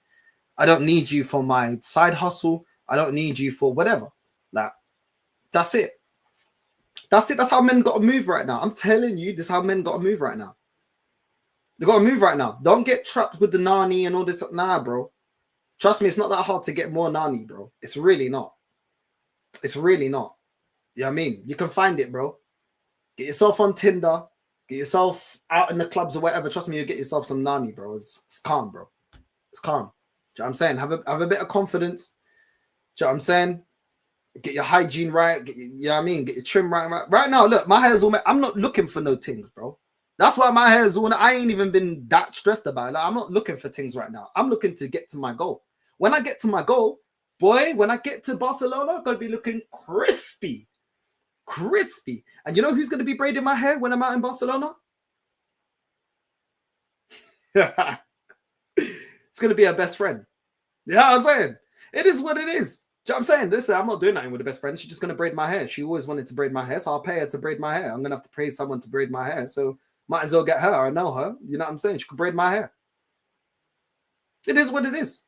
I don't need you for my side hustle. I don't need you for whatever. That's it. That's it. That's how men got to move right now. I'm telling you, this is how men got to move right now. They got to move right now. Don't get trapped with the nani and all this. Nah, bro. Trust me, it's not that hard to get more nani, bro. It's really not. It's really not. You know what I mean? You can find it, bro. Get yourself on Tinder. Get yourself out in the clubs or whatever. Trust me, you get yourself some nani, bro. It's calm, bro. It's calm. Do you know what I'm saying? Have a bit of confidence. Do you know what I'm saying? Get your hygiene right. You know what I mean? Get your trim right. Right now, look, my hair's all. I'm not looking for no things, bro. That's why my hair's all. I ain't even been that stressed about it. Like, I'm not looking for things right now. I'm looking to get to my goal. When I get to my goal, boy, when I get to Barcelona, I'm going to be looking crispy. Crispy. And you know who's going to be braiding my hair when I'm out in Barcelona? It's going to be her best friend. You know what I'm saying? It is what it is. Do you know what I'm saying? Listen, I'm not doing nothing with the best friend. She's just going to braid my hair. She always wanted to braid my hair, so I'll pay her to braid my hair. I'm going to have to pay someone to braid my hair, so might as well get her. I know her. You know what I'm saying? She could braid my hair. It is what it is.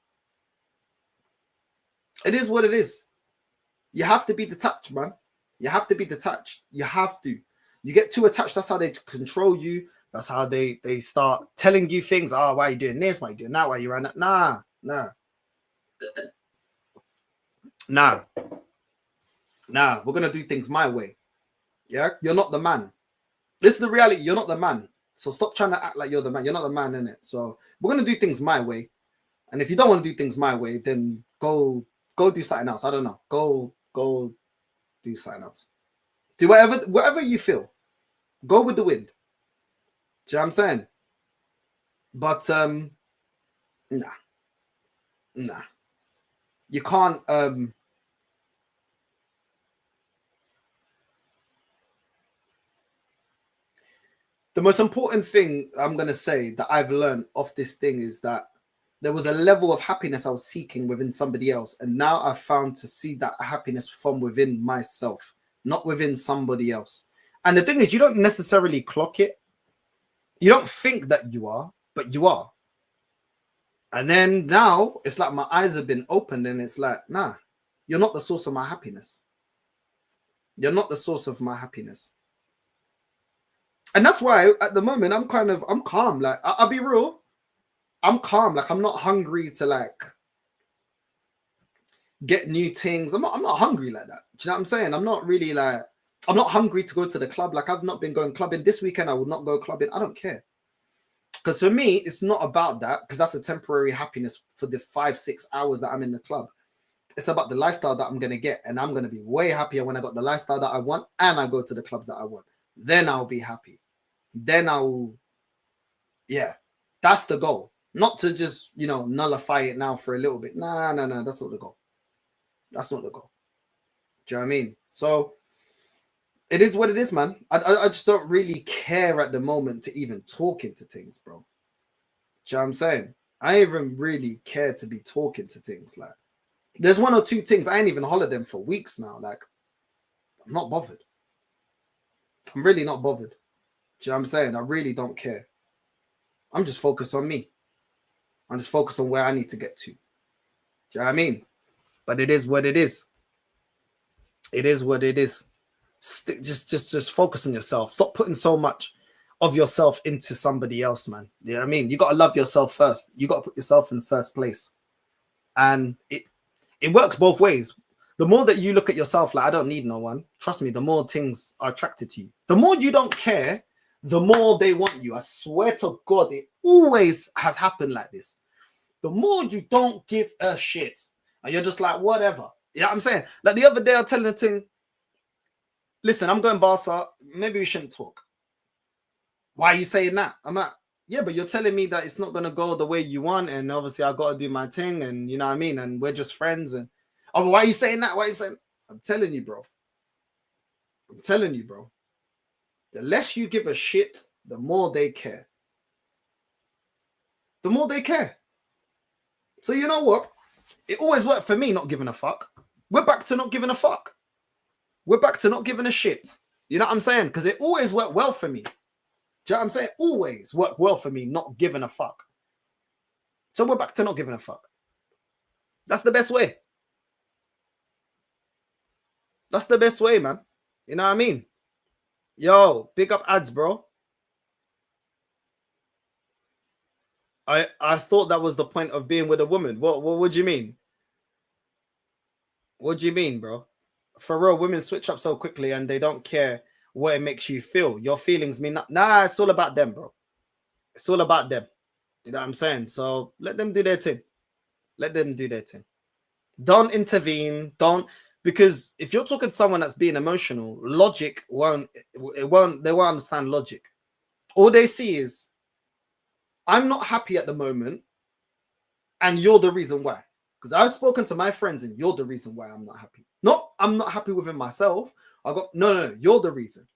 It is what it is. You have to be detached, man. You have to be detached. You have to. You get too attached. That's how they control you. That's how they start telling you things. Why are you doing this? Why are you doing that? Why are you running that? Nah. We're going to do things my way. Yeah? You're not the man. This is the reality. You're not the man. So stop trying to act like you're the man. You're not the man, innit? So we're going to do things my way. And if you don't want to do things my way, then go do something else. I don't know. Go do something else. Do whatever you feel. Go with the wind. Do you know what I'm saying? But nah. You can't the most important thing I'm gonna say that I've learned off this thing is that there was a level of happiness I was seeking within somebody else, and now I've found to see that happiness from within myself, not within somebody else. And the thing is, you don't necessarily clock it. You don't think that you are, but you are. And then now it's like my eyes have been opened, and it's like, nah, you're not the source of my happiness. You're not the source of my happiness. And that's why at the moment I'm calm. Like I'll be real. I'm calm. Like I'm not hungry to like get new things. I'm not hungry like that. Do you know what I'm saying? I'm not really like, I'm not hungry to go to the club. Like I've not been going clubbing this weekend. I will not go clubbing. I don't care. Because for me, it's not about that, because that's a temporary happiness for the 5-6 hours that I'm in the club. It's about the lifestyle that I'm going to get. And I'm going to be way happier when I got the lifestyle that I want and I go to the clubs that I want. Then I'll be happy. Then I'll, yeah, that's the goal. Not to just, you know, nullify it now for a little bit. Nah, that's not the goal. That's not the goal. Do you know what I mean? So it is what it is, man. I just don't really care at the moment to even talk into things, bro. Do you know what I'm saying? I even really care to be talking to things. Like, there's 1 or 2 things I ain't even hollered them for weeks now. Like, I'm not bothered. I'm really not bothered. Do you know what I'm saying? I really don't care. I'm just focused on me. I'm just focused on where I need to get to. Do you know what I mean? But it is what it is. It is what it is. Just focus on yourself. Stop putting so much of yourself into somebody else, man. You know what I mean? You got to love yourself first. You got to put yourself in first place. And it works both ways. The more that you look at yourself like, I don't need no one, trust me, the more things are attracted to you. The more you don't care, the more they want you. I swear to God, it always has happened like this. The more you don't give a shit, and you're just like, whatever. You know what I'm saying? Like the other day, I was telling the thing, listen, I'm going Barca. Maybe we shouldn't talk. Why are you saying that? I'm like, yeah, but you're telling me that it's not going to go the way you want. And obviously, I got to do my thing. And you know what I mean? And we're just friends. And oh, why are you saying that? Why are you saying? I'm telling you, bro. I'm telling you, bro. The less you give a shit, the more they care. The more they care. So you know what? It always worked for me not giving a fuck. We're back to not giving a fuck. We're back to not giving a shit. You know what I'm saying? Because it always worked well for me. Do you know what I'm saying? Always worked well for me not giving a fuck. So we're back to not giving a fuck. That's the best way. That's the best way, man. You know what I mean? Yo, big up ads, bro. I thought that was the point of being with a woman. What do you mean? What do you mean, bro? For real, women switch up so quickly and they don't care what it makes you feel. Your feelings mean not. Nah, it's all about them, bro. It's all about them. You know what I'm saying? So let them do their thing. Let them do their thing. Don't intervene. Don't, because if you're talking to someone that's being emotional, logic they won't understand logic. All they see is, I'm not happy at the moment, and you're the reason why. Because I've spoken to my friends, and you're the reason why I'm not happy. Not I'm not happy within myself. No. You're the reason.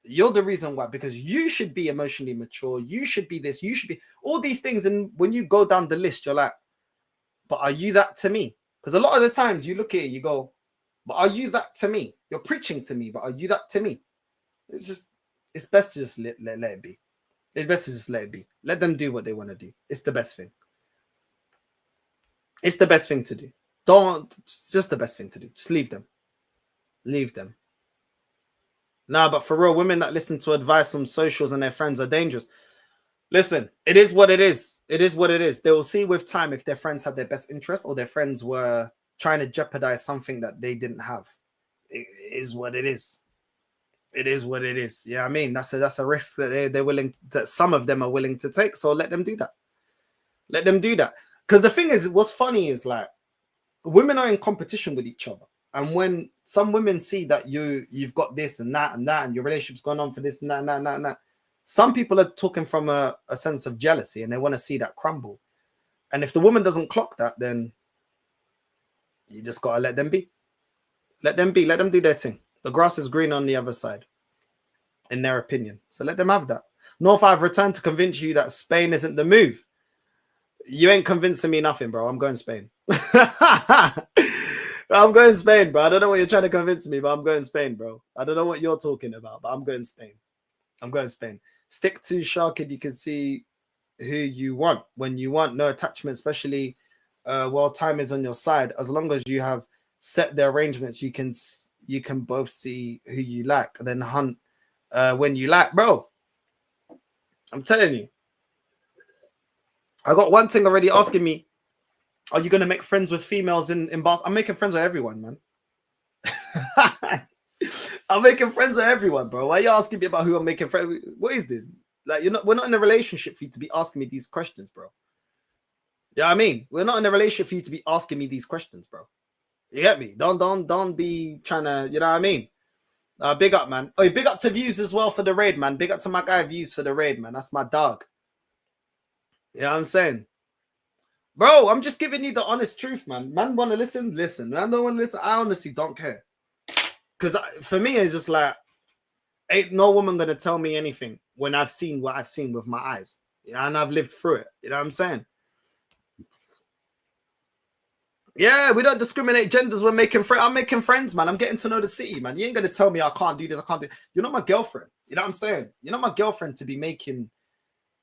You're the reason why. Because you should be emotionally mature. You should be this. You should be all these things. And when you go down the list, you're like, but are you that to me? Because a lot of the times you look at it, you go, but are you that to me? You're preaching to me, but are you that to me? It's best to just let it be. It's best to just let it be. Let them do what they want to do. It's the best thing. It's the best thing to do. It's just the best thing to do. Just leave them. Leave them. Nah, but for real, women that listen to advice on socials and their friends are dangerous. Listen, it is what it is. It is what it is. They will see with time if their friends had their best interest or their friends were trying to jeopardize something that they didn't have. It is what it is. It is what it is. Yeah, I mean, that's a risk that they're willing, that some of them are willing to take. So let them do that. Let them do that. Because the thing is, what's funny is like women are in competition with each other. And when some women see that you've got this and that, and your relationship's going on for this and that, some people are talking from a sense of jealousy and they want to see that crumble. And if the woman doesn't clock that, then you just got to let them be. Let them be. Let them do their thing. The grass is green on the other side, in their opinion. So let them have that. North, I've returned to convince you that Spain isn't the move. You ain't convincing me nothing, bro. I'm going Spain. I'm going Spain, bro. I don't know what you're trying to convince me, but I'm going Spain, bro. I don't know what you're talking about, but I'm going Spain. I'm going Spain. Stick to Sharkid. You can see who you want when you want. No attachment, especially while time is on your side. As long as you have set the arrangements, you can both see who you like, and then hunt when you like, bro. I'm telling you. I got one thing already asking me, are you going to make friends with females in Barcelona? I'm making friends with everyone, man. I'm making friends with everyone, bro. Why are you asking me about who I'm making friends with? What is this? Like, we're not in a relationship for you to be asking me these questions, bro. You know what I mean? We're not in a relationship for you to be asking me these questions, bro. You get me? Don't be trying to, you know what I mean? Big up, man. Oh, big up to Views as well for the raid, man. Big up to my guy Views for the raid, man. That's my dog. You know what I'm saying? Bro, I'm just giving you the honest truth, man. Man want to listen? Listen. Man don't want to listen? I honestly don't care. Because for me, it's just like, ain't no woman going to tell me anything when I've seen what I've seen with my eyes. You know, and I've lived through it. You know what I'm saying? Yeah, we don't discriminate genders. We're making friends. I'm making friends, man. I'm getting to know the city, man. You ain't going to tell me I can't do this, I can't do it. You're not my girlfriend. You know what I'm saying? You're not my girlfriend to be making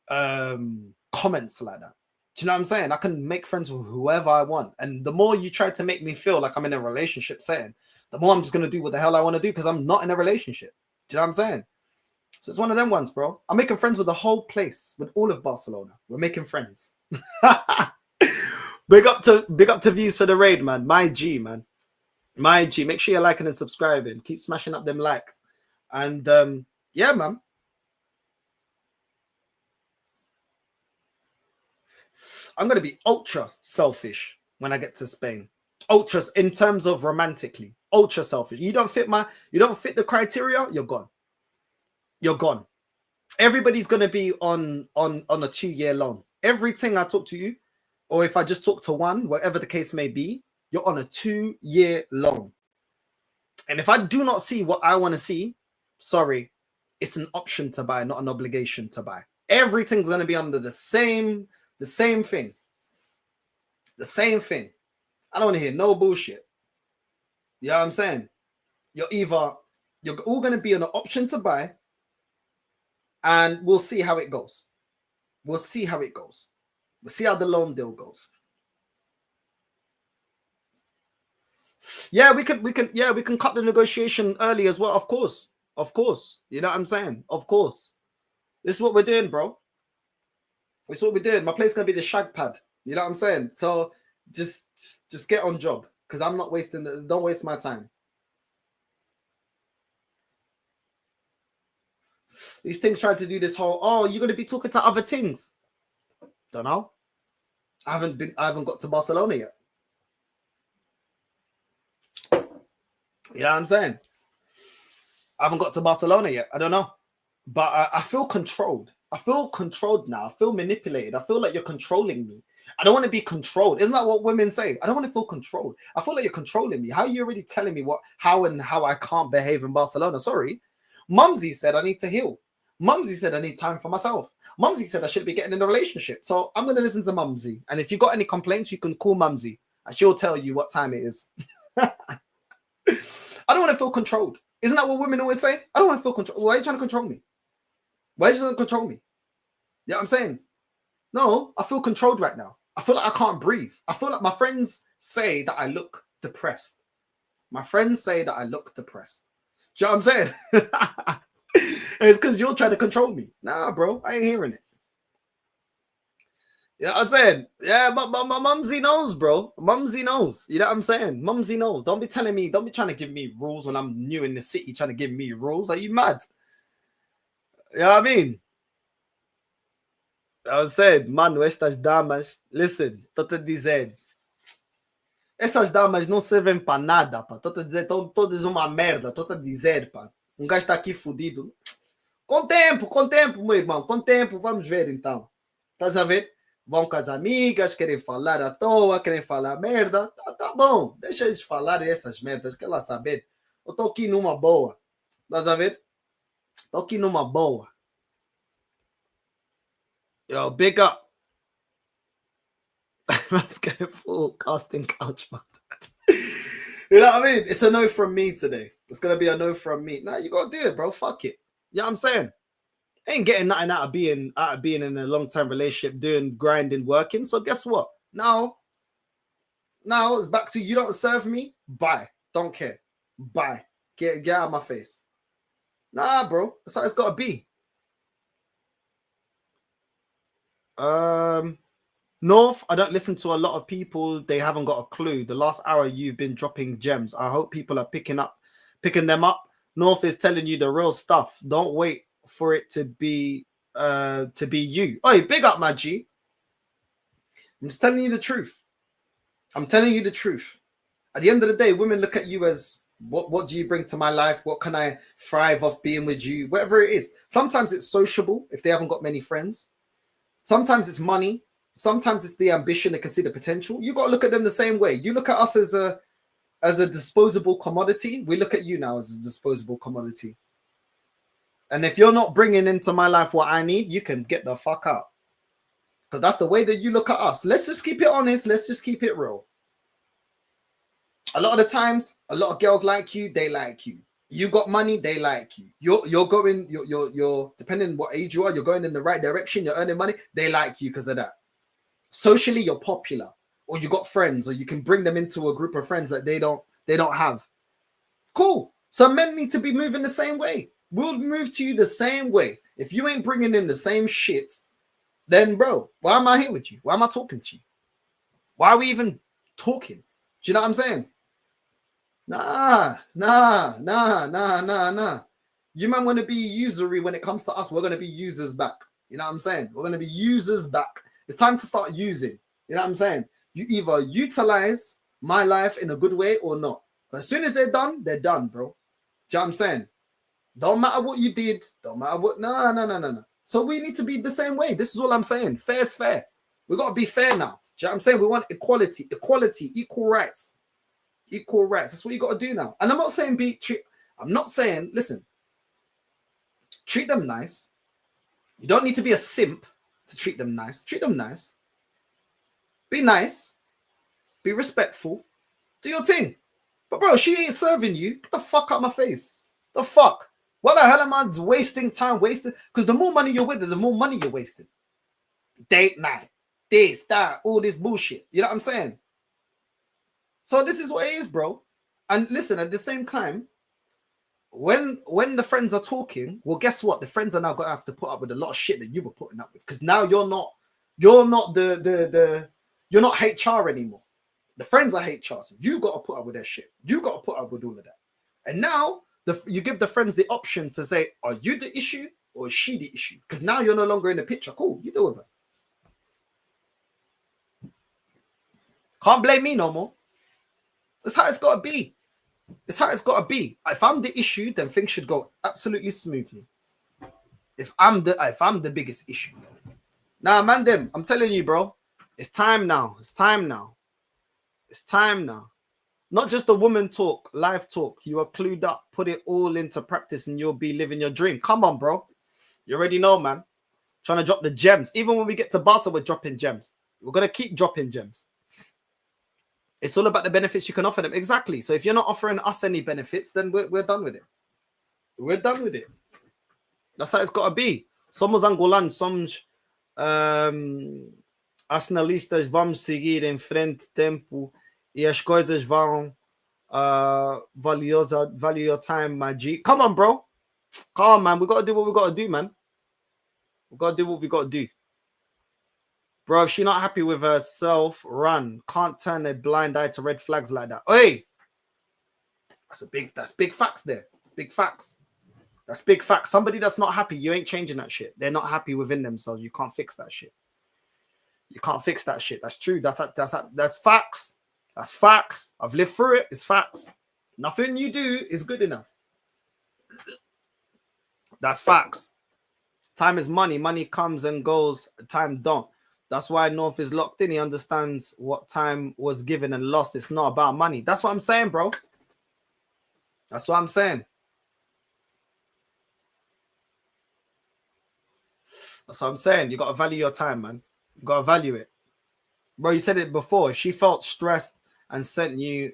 comments like that. Do you know what I'm saying? I can make friends with whoever I want. And the more you try to make me feel like I'm in a relationship setting, the more I'm just going to do what the hell I want to do because I'm not in a relationship. Do you know what I'm saying? So it's one of them ones, bro. I'm making friends with the whole place, with all of Barcelona. We're making friends. Big up to Views for the raid, man. My G, man. My G. Make sure you're liking and subscribing. Keep smashing up them likes. And yeah, man. I'm going to be ultra selfish when I get to Spain. Ultra in terms of romantically. Ultra selfish. You don't fit the criteria, you're gone. You're gone. Everybody's going to be on a 2-year loan. Everything I talk to you, or if I just talk to one, whatever the case may be, you're on a 2-year loan. And if I do not see what I want to see, sorry, it's an option to buy, not an obligation to buy. Everything's going to be under the same thing. The same thing. I don't want to hear no bullshit. You know what I'm saying? You're all going to be on an option to buy, and we'll see how it goes. We'll see how it goes. We'll see how the loan deal goes. Yeah, we can cut the negotiation early as well. Of course. You know what I'm saying? Of course. This is what we're doing, bro. This is what we're doing. My place is gonna be the shag pad. You know what I'm saying? So just get on job because I'm not wasting. Don't waste my time. These things try to do this whole. Oh, you're gonna be talking to other things. Don't know. I haven't got to Barcelona yet. You know what I'm saying? I haven't got to Barcelona yet. I don't know. But I feel controlled. I feel controlled now. I feel manipulated. I feel like you're controlling me. I don't want to be controlled. Isn't that what women say? I don't want to feel controlled. I feel like you're controlling me. How are you already telling me how I can't behave in Barcelona? Sorry. Mumsy said I need to heal. Mumsy said I need time for myself. Mumsy said I should be getting in a relationship. So I'm going to listen to Mumsy. And if you got any complaints, you can call Mumsy. And she'll tell you what time it is. I don't want to feel controlled. Isn't that what women always say? I don't want to feel controlled. Why are you trying to control me? Why are you trying to control me? You know what I'm saying? No, I feel controlled right now. I feel like I can't breathe. I feel like my friends say that I look depressed. My friends say that I look depressed. Do you know what I'm saying? It's because you're trying to control me. Nah, bro, I ain't hearing it. You know what I'm saying? Yeah, but my mumsy knows, bro. Mumsy knows. You know what I'm saying? Mumsy knows. Don't be telling me, don't be trying to give me rules when I'm new in the city, trying to give me rules. Are you mad? You know what I mean? I was saying, mano, estas damas, listen, tô te dizendo, essas damas não servem para nada, pá. Tô te dizer, estão todas uma merda, tô te dizer, pá. Gajo tá aqui fudido. Com tempo, meu irmão, com tempo, vamos ver então. Estás a ver? Vão com as amigas, querem falar à toa, querem falar merda. Tá bom, deixa eles falarem essas merdas, quer lá saber. Eu tô aqui numa boa. Estás a ver? Tô aqui numa boa. Yo, big up. Let's go full casting couch mode. You know what I mean? It's a no from me today. It's gonna be a no from me. Nah, you gotta do it, bro. Fuck it. You know what I'm saying? Ain't getting nothing out of being in a long-term relationship, doing grinding, working. So guess what? Now it's back to you don't serve me. Bye. Don't care. Bye. Get out of my face. Nah, bro. That's how it's gotta be. North, I don't listen to a lot of people. They haven't got a clue. The last hour you've been dropping gems. I hope people are picking them up. North is telling you the real stuff. Don't wait for it to be you. Oi, big up, my G. I'm just telling you the truth. I'm telling you the truth. At the end of the day, women look at you as what do you bring to my life? What can I thrive off being with you? Whatever it is. Sometimes it's sociable if they haven't got many friends. Sometimes it's money. Sometimes it's the ambition, they can see the potential. You got to look at them the same way. You look at us as a disposable commodity. We look at you now as a disposable commodity. And if you're not bringing into my life what I need, you can get the fuck out. Because that's the way that you look at us. Let's just keep it honest. Let's just keep it real. A lot of the times, a lot of girls like you. They like you. You got money, they like you. You're going, you're depending on what age you are, you're going in the right direction, you're earning money, they like you because of that. Socially, you're popular, or you got friends, or you can bring them into a group of friends that they don't have. Cool. So men need to be moving the same way. We'll move to you the same way. If you ain't bringing in the same shit, then bro, why am I here with you? Why am I talking to you? Why are we even talking? Do you know what I'm saying? Nah. You man want to be usury when it comes to us. We're going to be users back. You know what I'm saying? We're going to be users back. It's time to start using. You know what I'm saying? You either utilize my life in a good way or not. As soon as they're done, bro. Do you know what I'm saying? Don't matter what you did. Don't matter what. No. So we need to be the same way. This is all I'm saying. Fair is fair. We got to be fair now. Do you know what I'm saying? We want equality, equal rights. Equal rights. That's what you got to do now. And I'm not saying listen, treat them nice. You don't need to be a simp to treat them nice. Treat them nice. Be nice. Be respectful. Do your thing. But bro, she ain't serving you. Get the fuck out of my face. The fuck? What the hell am I wasting time? Because the more money you're with, the more money you're wasting. Date night. This, that, all this bullshit. You know what I'm saying? So this is what it is, bro. And listen, at the same time, when the friends are talking, well, guess what? The friends are now going to have to put up with a lot of shit that you were putting up with, because now you're not HR anymore. The friends are HR, so you got to put up with their shit. You got to put up with all of that. And now you give the friends the option to say, are you the issue or is she the issue? Because now you're no longer in the picture. Cool, you deal with her. Can't blame me no more. That's how it's got to be. It's how it's got to be. If I'm the issue, then things should go absolutely smoothly. If I'm the biggest issue. Nah, man, I'm telling you, bro. It's time now. It's time now. Not just the woman talk, live talk. You are clued up. Put it all into practice and you'll be living your dream. Come on, bro. You already know, man. Trying to drop the gems. Even when we get to Barca, we're dropping gems. We're going to keep dropping gems. It's all about the benefits you can offer them. Exactly. So if you're not offering us any benefits, then we're done with it. We're done with it. That's how it's got to be. Somos angolanos, somos nacionalistas, vamos seguir em frente tempo e as coisas vão value your time, my G. Come on, bro. Come on, man. We got to do what we got to do, man. We got to do what we got to do. Bro, if she's not happy with herself, run. Can't turn a blind eye to red flags like that. Hey, that's big facts there. It's big facts. That's big facts. Somebody that's not happy, you ain't changing that shit. They're not happy within themselves. You can't fix that shit. You can't fix that shit. That's true. That's facts. That's facts. I've lived through it. It's facts. Nothing you do is good enough. That's facts. Time is money. Money comes and goes. Time don't. That's why North is locked in. He understands what time was given and lost. It's not about money. That's what I'm saying, bro. That's what I'm saying. That's what I'm saying. You got to value your time, man. You got to value it. Bro, you said it before. If she felt stressed and sent you,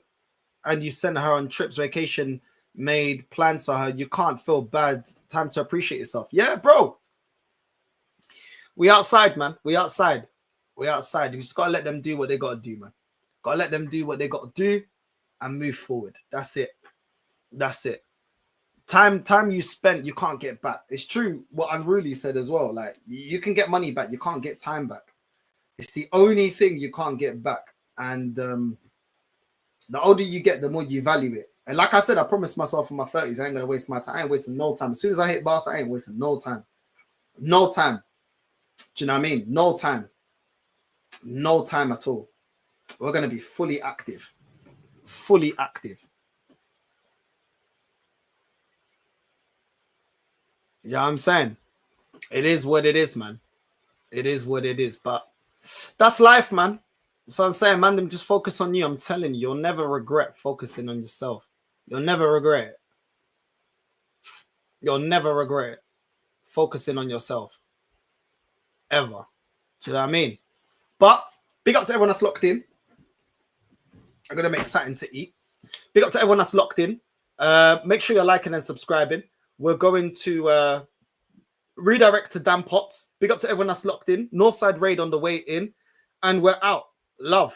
and you sent her on trips, vacation, made plans for her, you can't feel bad. Time to appreciate yourself. Yeah, bro. We outside, man. We outside. We outside. You just got to let them do what they got to do, man. Got to let them do what they got to do and move forward. That's it. That's it. Time you spent, you can't get back. It's true what Unruly said as well. Like, you can get money back. You can't get time back. It's the only thing you can't get back. And the older you get, the more you value it. And like I said, I promised myself in my 30s, I ain't going to waste my time. I ain't wasting no time. As soon as I hit Barca, I ain't wasting no time. No time. Do you know what I mean? No time. No time at all. We're going to be fully active. Fully active. Yeah, I'm saying it is what it is, man. It is what it is. But that's life, man. So I'm saying, man, just focus on you. I'm telling you, you'll never regret focusing on yourself. You'll never regret it. You'll never regret it. Focusing on yourself. Ever. Do you know what I mean? But big up to everyone that's locked in. I'm going to make something to eat. Big up to everyone that's locked in. Make sure you're liking and subscribing. We're going to redirect to Dan Potts. Big up to everyone that's locked in. Northside Raid on the way in. And we're out. Love.